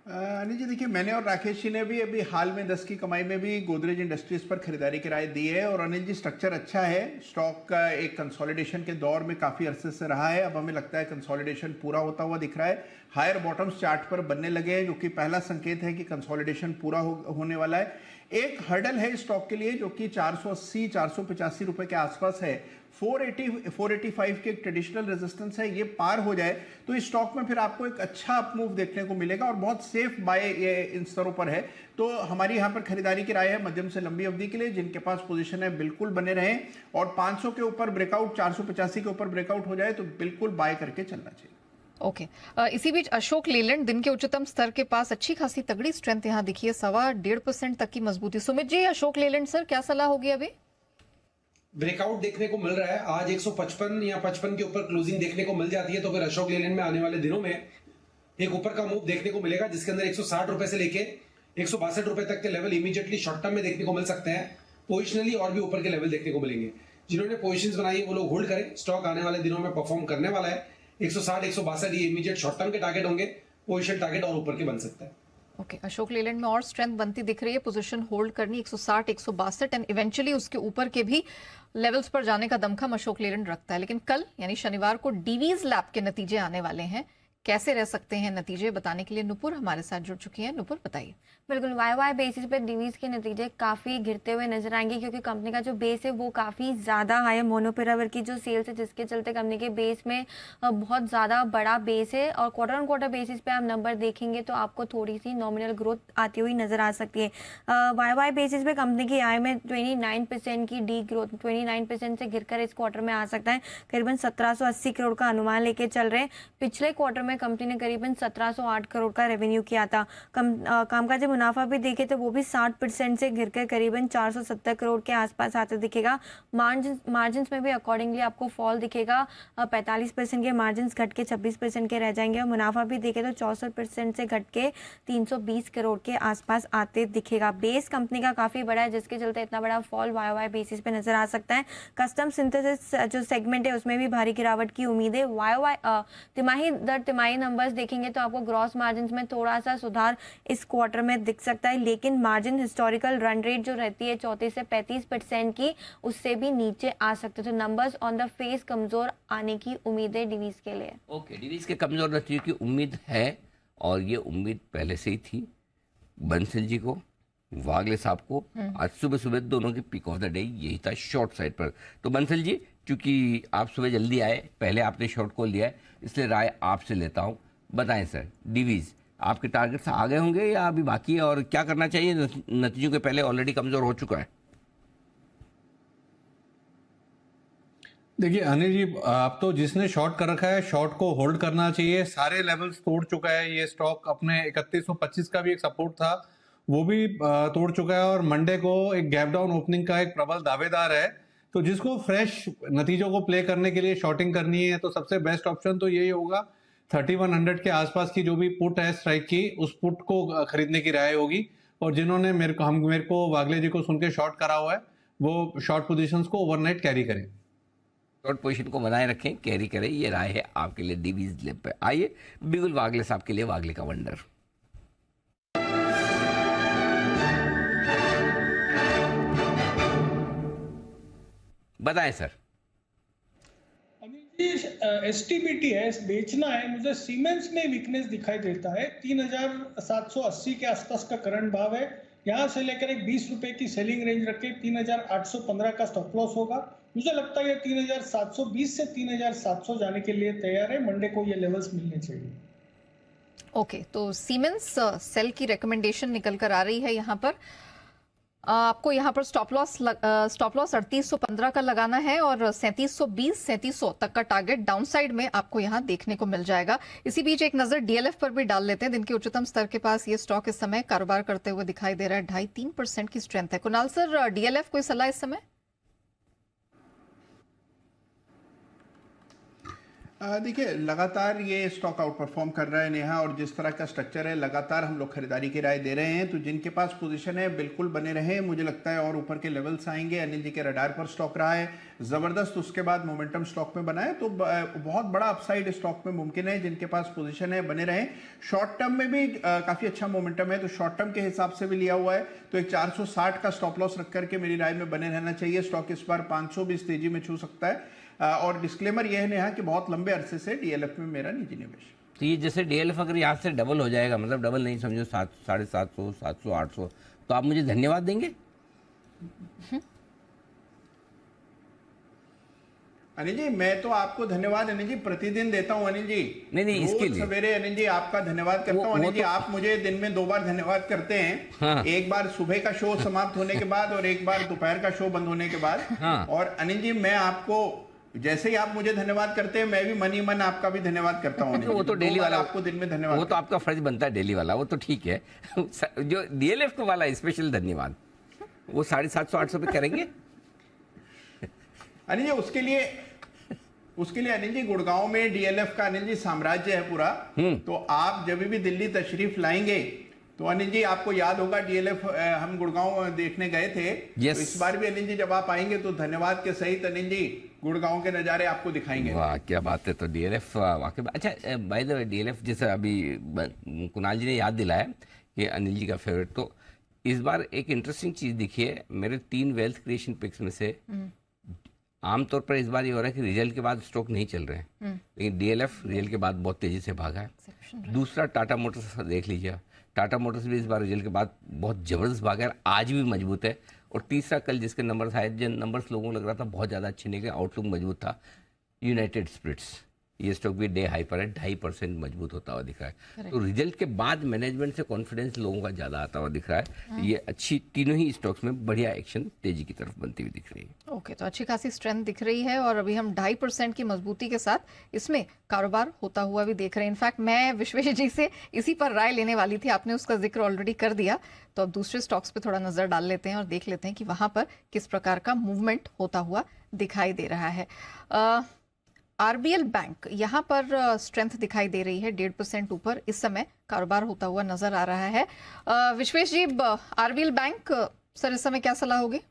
अनिल जी देखिए, मैंने और राकेश जी ने भी अभी हाल में 10 की कमाई में भी गोदरेज इंडस्ट्रीज पर खरीदारी की राय दी है। और अनिल जी स्ट्रक्चर अच्छा है, स्टॉक का एक कंसोलिडेशन के दौर में काफ़ी अरसे से रहा है। अब हमें लगता है कंसोलिडेशन पूरा होता हुआ दिख रहा है। हायर बॉटम्स चार्ट पर बनने लगे हैं, जो कि पहला संकेत है कि कंसोलिडेशन पूरा होने वाला है। एक हर्डल है स्टॉक के लिए जो कि 480 485 रुपए के आसपास है। 480 485 के एक ट्रेडिशनल रेजिस्टेंस है, ये पार हो जाए तो इस स्टॉक में फिर आपको एक अच्छा अप मूव देखने को मिलेगा और बहुत सेफ बाय ये इन स्तरों पर है। तो हमारी यहाँ पर खरीदारी की राय है मध्यम से लंबी अवधि के लिए। जिनके पास पोजीशन है बिल्कुल बने रहें और 500 के ऊपर ब्रेकआउट, 485 के ऊपर ब्रेकआउट हो जाए तो बिल्कुल बाय करके चलना चाहिए। ओके इसी बीच अशोक लेलैंड दिन के उच्चतम स्तर के पास अच्छी खासी तगड़ी स्ट्रेंथ यहाँ दिखी है, 1.25% तक की मजबूती। सुमित जी, अशोक लेलैंड सर क्या सलाह होगी? अभी ब्रेकआउट देखने को मिल रहा है, आज 155 या 55 के ऊपर क्लोजिंग देखने को मिल जाती है तो फिर अशोक लेलैंड में आने वाले दिनों में एक ऊपर का मूव देखने को मिलेगा, जिसके अंदर 160 रुपए से लेके 162 रुपए तक के लेवल इमीडिएटली शॉर्ट टर्म में देखने को मिल सकते हैं। पोजिशनली और भी ऊपर के लेवल देखने को मिलेंगे। जिन्होंने पोजिशंस बनाई है वो लोग होल्ड करें, स्टॉक आने वाले दिनों में परफॉर्म करने वाला है। 160 162 ये इमीडिएट शॉर्ट टर्म के टारगेट होंगे, पोजीशन टारगेट और ऊपर के बन सकता है। ओके अशोक लेलैंड में और स्ट्रेंथ बनती दिख रही है, पोजीशन होल्ड करनी 160 162 एंड इवेंचुअली उसके ऊपर के भी लेवल्स पर जाने का दमखम अशोक लेलैंड रखता है। लेकिन कल यानी शनिवार को डीवीज लैब के नतीजे आने वाले हैं, कैसे रह सकते हैं नतीजे, बताने के लिए नुपुर हमारे साथ जुड़ चुकी हैं। नुपुर बताइए। बिल्कुल, वाई बेसिस पे डीवीज के नतीजे काफ़ी गिरते हुए नजर आएंगे क्योंकि कंपनी का जो बेस है वो काफ़ी ज़्यादा हाई है। मोनोपिरावर की जो सेल्स है जिसके चलते कंपनी के बेस में बहुत ज़्यादा बड़ा बेस है और क्वार्टर ऑन क्वार्टर बेसिस पे आप नंबर देखेंगे तो आपको थोड़ी सी नॉमिनल ग्रोथ आती हुई नजर आ सकती है। वाई बेसिस पे कंपनी की आय में 29% की डी ग्रोथ 29% से गिरकर इस क्वार्टर में आ सकता है। करीबन 1780 करोड़ का अनुमान लेके चल रहे हैं। पिछले क्वार्टर में में कंपनी ने करीबन 1708 करोड़ का रेवेन्यू किया था। कामकाजी मुनाफा भी देखे तो वो भी 60% से गिरकर करीबन 470 करोड़ के आसपास आते दिखेगा। मार्जिन में भी अकॉर्डिंगली आपको फॉल दिखेगा, 45% के मार्जिन घट के 26% के रह जाएंगे और मुनाफा भी देखे तो 64% से घट के 320 करोड़ के आसपास आते दिखेगा। बेस कंपनी का काफी बड़ा है जिसके चलते इतना बड़ा फॉल वाई बेसिस पे नजर आ सकता है। कस्टम सिंथेसिस जो सेगमेंट है उसमें भी भारी गिरावट की उम्मीद है। तिमाही दर तिमाही नंबर्स देखेंगे तो आपको ग्रॉस मार्जिन में थोड़ा सा सुधार इस क्वार्टर में दिख सकता है, लेकिन मार्जिन हिस्टोरिकल रन रेट जो रहती है 34 से 35% की, उससे भी नीचे आ सकते हैं। तो नंबर्स ऑन द फेस कमजोर आने की उम्मीद है डिवीज के लिए। ओके, डिवीज के कमजोर नतीजों की उम्मीद है और ये उम्मीद पहले से ही थी। बंसल जी को, वागले साहब को, आज सुबह सुबह दोनों की पिक ऑफ द डे यही था शॉर्ट साइड पर। तो बंसल जी, क्योंकि आप सुबह जल्दी आए, पहले आपने शॉर्ट कॉल लिया है, इसलिए राय आपसे लेता हूं। बताएं सर, डिवीज आपके टारगेट से आ गए होंगे या अभी बाकी है, और क्या करना चाहिए? नतीजों के पहले ऑलरेडी कमजोर हो चुका है। देखिए अनिल जी, अब तो जिसने शॉर्ट कर रखा है शॉर्ट को होल्ड करना चाहिए। सारे लेवल्स तोड़ चुका है ये स्टॉक। अपने 3125 का भी एक सपोर्ट था वो भी तोड़ चुका है और मंडे को एक गैप डाउन ओपनिंग का एक प्रबल दावेदार है। तो जिसको फ्रेश नतीजों को प्ले करने के लिए शॉर्टिंग करनी है तो सबसे बेस्ट ऑप्शन तो यही होगा। 3100 के आसपास की जो भी पुट है स्ट्राइक की, उस पुट को खरीदने की राय होगी। और जिन्होंने मेरे को वागले जी को सुन के शॉर्ट करा हुआ है वो शॉर्ट पोजीशंस को ओवरनाइट कैरी करें, शॉर्ट पोजीशन को बनाए रखें, कैरी करें। ये राय है आपके लिए डिवीज लिप पे। आइए बिल्कुल वागले साहब के लिए वागले का वंडर। बताएं सर। एसटीबीटी है, बेचना है मुझे। सीमेंस में वीकनेस दिखाई देता है। 3780 के आसपास का करंट भाव है। यहां से लेकर एक 20 रुपए की सेलिंग रेंज रखे, 3815 का स्टॉप लॉस होगा। मुझे लगता है ये 3720 से 3700 जाने के लिए तैयार है। मंडे को ये लेवल्स मिलने चाहिए। ओके, तो सीमेंस सेल की रिकमेंडेशन निकल कर आ रही है यहाँ पर। आपको यहाँ पर स्टॉप लॉस 3815 का लगाना है और 3720 3700 तक का टारगेट डाउनसाइड में आपको यहाँ देखने को मिल जाएगा। इसी बीच एक नजर डीएलएफ पर भी डाल लेते हैं। दिन के उच्चतम स्तर के पास ये स्टॉक इस समय कारोबार करते हुए दिखाई दे रहा है। 2.5-3% की स्ट्रेंथ है। कुणाल सर, डीएलएफ कोई सलाह इस समय? देखिए लगातार ये स्टॉक आउट परफॉर्म कर रहा है नेहा, और जिस तरह का स्ट्रक्चर है लगातार हम लोग खरीदारी की राय दे रहे हैं। तो जिनके पास पोजीशन है बिल्कुल बने रहे, मुझे लगता है और ऊपर के लेवल्स आएंगे। अनिल जी के रडार पर स्टॉक रहा है जबरदस्त, उसके बाद मोमेंटम स्टॉक में बना है, तो बहुत बड़ा अपसाइड स्टॉक में मुमकिन है। जिनके पास पोजीशन है बने रहे। शॉर्ट टर्म में भी काफी अच्छा मोमेंटम है, तो शॉर्ट टर्म के हिसाब से भी लिया हुआ है। तो एक 460 का स्टॉप लॉस रख करके मेरी राय में बने रहना चाहिए। स्टॉक इस बार 520 तेजी में छू सकता है। और डिस्क्लेमर यह है नेहा कि बहुत लंबे अरसे से डीएलएफ में मेरा निजी निवेश। तो ये जैसे डीएलएफ अगर यहाँ से डबल हो जाएगा, मतलब डबल नहीं समझो 700, 750, 700, 800, तो आप मुझे धन्यवाद देंगे? अनिल जी, मैं तो आपको धन्यवाद अनिल जी प्रतिदिन देता हूं अनिल जी। नहीं इसके लिए सवेरे अनिल जी आपका धन्यवाद करता हूं। अनिल जी आप मुझे दिन में 2 बार धन्यवाद करते हैं। हाँ। एक बार सुबह का शो समाप्त होने के बाद और एक बार दोपहर का शो बंद होने के बाद। हाँ। और अनिल जी मैं आपको जैसे ही आप मुझे धन्यवाद करते हैं मैं भी मन ही मन आपका भी धन्यवाद करता हूं। वो तो डेली वाला आपको दिन में धन्यवाद, वो तो आपका फर्ज बनता है डेली वाला, वो तो ठीक है। जो डीएलएफ वाला स्पेशल धन्यवाद वो 750-800 पे करेंगे अनिल जी। उसके लिए अनिल जी गुड़गांव में डीएलएफ का अनिल जी साम्राज्य है पूरा। तो आप जब भी दिल्ली तशरीफ लाएंगे तो अनिल जी आपको याद होगा डीएलएफ हम गुड़गांव देखने गए थे। तो इस बार भी अनिल जी जब आप आएंगे तो धन्यवाद के सहित अनिल जी गुड़गांव के नज़ारे आपको दिखाएंगे। वाह क्या बात है। तो डीएलएफ वाकई अच्छा, बाय द वे डीएलएफ जैसे अभी कुणाल जी ने याद दिलाया कि अनिल जी का फेवरेट, तो इस बार एक इंटरेस्टिंग चीज़ दिखी है मेरे 3 वेल्थ क्रिएशन पिक्स में से। आमतौर पर इस बार ये हो रहा है कि रिजल्ट के बाद स्टॉक नहीं चल रहे हैं, लेकिन डीएलएफ रिजल्ट के बाद बहुत तेजी से भागा है। दूसरा टाटा मोटर्स देख लीजिए, टाटा मोटर्स भी इस बार रिजल्ट के बाद बहुत जबरदस्त भागा है, आज भी मजबूत है। और तीसरा कल जिसके नंबर्स आए, जिन नंबर्स लोगों को लग रहा था बहुत ज़्यादा अच्छे नहीं गए, आउटलुक मजबूत था, यूनाइटेड स्पिरिट्स ये स्टॉक भी डे हाई पर है, 2.5% मजबूत होता हुआ दिख रहा है। तो रिजल्ट के बाद मैनेजमेंट से कॉन्फिडेंस लोगों का ज्यादा आता हुआ दिख रहा है। ये अच्छी तीनों ही स्टॉक्स में बढ़िया एक्शन तेजी की तरफ बनती हुई दिख रही है। ओके, तो अच्छी खासी स्ट्रेंथ दिख रही है और अभी हम 2.5% की मजबूती के साथ इसमें कारोबार होता हुआ भी देख रहे हैं। इनफैक्ट मैं विश्वेश जी से इसी पर राय लेने वाली थी, आपने उसका जिक्र ऑलरेडी कर दिया। तो अब दूसरे स्टॉक्स पे थोड़ा नजर डाल लेते हैं और देख लेते हैं कि वहां पर किस प्रकार का मूवमेंट होता हुआ दिखाई दे रहा है। आरबीएल बैंक यहाँ पर स्ट्रेंथ दिखाई दे रही है, 1.5% ऊपर इस समय कारोबार होता हुआ नजर आ रहा है। विश्वेश जी, आरबीएल बैंक सर इस समय क्या सलाह होगी?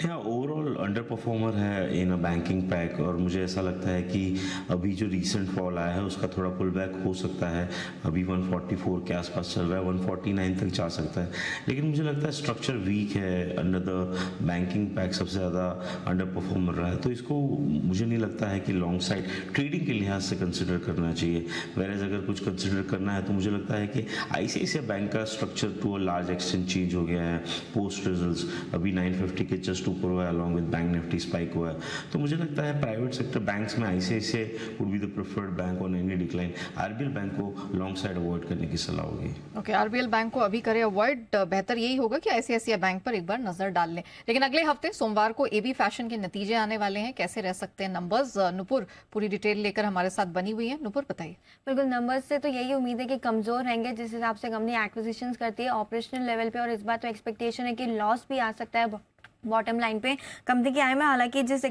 ओवरऑल अंडर परफॉर्मर है इन अ बैंकिंग पैक, और मुझे ऐसा लगता है कि अभी जो रीसेंट फॉल आया है उसका थोड़ा पुल बैक हो सकता है। अभी 144 के आसपास चल रहा है, 149 तक जा सकता है, लेकिन मुझे लगता है स्ट्रक्चर वीक है अंडर द बैंकिंग पैक, सबसे ज़्यादा अंडर परफॉर्मर रहा है। तो इसको मुझे नहीं लगता है कि लॉन्ग साइड ट्रेडिंग के लिहाज से कंसिडर करना चाहिए। वेरेज अगर कुछ कंसिडर करना है तो मुझे लगता है कि आईसीआईसीआई बैंक का structure to a large extent change हो गया है पोस्ट रिजल्ट्स। अभी 950 के जस्ट ऊपर हुआ है, along with bank Nifty spike हुआ है। तो मुझे लगता है प्राइवेट सेक्टर बैंक्स में ICICI would be the preferred bank on any decline. RBL bank को लॉन्ग साइड अवॉइड करने की सलाह होगी। ओके, आरबीएल बैंक को अभी करे अवॉइड, बेहतर यही होगा कि आईसीआईसीआई बैंक पर एक बार नजर डाल लें। लेकिन अगले हफ्ते सोमवार को एबी फैशन के नतीजे आने वाले हैं, कैसे रह सकते हैं नंबर्स? नुपुर पूरी डिटेल लेकर हमारे साथ बनी हुई है। नुपुर बताइए। बिल्कुल, नंबर्स से तो यही उम्मीद है कि कमजोर रहेंगे जिस हिसाब से कंपनी एक्विजिशंस करती है ऑपरेशनल लेवल पे, और इस बार तो एक्सपेक्टेशन है कि लॉस भी आ सकता है बॉटम लाइन पे कंपनी की आय में। हालांकि जिस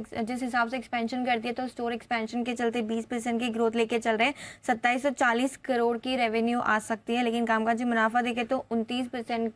हिसाब से एक्सपेंशन करती है तो स्टोर एक्सपेंशन के चलते 20% की ग्रोथ लेके चल रहे हैं, 2740 करोड़ की रेवेन्यू आ सकती है। लेकिन कामकाजी मुनाफा देखें तो 29%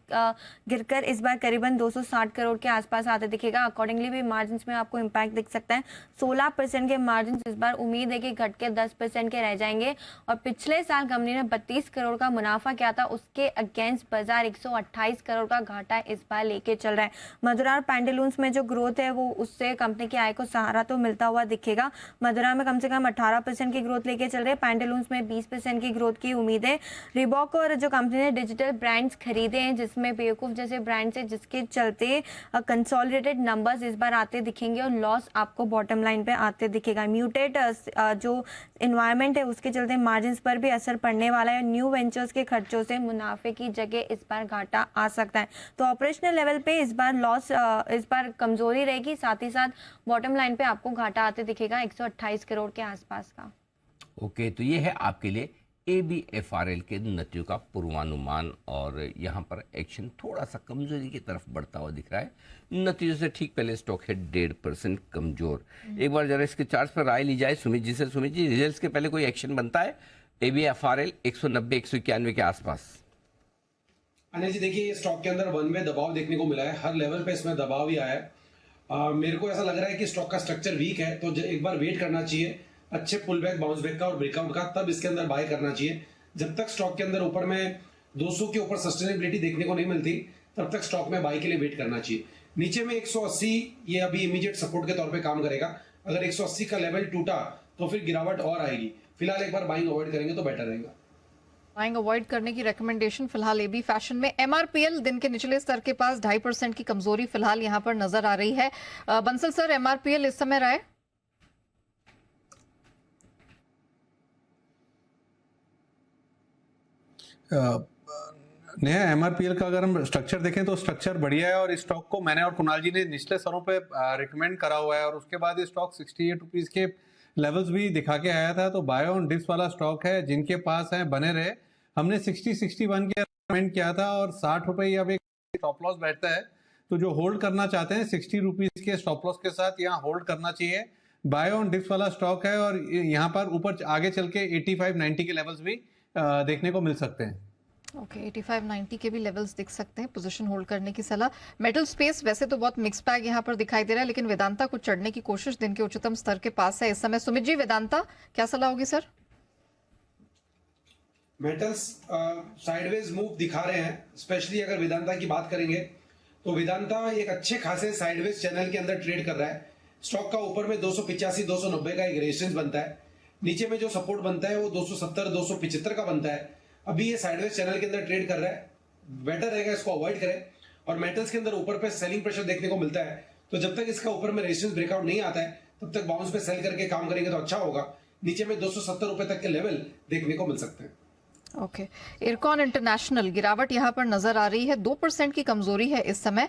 गिरकर इस बार करीबन 260 करोड़ के आसपास आते दिखेगा। अकॉर्डिंगली भी मार्जिन में आपको इम्पैक्ट दिख सकता है। 16% के मार्जिन इस बार उम्मीद है कि घट के 10% के रह जाएंगे। और पिछले साल कंपनी ने 32 करोड़ का मुनाफा किया था, उसके अगेंस्ट बाजार 128 करोड़ का घाटा इस बार लेके चल रहा है। मदुरा पैंटालून्स में जो ग्रोथ है वो उससे कंपनी की आय को सहारा तो मिलता हुआ दिखेगा। मदुरा में कम से कम 18% की ग्रोथ लेके चल रहे हैं, पैंटालून्स में 20% की ग्रोथ की उम्मीद है। रिबॉक और जो कंपनी ने डिजिटल ब्रांड्स खरीदे हैं जिसमें बेवकूफ जैसे ब्रांड्स है, जिसके चलते कंसोलिडेटेड नंबर्स इस बार आते दिखेंगे और लॉस आपको बॉटम लाइन पे आते दिखेगा। म्यूटेड जो इन्वायरमेंट है उसके चलते मार्जिन पर भी असर पड़ने वाला है। न्यू वेंचर्स के खर्चों से मुनाफे की जगह इस बार घाटा आ सकता है। तो ऑपरेशनल लेवल पे इस बार लॉस इस बार कमजोरी रहेगी, साथ ही साथ बॉटम लाइन पे आपको घाटा आते दिखेगा 128 करोड़ के आसपास का। ओके, तो ये है आपके लिए ABFRL के नतीजों का पूर्वानुमान, और यहाँ पर एक्शन थोड़ा सा कमजोरी की तरफ बढ़ता हुआ दिख रहा है। नतीजों से ठीक पहले स्टॉक है 1.5% कमजोर। एक बार जरा इसके चार्ट पर राय ली जाए सुमित जी से। सुमित जी, रिजल्ट्स के पहले कोई एक्शन बनता है? ABFRL 190-191 के आसपास। अनिल जी देखिए, ये स्टॉक के अंदर वन वे दबाव देखने को मिला है, हर लेवल पे इसमें दबाव ही आया है। मेरे को ऐसा लग रहा है कि स्टॉक का स्ट्रक्चर वीक है, तो एक बार वेट करना चाहिए अच्छे पुल बैक, बाउंस बैक का और ब्रेकआउट का, तब इसके अंदर बाय करना चाहिए। जब तक स्टॉक के अंदर ऊपर में 200 के ऊपर सस्टेनेबिलिटी देखने को नहीं मिलती तब तक स्टॉक में बाय के लिए वेट करना चाहिए। नीचे में 180 ये अभी इमीडिएट सपोर्ट के तौर पे काम करेगा। अगर 180 का लेवल टूटा तो फिर गिरावट और आएगी। फिलहाल एक बार बाइंग अवॉइड करेंगे तो बेटर रहेगा। बाइंग अवॉइड करने की रिकमेंडेशन फिलहाल एबी फैशन में। एमआरपीएल दिन के निचले स्तर के पास 2.5% की कमजोरी फिलहाल यहां पर नजर आ रही है। बंसल सर, एमआरपीएल इस समय राय? नया एमआरपीएल का अगर हम स्ट्रक्चर देखें तो स्ट्रक्चर बढ़िया है, और इस स्टॉक को मैंने और कुणाल जी ने निचले स्तरों पे रिकमेंड करा हुआ है, और उसके बाद ये स्टॉक 68 रुपीज के लेवल्स भी दिखा के आया था। तो बाय ऑन डिप्स वाला स्टॉक है, जिनके पास है बने रहे। हमने 60-61 के रिकमेंड किया था, और 60 रुपये अब एक स्टॉप लॉस बैठता है। तो जो होल्ड करना चाहते हैं 60 रुपीज के स्टॉप लॉस के साथ यहाँ होल्ड करना चाहिए। बाय ऑन डिप्स वाला स्टॉक है, और यहाँ पर ऊपर आगे चल के 85-90 के लेवल्स भी देखने को मिल सकते हैं। ओके, 85-90 के भी लेवल्स दिख सकते हैं, पोजीशन होल्ड करने की सलाह। मेटल स्पेस वैसे तो बहुत मिक्स बैग यहाँ पर दिखाई दे रहा है, लेकिन वेदांता कुछ चढ़ने की कोशिश दिन के उच्चतम स्तर के पास है इस समय। सुमित जी, वेदांता क्या सलाह होगी सर? मेटल्स साइडवेज मूव दिखा रहे हैं, स्पेशली अगर वेदांता की बात करेंगे तो वेदांता एक अच्छे खासे साइडवेज चैनल के अंदर ट्रेड कर रहा है। स्टॉक का ऊपर में 285-290 का एक रेजिस्टेंस बनता है, नीचे में जो सपोर्ट बनता है वो 270-275 का बनता है। अभी ये साइडवेज चैनल के अंदर ट्रेड कर रहा है, बेटर रहेगा इसको अवॉइड करें। और मेटल्स के अंदर ऊपर पे सेलिंग प्रेशर देखने को मिलता है, तो जब तक इसका ऊपर में रेजिस्टेंस ब्रेकआउट नहीं आता है तब तक बाउंस पे सेल करके काम करेंगे तो अच्छा होगा। नीचे में 270 रुपए तक के लेवल देखने को मिल सकते हैं। ओके, इरकॉन इंटरनेशनल गिरावट यहाँ पर नजर आ रही है, 2% की कमजोरी है इस समय।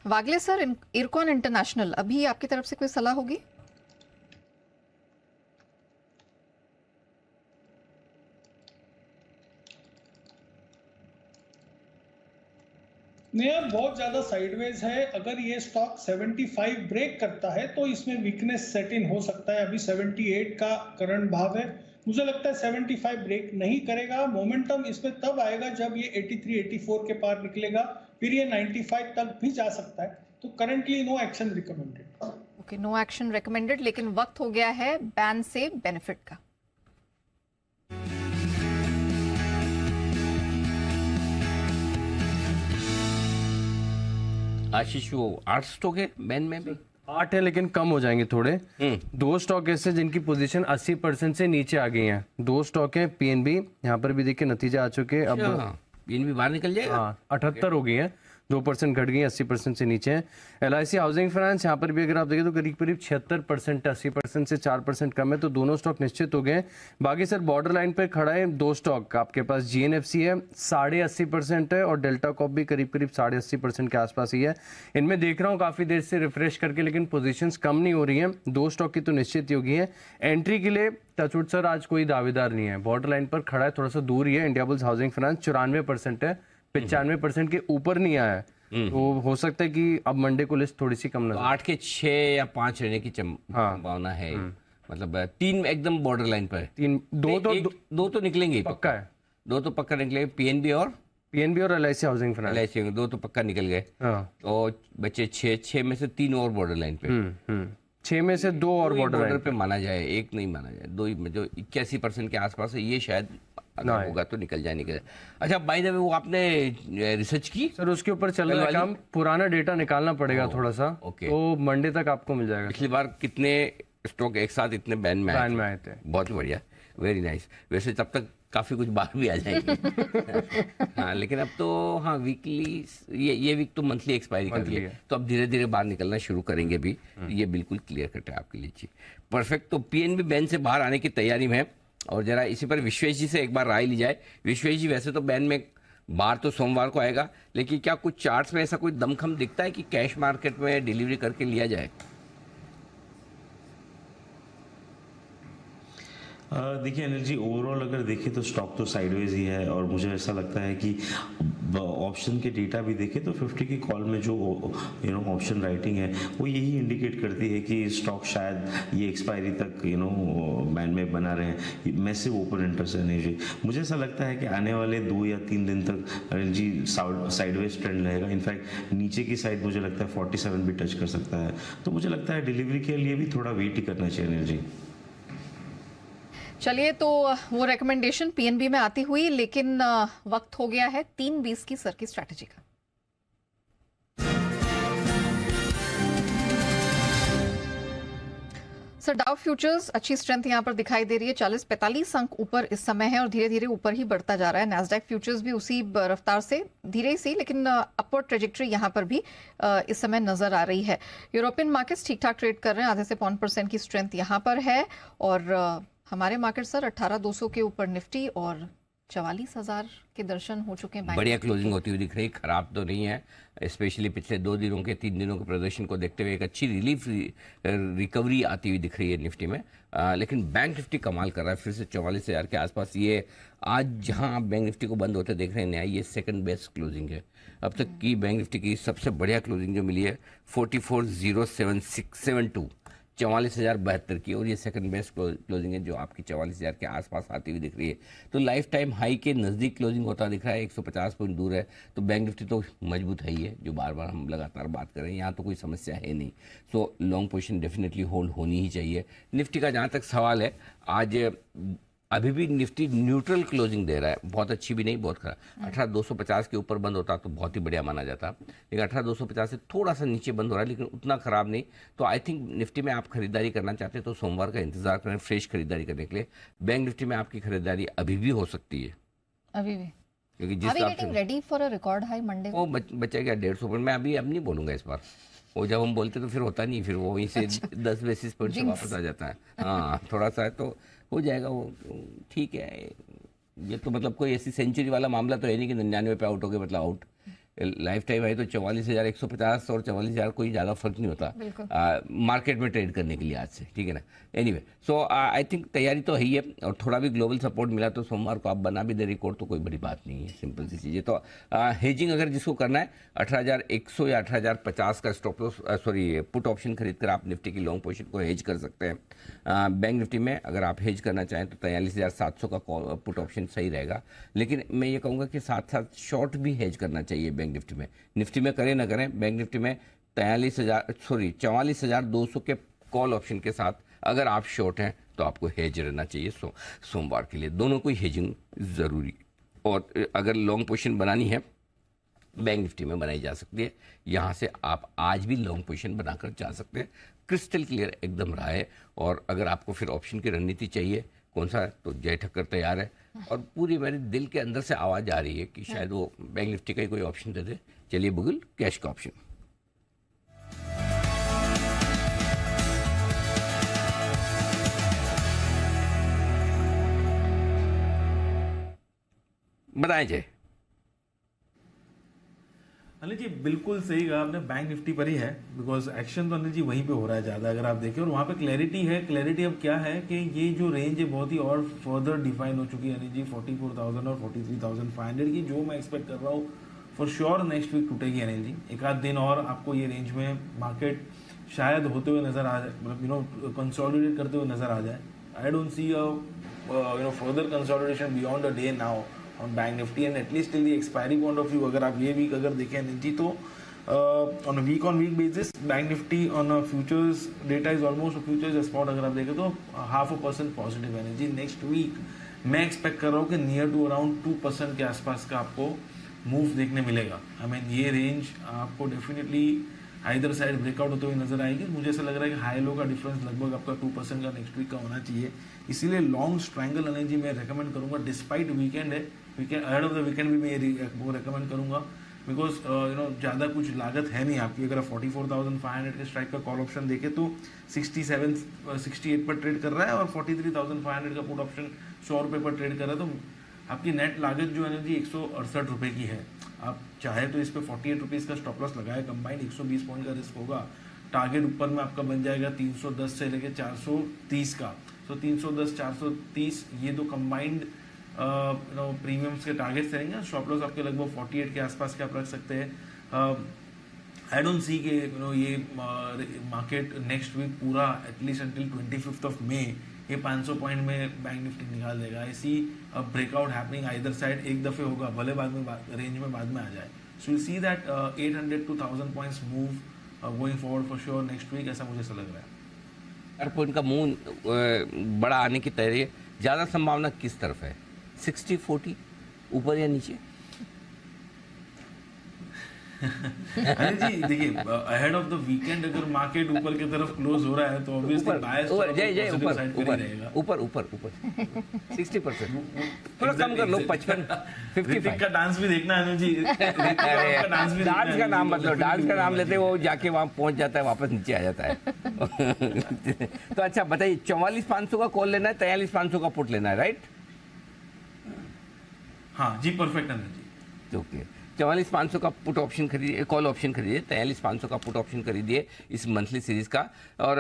वागले सर, इरकॉन इंटरनेशनल अभी आपकी तरफ से कोई सलाह होगी? नया बहुत ज्यादा साइडवेज है। अगर ये स्टॉक 75 ब्रेक करता है तो इसमें वीकनेस सेट इन हो सकता है। अभी 78 का करंट भाव है, मुझे लगता है 75 ब्रेक नहीं करेगा। मोमेंटम इसमें तब आएगा जब ये 83 84 के पार निकलेगा, फिर ये 95 तक भी जा सकता है। तो currently no action recommended. Okay, no action recommended, लेकिन वक्त हो गया है बैन से बेनिफिट का। आशीष, वो 8 स्टॉक है बैन में भी? 8 है लेकिन कम हो जाएंगे थोड़े। 2 स्टॉक ऐसे जिनकी पोजीशन 80% से नीचे आ गई हैं। 2 स्टॉक है पीएनबी, यहाँ पर भी देखिए नतीजे आ चुके हैं। अब पीएनबी बाहर निकल जाएगा। हाँ, 78 हो गई है, 2% घट गई, 80% से नीचे है। LIC हाउसिंग फाइनेंस यहाँ पर भी अगर आप देखें तो करीब करीब 76%, 80% से 4% कम है, तो दोनों स्टॉक निश्चित हो गए हैं। बाकी सर बॉर्डर लाइन पर खड़ा है 2 स्टॉक आपके पास। GNFC है 80.5% है, और डेल्टा कॉप भी करीब करीब 80.5% के आसपास ही है। इनमें देख रहा हूँ काफी देर से रिफ्रेश करके, लेकिन पोजीशंस कम नहीं हो रही हैं। 2 स्टॉक की तो निश्चित ही होगी है। एंट्री के लिए टचवुड सर आज कोई दावेदार नहीं है, बॉर्डर लाइन पर खड़ा है, थोड़ा सा दूर ही है। इंडियाबुल्स हाउसिंग फाइनेंस 94% है, 95% के ऊपर नहीं आया है, तो हो सकता है कि अब मंडे को लिस्ट थोड़ी सी कम नजर। 8 के 6 या 5 रहने की संभावना है। मतलब 3 एकदम बॉर्डर लाइन पर है। 2 तो निकलेंगे ही, पक्का है। 2 तो पक्का निकलेंगे। पीएनबी और LIC हाउसिंग फाइनेंस, LIC 2 तो पक्का निकल गए। तो बच्चे 6 में से 3 और बॉर्डर लाइन पे। 6 में से 2 और बॉर्डर पे माना जाए, 1 नहीं माना जाए, 2 ही में जो 81% के आसपास है, ये शायद अगर होगा तो निकल जाए। अच्छा, बाय द वे, वो आपने रिसर्च की सर? उसके ऊपर चल रहा है काम, पुराना डेटा निकालना पड़ेगा थोड़ा सा, तो मंडे तक आपको मिल जाएगा। पिछली बार कितने स्टॉक एक साथ इतने बैन में आए थे? बहुत बढ़िया, वेरी नाइस। वैसे तब तक काफी कुछ बाहर भी आ जाएंगे। हाँ, लेकिन अब तो हाँ वीकली, ये वीक तो मंथली एक्सपायरी कर लिया, तो अब धीरे धीरे बाहर निकलना शुरू करेंगे भी। ये बिल्कुल क्लियर कट है आपके लिए। परफेक्ट। तो पीएनबी बैन से बाहर आने की तैयारी में है, और जरा इसी पर विश्वेश जी से एक बार राय ली जाए। विश्वेश जी, वैसे तो बैन में बाहर तो सोमवार को आएगा, लेकिन क्या कुछ चार्ट्स में ऐसा कोई दमखम दिखता है कि कैश मार्केट में डिलीवरी करके लिया जाए? देखिए अनिल जी, ओवरऑल अगर देखें तो स्टॉक तो साइडवेज ही है, और मुझे ऐसा लगता है कि ऑप्शन के डेटा भी देखें तो 50 की कॉल में जो ऑप्शन राइटिंग है वो यही इंडिकेट करती है कि स्टॉक शायद ये एक्सपायरी तक बैंड में बना रहे। मैसिव ओपन इंटरेस्ट है अनिल जी। मुझे ऐसा लगता है कि आने वाले 2 या 3 दिन तक अनिल जी साइडवेज ट्रेंड रहेगा। इनफैक्ट नीचे की साइड मुझे लगता है 47 भी टच कर सकता है, तो मुझे लगता है डिलीवरी के लिए भी थोड़ा वेट ही करना चाहिए अनिल जी। चलिए, तो वो रिकमेंडेशन पीएनबी में आती हुई, लेकिन वक्त हो गया है 3-20 की सर की स्ट्रैटेजी का। सर, डाउ फ्यूचर्स अच्छी स्ट्रेंथ यहां पर दिखाई दे रही है, 40-45 अंक यूपर इस समय है, और धीरे धीरे ऊपर ही बढ़ता जा रहा है। नैस्डैक फ्यूचर्स भी उसी रफ्तार से, धीरे ही, लेकिन अपवर्ड ट्रेजेक्ट्री यहां पर भी इस समय नजर आ रही है। यूरोपियन मार्केट्स ठीक ठाक ट्रेड कर रहे हैं, आधे से 1% की स्ट्रेंथ यहां पर है, और हमारे मार्केट सर 18,200 के ऊपर निफ्टी और 44,000 के दर्शन हो चुके हैं। बढ़िया क्लोजिंग होती हुई दिख रही, खराब तो नहीं है। स्पेशली पिछले 2 दिनों के 3 दिनों के प्रदर्शन को देखते हुए एक अच्छी रिलीफ रिकवरी आती हुई दिख रही है निफ्टी में। लेकिन बैंक निफ्टी कमाल कर रहा है, फिर से 44,000 के आसपास। ये आज जहां आप बैंक निफ्टी को बंद होते देख रहे हैं, ये सेकंड बेस्ट क्लोजिंग है अब तक की। बैंक निफ्टी की सबसे बढ़िया क्लोजिंग जो मिली है 44,07672, 44,072 की, और ये सेकंड बेस्ट क्लोजिंग है जो आपकी 44,000 के आसपास आती हुई दिख रही है। तो लाइफ टाइम हाई के नज़दीक क्लोजिंग होता दिख रहा है, 150 पॉइंट दूर है। तो बैंक निफ्टी तो मजबूत है ही है, जो बार बार हम लगातार बात कर रहे हैं, यहाँ तो कोई समस्या है नहीं। So long position definitely hold होनी ही चाहिए। निफ्टी का जहाँ तक सवाल है, आज अभी भी निफ्टी न्यूट्रल क्लोजिंग दे रहा है, बहुत अच्छी भी नहीं, बहुत खराब। 18,250 के ऊपर बंद होता तो बहुत ही बढ़िया माना जाता, लेकिन 18,250 से थोड़ा सा नीचे बंद हो रहा है, लेकिन उतना खराब नहीं। तो आई थिंक निफ्टी में आप खरीदारी करना चाहते हैं तो सोमवार का इंतजार करें फ्रेश खरीदारी करने के लिए। बैंक निफ्टी में आपकी खरीदारी अभी भी हो सकती है, अभी भी। क्योंकि Are जिस we हिसाब getting से ready for a record high Monday? वो बचेगा 150 पॉइंट। मैं अब नहीं बोलूंगा इस बार, वो जब हम बोलते तो फिर होता नहीं, फिर वो वहीं से 10 बेसिस पॉइंट से वापस आ जाता है। हाँ थोड़ा सा है तो हो जाएगा वो, ठीक है। ये तो मतलब कोई ऐसी सेंचुरी वाला मामला तो है नहीं कि 99 पे आउट हो गए मतलब आउट। लाइफ टाइम है तो 44,150 और 44,000 कोई ज़्यादा फर्क नहीं होता मार्केट में ट्रेड करने के लिए आज से, ठीक है ना। एनीवे सो आई थिंक तैयारी तो है ही है, और थोड़ा भी ग्लोबल सपोर्ट मिला तो सोमवार को आप बना भी दे रिकॉर्ड तो कोई बड़ी बात नहीं है, सिंपल सी चीज़ें। तो हेजिंग अगर जिसको करना है 18,100 या 18,050 का स्टॉप लॉस पुट ऑप्शन खरीद कर आप निफ्टी की लॉन्ग पोजीशन को हेज कर सकते हैं। बैंक निफ्टी में अगर आप हेज करना चाहें तो 43,700 का पुट ऑप्शन सही रहेगा, लेकिन मैं ये कहूँगा कि साथ साथ शॉर्ट भी हेज करना चाहिए बैंक निफ्टी में। निफ्टी में करें ना करें, बैंक निफ्टी में 44,200 के कॉल ऑप्शन के साथ अगर आप शॉर्ट हैं तो आपको हेज रहना चाहिए सोमवार के लिए। दोनों को हेजिंग ज़रूरी, और अगर लॉन्ग पोजीशन बनानी है बैंक निफ्टी में बनाई जा सकती है। यहाँ से आप आज भी लॉन्ग पोजीशन बनाकर जा सकते हैं, क्रिस्टल क्लियर एकदम रहा है। और अगर आपको फिर ऑप्शन की रणनीति चाहिए कौन सा है, तो जय ठक्कर तैयार है, और पूरी मेरे दिल के अंदर से आवाज़ आ रही है कि शायद वो बैंक निफ्टी का ही कोई ऑप्शन दे दे। चलिए बुगल कैश का ऑप्शन बताएं जय। अनिल जी बिल्कुल सही कहा आपने, बैंक निफ्टी पर ही है, बिकॉज एक्शन तो अनिल जी वहीं पे हो रहा है ज़्यादा अगर आप देखें, और वहाँ पे क्लैरिटी है। क्लैरिटी अब क्या है कि ये जो रेंज है बहुत ही और फर्दर डिफाइन हो चुकी है अनिल जी, 44,000 और 43,500 की, जो मैं एक्सपेक्ट कर रहा हूँ फॉर श्योर नेक्स्ट वीक टूटेगी अनिल जी। एक आध दिन और आपको ये रेंज में मार्केट शायद होते हुए नजर आ जाए, मतलब कंसोलिडेट करते हुए नजर आ जाए। I don't see further consolidation beyond a day now on bank nifty, and at least till the expiry point of view अगर आप ये वीक अगर देखें अनिल जी तो on a week on week basis bank Nifty on a futures data is almost a futures spot अगर आप देखें तो 0.5% positive Anil ji. Next week मैं एक्सपेक्ट कर रहा हूँ कि नियर टू अराउंड 2% के आसपास का आपको मूव देखने मिलेगा। आई मीन ये रेंज आपको डेफिनेटली आइदर साइड ब्रेकआउट होते हुए नजर आएगी। मुझे ऐसा लग रहा है कि हाई लो का डिफरेंस लगभग आपका 2% का नेक्स्ट वीक का होना चाहिए, इसीलिए लॉन्ग स्ट्रैंगल अनिल जी मैं रेकमेंड करूंगा। डिस्पाइट वीकेंड है, weekend ahead of the weekend भी मैं वो रेकमेंड करूंगा, बिकॉज ज़्यादा कुछ लागत है नहीं आपकी। अगर 44,500 के स्ट्राइक का कॉल ऑप्शन देखें तो 68 पर ट्रेड कर रहा है, और 43,500 का पुट ऑप्शन 100 रुपये पर ट्रेड कर रहा है, तो आपकी नेट लागत जो है ना जी 168 रुपये की है। आप चाहे तो इस पर 48 रुपीज़ का स्टॉप लॉस लगाए, कंबाइंड 120 पॉइंट का रिस्क होगा। टारगेट ऊपर में आपका बन जाएगा 310 से लेके 430 का, तो 310 430 ये दो कंबाइंड प्रीमियम्स के टारगेट्स रहेंगे। स्टॉप लॉस आपके लगभग 48 के आसपास के आप रख सकते हैं। आई डोंट सी कि ये मार्केट नेक्स्ट वीक पूरा at least until 25th of May ये 500 पॉइंट में बैंक निफ्टी निकाल देगा। ऐसी ब्रेकआउट हैपनिंग आइदर साइड एक दफे होगा, भले बाद में रेंज में बाद में आ जाए। So you see that 800 to 1000 points move going forward for sure next week, ऐसा मुझे ऐसा लग रहा है। हर पॉइंट का मूव बड़ा आने की तैयारी है। ज़्यादा संभावना किस तरफ है, 60-40 ऊपर या नीचे? अरे जी देखिए अहेड ऑफ द वीकेंड अगर मार्केट ऊपर की तरफ क्लोज हो रहा है तो ऑब्वियसली बायस ऊपर 60%। थोड़ा कम कर लो, 55 का डांस भी देखना है जी। डांस का नाम मतलब डांस का नाम लेते वो जाके वहाँ पहुँच जाता है, वापस नीचे आ जाता है। तो अच्छा बताइए, 44,500 का कॉल लेना है, 43,500 का पुट लेना है, राइट? हाँ जी परफेक्ट है जी। ओके, 44,500 का पुट ऑप्शन खरीदिए, कॉल ऑप्शन खरीदिए, 43,500 का पुट ऑप्शन खरीदिए इस मंथली सीरीज का। और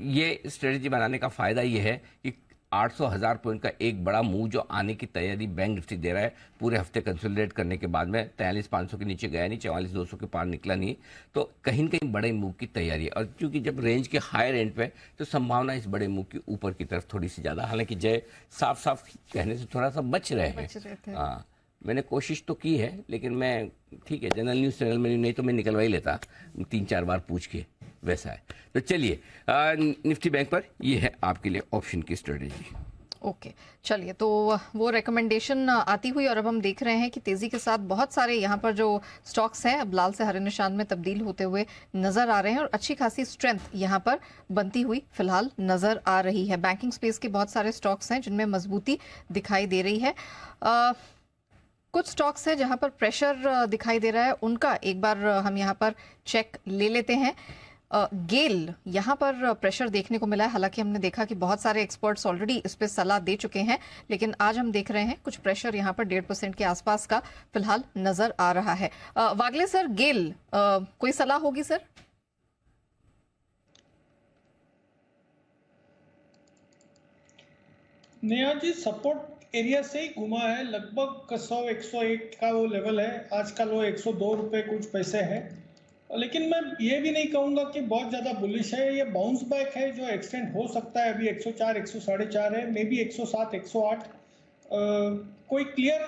ये स्ट्रेटजी बनाने का फ़ायदा ये है कि 800,000 पॉइंट का एक बड़ा मूव जो आने की तैयारी बैंक निफ्टी दे रहा है, पूरे हफ्ते कंसोलिडेट करने के बाद में 43,500 के नीचे गया नहीं, 44,200 के पार निकला नहीं, तो कहीं न कहीं बड़े मूव की तैयारी है। और क्योंकि जब रेंज के हायर एंड पे तो संभावना इस बड़े मूव की ऊपर की तरफ थोड़ी सी ज़्यादा, हालांकि जय साफ साफ कहने से थोड़ा सा बच रहे हैं। हाँ मैंने कोशिश तो की है, लेकिन मैं ठीक है जनरल न्यूज़ चैनल में नहीं तो मैं निकलवा ही लेता 3-4 बार पूछ के, वैसा है। तो चलिए निफ्टी बैंक पर ये है आपके लिए ऑप्शन की स्ट्रेटेजी। ओके चलिए, तो वो रिकमेंडेशन आती हुई और अब हम देख रहे हैं कि तेजी के साथ बहुत सारे यहाँ पर जो स्टॉक्स हैं अब लाल से हरे निशान में तब्दील होते हुए नजर आ रहे हैं और अच्छी खासी स्ट्रेंथ यहाँ पर बनती हुई फिलहाल नजर आ रही है। बैंकिंग स्पेस के बहुत सारे स्टॉक्स हैं जिनमें मजबूती दिखाई दे रही है। कुछ स्टॉक्स है जहां पर प्रेशर दिखाई दे रहा है, उनका एक बार हम यहां पर चेक ले लेते हैं। गेल यहां पर प्रेशर देखने को मिला है, हालांकि हमने देखा कि बहुत सारे एक्सपर्ट्स ऑलरेडी इस पे सलाह दे चुके हैं, लेकिन आज हम देख रहे हैं कुछ प्रेशर यहां पर 1.5% के आसपास का फिलहाल नजर आ रहा है। वागले सर, गेल कोई सलाह होगी sir? Neha ji, support area से ही घुमा है, लगभग 100-101 का वो लेवल है। आज का लो 102 रुपए कुछ पैसे है, लेकिन मैं ये भी नहीं कहूंगा कि बहुत ज्यादा बुलिश है। ये बाउंस बैक है जो एक्सटेंड हो सकता है। अभी 104, 104.5 है, मे बी 107, 108। कोई क्लियर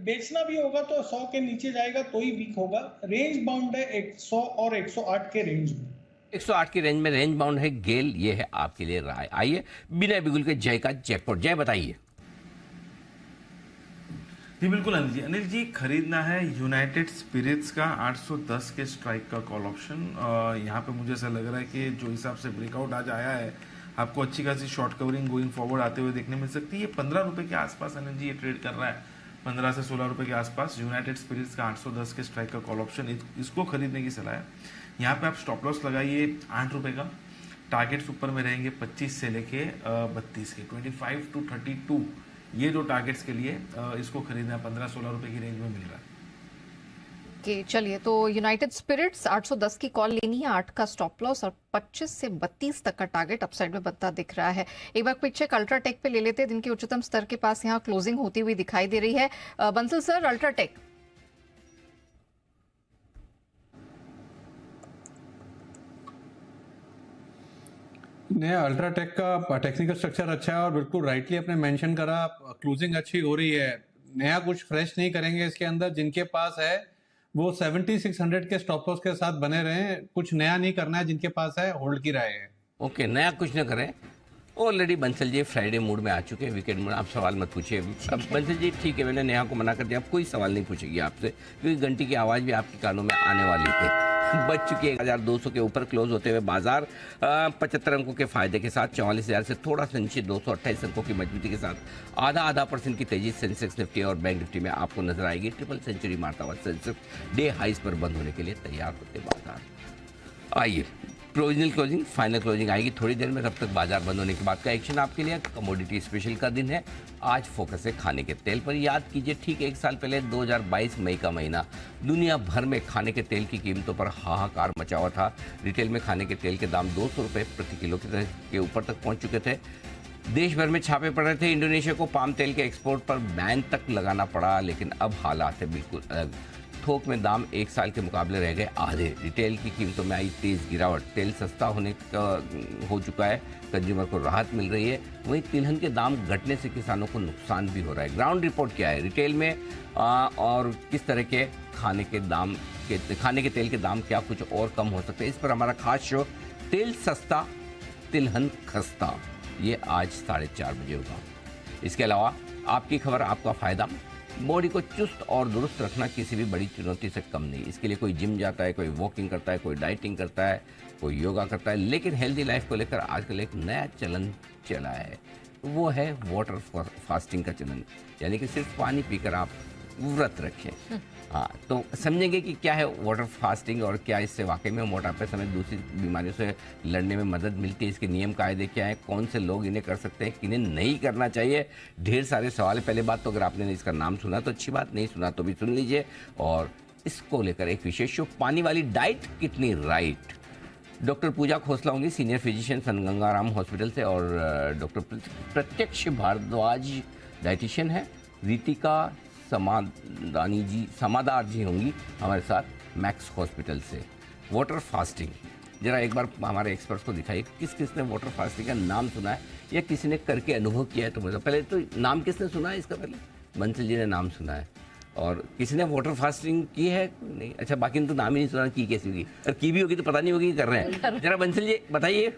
बेचना भी होगा तो 100 के नीचे जाएगा तो ही वीक होगा। रेंज बाउंड है 100 और 108 के रेंज में। 108 की रेंज में रेंज बाउंड है गेल, ये है आपके लिए राय। आइए बिना बिगुल के जय का जैकपॉट। जय बताइए। जी बिल्कुल अनिल जी। अनिल जी, खरीदना है यूनाइटेड स्पिरिट्स का 810 के स्ट्राइक का कॉल ऑप्शन। यहाँ पे मुझे ऐसा लग रहा है कि जो हिसाब से ब्रेकआउट आज आया है, आपको अच्छी खासी शॉर्ट कवरिंग गोइंग फॉरवर्ड आते हुए देखने मिल सकती है। 15 रुपए के आसपास अनिल जी ये ट्रेड कर रहा है, 15 से 16 रुपए के आसपास। यूनाइटेड स्पिरिट्स का 810 के स्ट्राइक का कॉल ऑप्शन, इसको खरीदने की सलाह है। यहाँ पे आप स्टॉप लॉस लगाइए 8 रुपए का। टारगेट्स ऊपर में रहेंगे 25 से लेके 32 के, 25 to 32 ये जो टारगेट्स के लिए इसको खरीदना 15-16 रुपए की रेंज में मिल रहा है। चलिए, तो यूनाइटेड स्पिरिट्स 810 की कॉल लेनी है, 8 का स्टॉप लॉस और 25 से 32 तक का टारगेट अपसाइड में बनता दिख रहा है। एक बार क्विक चेक अल्ट्राटेक पे ले लेते हैं, दिन के उच्चतम स्तर के पास यहाँ क्लोजिंग होती हुई दिखाई दे रही है। बंसल सर, अल्ट्राटेक नया अल्ट्राटेक का टेक्निकल स्ट्रक्चर अच्छा है और बिल्कुल राइटली आपने मेंशन करा, क्लोजिंग अच्छी हो रही है। नया कुछ फ्रेश नहीं करेंगे इसके अंदर, जिनके पास है वो 7600 के स्टॉप लॉस के साथ बने रहे। कुछ नया नहीं करना है, जिनके पास है होल्ड की राय है। ओके, नया कुछ ना करें। Already Bansal ji Friday mood में आ चुके हैं, वीकेंड में। आप सवाल मत पूछिए। अब बंसल जी ठीक है, मैंने नेहा को मना कर दिया, अब कोई सवाल नहीं पूछेगी आपसे, क्योंकि घंटी की आवाज़ भी आपके कानों में आने वाली थी। बच चुकी है 1200 के ऊपर क्लोज होते हुए बाजार 75 अंकों के फायदे के साथ 44,000 से थोड़ा सा नीचे 228 अंकों की मजबूती के साथ आधा % की तेजी सेंसेक्स निफ्टी और बैंक निफ्टी में आपको नजर आएगी। ट्रिपल सेंचुरी मारता हुआ सेंसेक्स डे हाइस पर बंद होने के लिए तैयार होते बाजार। आइए, प्रोविजनल क्लोजिंग, फाइनल क्लोजिंग आएगी थोड़ी देर में। तब तक बाजार बंद होने के बाद का एक्शन आपके लिए। कमोडिटी स्पेशल का दिन है आज, फोकस है खाने के तेल पर। याद कीजिए, ठीक 1 साल पहले 2022 मई का महीना दुनिया भर में खाने के तेल की कीमतों पर हाहाकार मचा हुआ था। रिटेल में खाने के तेल के दाम 200 रुपये प्रति किलो के ऊपर तक पहुंच चुके थे। देश भर में छापे पड़ रहे थे। इंडोनेशिया को पाम तेल के एक्सपोर्ट पर बैन तक लगाना पड़ा, लेकिन अब हालात है बिल्कुल अलग। थोक में दाम 1 साल के मुकाबले रह गए आधे। रिटेल की कीमतों में आई तेज गिरावट। तेल सस्ता होने का हो चुका है, कंज्यूमर को राहत मिल रही है। वहीं तिलहन के दाम घटने से किसानों को नुकसान भी हो रहा है। ग्राउंड रिपोर्ट क्या है रिटेल में और किस तरह के खाने के तेल के दाम क्या कुछ और कम हो सकते हैं, इस पर हमारा खास शो तेल सस्ता तिलहन खस्ता, ये आज 4:30 बजे होगा। इसके अलावा आपकी खबर, आपका फायदा। बॉडी को चुस्त और दुरुस्त रखना किसी भी बड़ी चुनौती से कम नहीं। इसके लिए कोई जिम जाता है, कोई वॉकिंग करता है, कोई डाइटिंग करता है, कोई योगा करता है, लेकिन हेल्दी लाइफ को लेकर आजकल एक नया चलन चला है, वो है वाटर फास्टिंग का चलन। यानी कि सिर्फ पानी पीकर आप व्रत रखें। हाँ, तो समझेंगे कि क्या है वाटर फास्टिंग और क्या इससे वाकई में मोटापे समेत दूसरी बीमारियों से लड़ने में मदद मिलती है। इसके नियम कायदे क्या हैं, कौन से लोग इन्हें कर सकते हैं, किन्हें नहीं करना चाहिए। ढेर सारे सवाल। पहले बात तो अगर आपने इसका नाम सुना तो अच्छी बात, नहीं सुना तो भी सुन लीजिए। और इसको लेकर एक विशेष शो, पानी वाली डाइट कितनी राइट। डॉक्टर पूजा खोसला होंगी, सीनियर फिजिशियन सन गंगाराम हॉस्पिटल से, और डॉक्टर प्रत्यक्ष भारद्वाज डाइटिशियन है। रीतिका समादार जी होंगी हमारे साथ मैक्स हॉस्पिटल से। वाटर फास्टिंग, जरा एक बार हमारे एक्सपर्ट्स को दिखाइए, किस किस ने वाटर फास्टिंग का नाम सुना है या किसी ने करके अनुभव किया है। तो मतलब पहले तो नाम किसने सुना है इसका? पहले बंसल जी ने नाम सुना है, और किसी ने वाटर फास्टिंग की है? नहीं। अच्छा, बाकी ने तो नाम ही नहीं सुना की कैसी होगी, और की भी होगी तो पता नहीं होगी कर रहे हैं। जरा बंसल जी बताइए।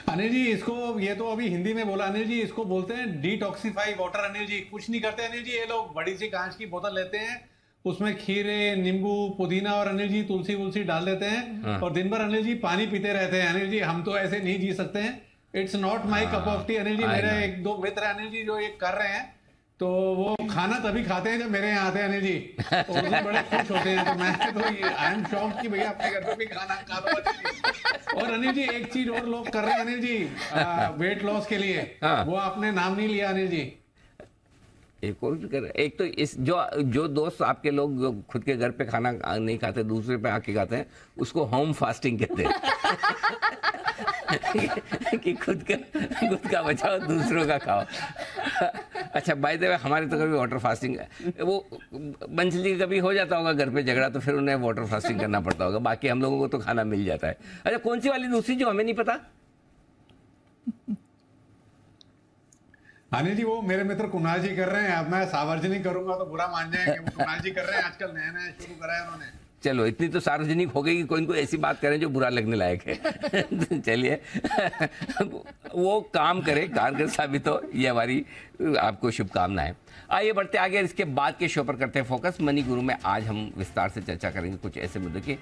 अनिल जी, इसको ये तो अभी हिंदी में बोला अनिल जी, इसको बोलते हैं डिटॉक्सिफाई वाटर। अनिल जी कुछ नहीं करते अनिल जी, ये लोग बड़ी सी कांच की बोतल लेते हैं, उसमें खीरे, नींबू, पुदीना और अनिल जी तुलसी वुलसी डाल देते हैं और दिन भर अनिल जी पानी पीते रहते हैं। अनिल जी हम तो ऐसे नहीं जी सकते हैं, it's not my cup of tea. Anil ji, मेरे एक दो मित्र अनिल जी जो ये कर रहे हैं, तो वो खाना तभी खाते हैं जब मेरे यहाँ आते हैं अनिल जी, तो उस दिन बड़े खुश होते हैं। तो मैं तो आई एम शॉक्ड कि भैया अपने घर पे भी खाना खा लो अनिल जी। और अनिल जी एक चीज और लोग कर रहे हैं अनिल जी, वेट लॉस के लिए, वो आपने नाम नहीं लिया अनिल जी। एक और भी कर, एक तो इस जो दोस्त आपके लोग जो खुद के घर पे खाना नहीं खाते, दूसरे पे आके खाते हैं, उसको होम फास्टिंग कहते हैं। कि खुद का बचाओ, दूसरों का खाओ। अच्छा, बाय द वे, हमारे तो कभी वाटर फास्टिंग, वो बंसली कभी हो जाता होगा घर पे झगड़ा, तो फिर उन्हें वाटर फास्टिंग करना पड़ता होगा, बाकी हम लोगों को तो खाना मिल जाता है। अच्छा, कौन सी वाली दूसरी जो हमें नहीं पता? अनिल जी, वो मेरे मित्र कुणाल जी कर रहे हैं। अब मैं सार्वजनिक करूंगा तो बुरा मान जाएंगे। वो कुणाल जी कर रहे हैं, आजकल नया नया शुरू करा है उन्होंने। चलो, इतनी तो सार्वजनिक हो गई कि कोई कोई ऐसी बात करें जो बुरा लगने लायक है। चलिए, वो काम करे, कारगर साबित हो, ये हमारी आपको शुभकामनाएं। आइए बढ़ते आगे, इसके बाद के शो पर करते हैं फोकस। मनी गुरु में आज हम विस्तार से चर्चा करेंगे कुछ ऐसे मुद्दे की।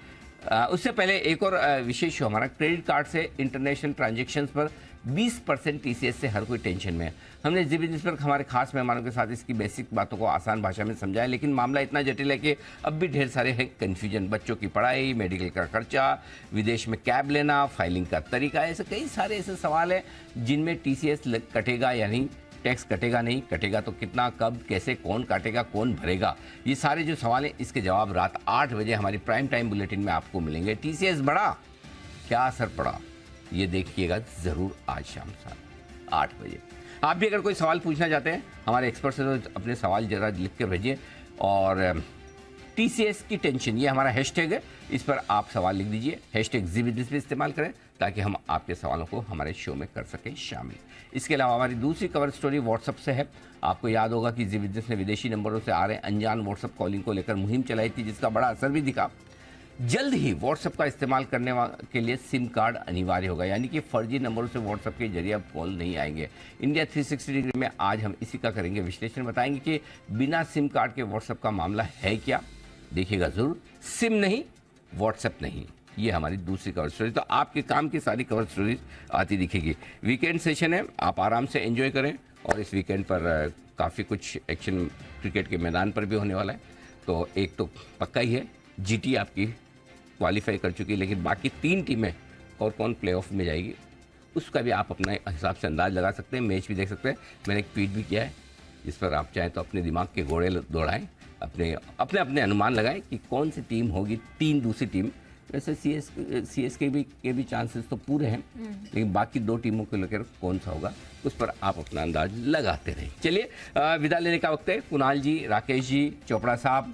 उससे पहले एक और विशेष शो हमारा, क्रेडिट कार्ड से इंटरनेशनल ट्रांजैक्शंस पर 20% TCS से हर कोई टेंशन में है। हमने जी बिजनेस पर हमारे खास मेहमानों के साथ इसकी बेसिक बातों को आसान भाषा में समझाया, लेकिन मामला इतना जटिल है कि अब भी ढेर सारे हैं कन्फ्यूजन। बच्चों की पढ़ाई, मेडिकल का खर्चा, विदेश में कैब लेना, फाइलिंग का तरीका, ऐसे कई सारे ऐसे सवाल हैं जिनमें TCS कटेगा या नहीं, टैक्स कटेगा नहीं कटेगा तो कितना, कब, कैसे, कौन काटेगा, कौन भरेगा, ये सारे जो सवाल हैं, इसके जवाब रात 8 बजे हमारी प्राइम टाइम बुलेटिन में आपको मिलेंगे। TCS बढ़ा, क्या असर पड़ा, ये देखिएगा जरूर आज शाम 8 बजे। आप भी अगर कोई सवाल पूछना चाहते हैं हमारे एक्सपर्ट से, तो अपने सवाल जरा लिख कर भेजिए। और TCS की टेंशन, ये हमारा हैशटैग है, इस पर आप सवाल लिख दीजिए, हैशटैग जी बिजनेस भी इस्तेमाल करें, ताकि हम आपके सवालों को हमारे शो में कर सकें शामिल। इसके अलावा हमारी दूसरी कवर स्टोरी व्हाट्सएप से है। आपको याद होगा कि जी बिजनेस ने विदेशी नंबरों से आ रहे अनजान व्हाट्सएप कॉलिंग को लेकर मुहिम चलाई थी, जिसका बड़ा असर भी दिखा। जल्द ही व्हाट्सएप का इस्तेमाल करने के लिए सिम कार्ड अनिवार्य होगा, यानी कि फर्जी नंबरों से व्हाट्सएप के जरिए अब कॉल नहीं आएंगे। इंडिया 360 डिग्री में आज हम इसी का करेंगे विश्लेषण, बताएंगे कि बिना सिम कार्ड के व्हाट्सएप का मामला है क्या। देखिएगा जरूर, सिम नहीं, व्हाट्सएप नहीं, ये हमारी दूसरी कवर स्टोरी। तो आपके काम की सारी कवर स्टोरीज आती दिखेगी। वीकेंड सेशन है, आप आराम से एंजॉय करें, और इस वीकेंड पर काफ़ी कुछ एक्शन क्रिकेट के मैदान पर भी होने वाला है। तो एक तो पक्का ही है, GT आपकी क्वालिफाई कर चुकी है, लेकिन बाकी 3 टीमें और कौन प्लेऑफ में जाएगी उसका भी आप अपना हिसाब से अंदाज लगा सकते हैं, मैच भी देख सकते हैं। मैंने एक ट्वीट भी किया है, जिस पर आप चाहें तो अपने दिमाग के घोड़े दौड़ाएं, अपने अनुमान लगाएं कि कौन सी टीम होगी 3 दूसरी टीम। वैसे CS के भी चांसेस तो पूरे हैं, लेकिन बाकी 2 टीमों को लेकर कौन सा होगा उस पर आप अपना अंदाज लगाते रहें। चलिए, विदा लेने का वक्त है। कुणाल जी, राकेश जी, चोपड़ा साहब,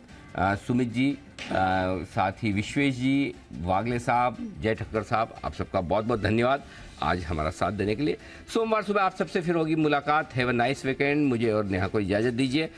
सुमित जी, साथ ही विश्वेश जी, वागले साहब, जय ठक्कर साहब, आप सबका बहुत बहुत धन्यवाद आज हमारा साथ देने के लिए। सोमवार सुबह आप सबसे फिर होगी मुलाकात। Have a nice weekend. मुझे और नेहा को इजाज़त दीजिए।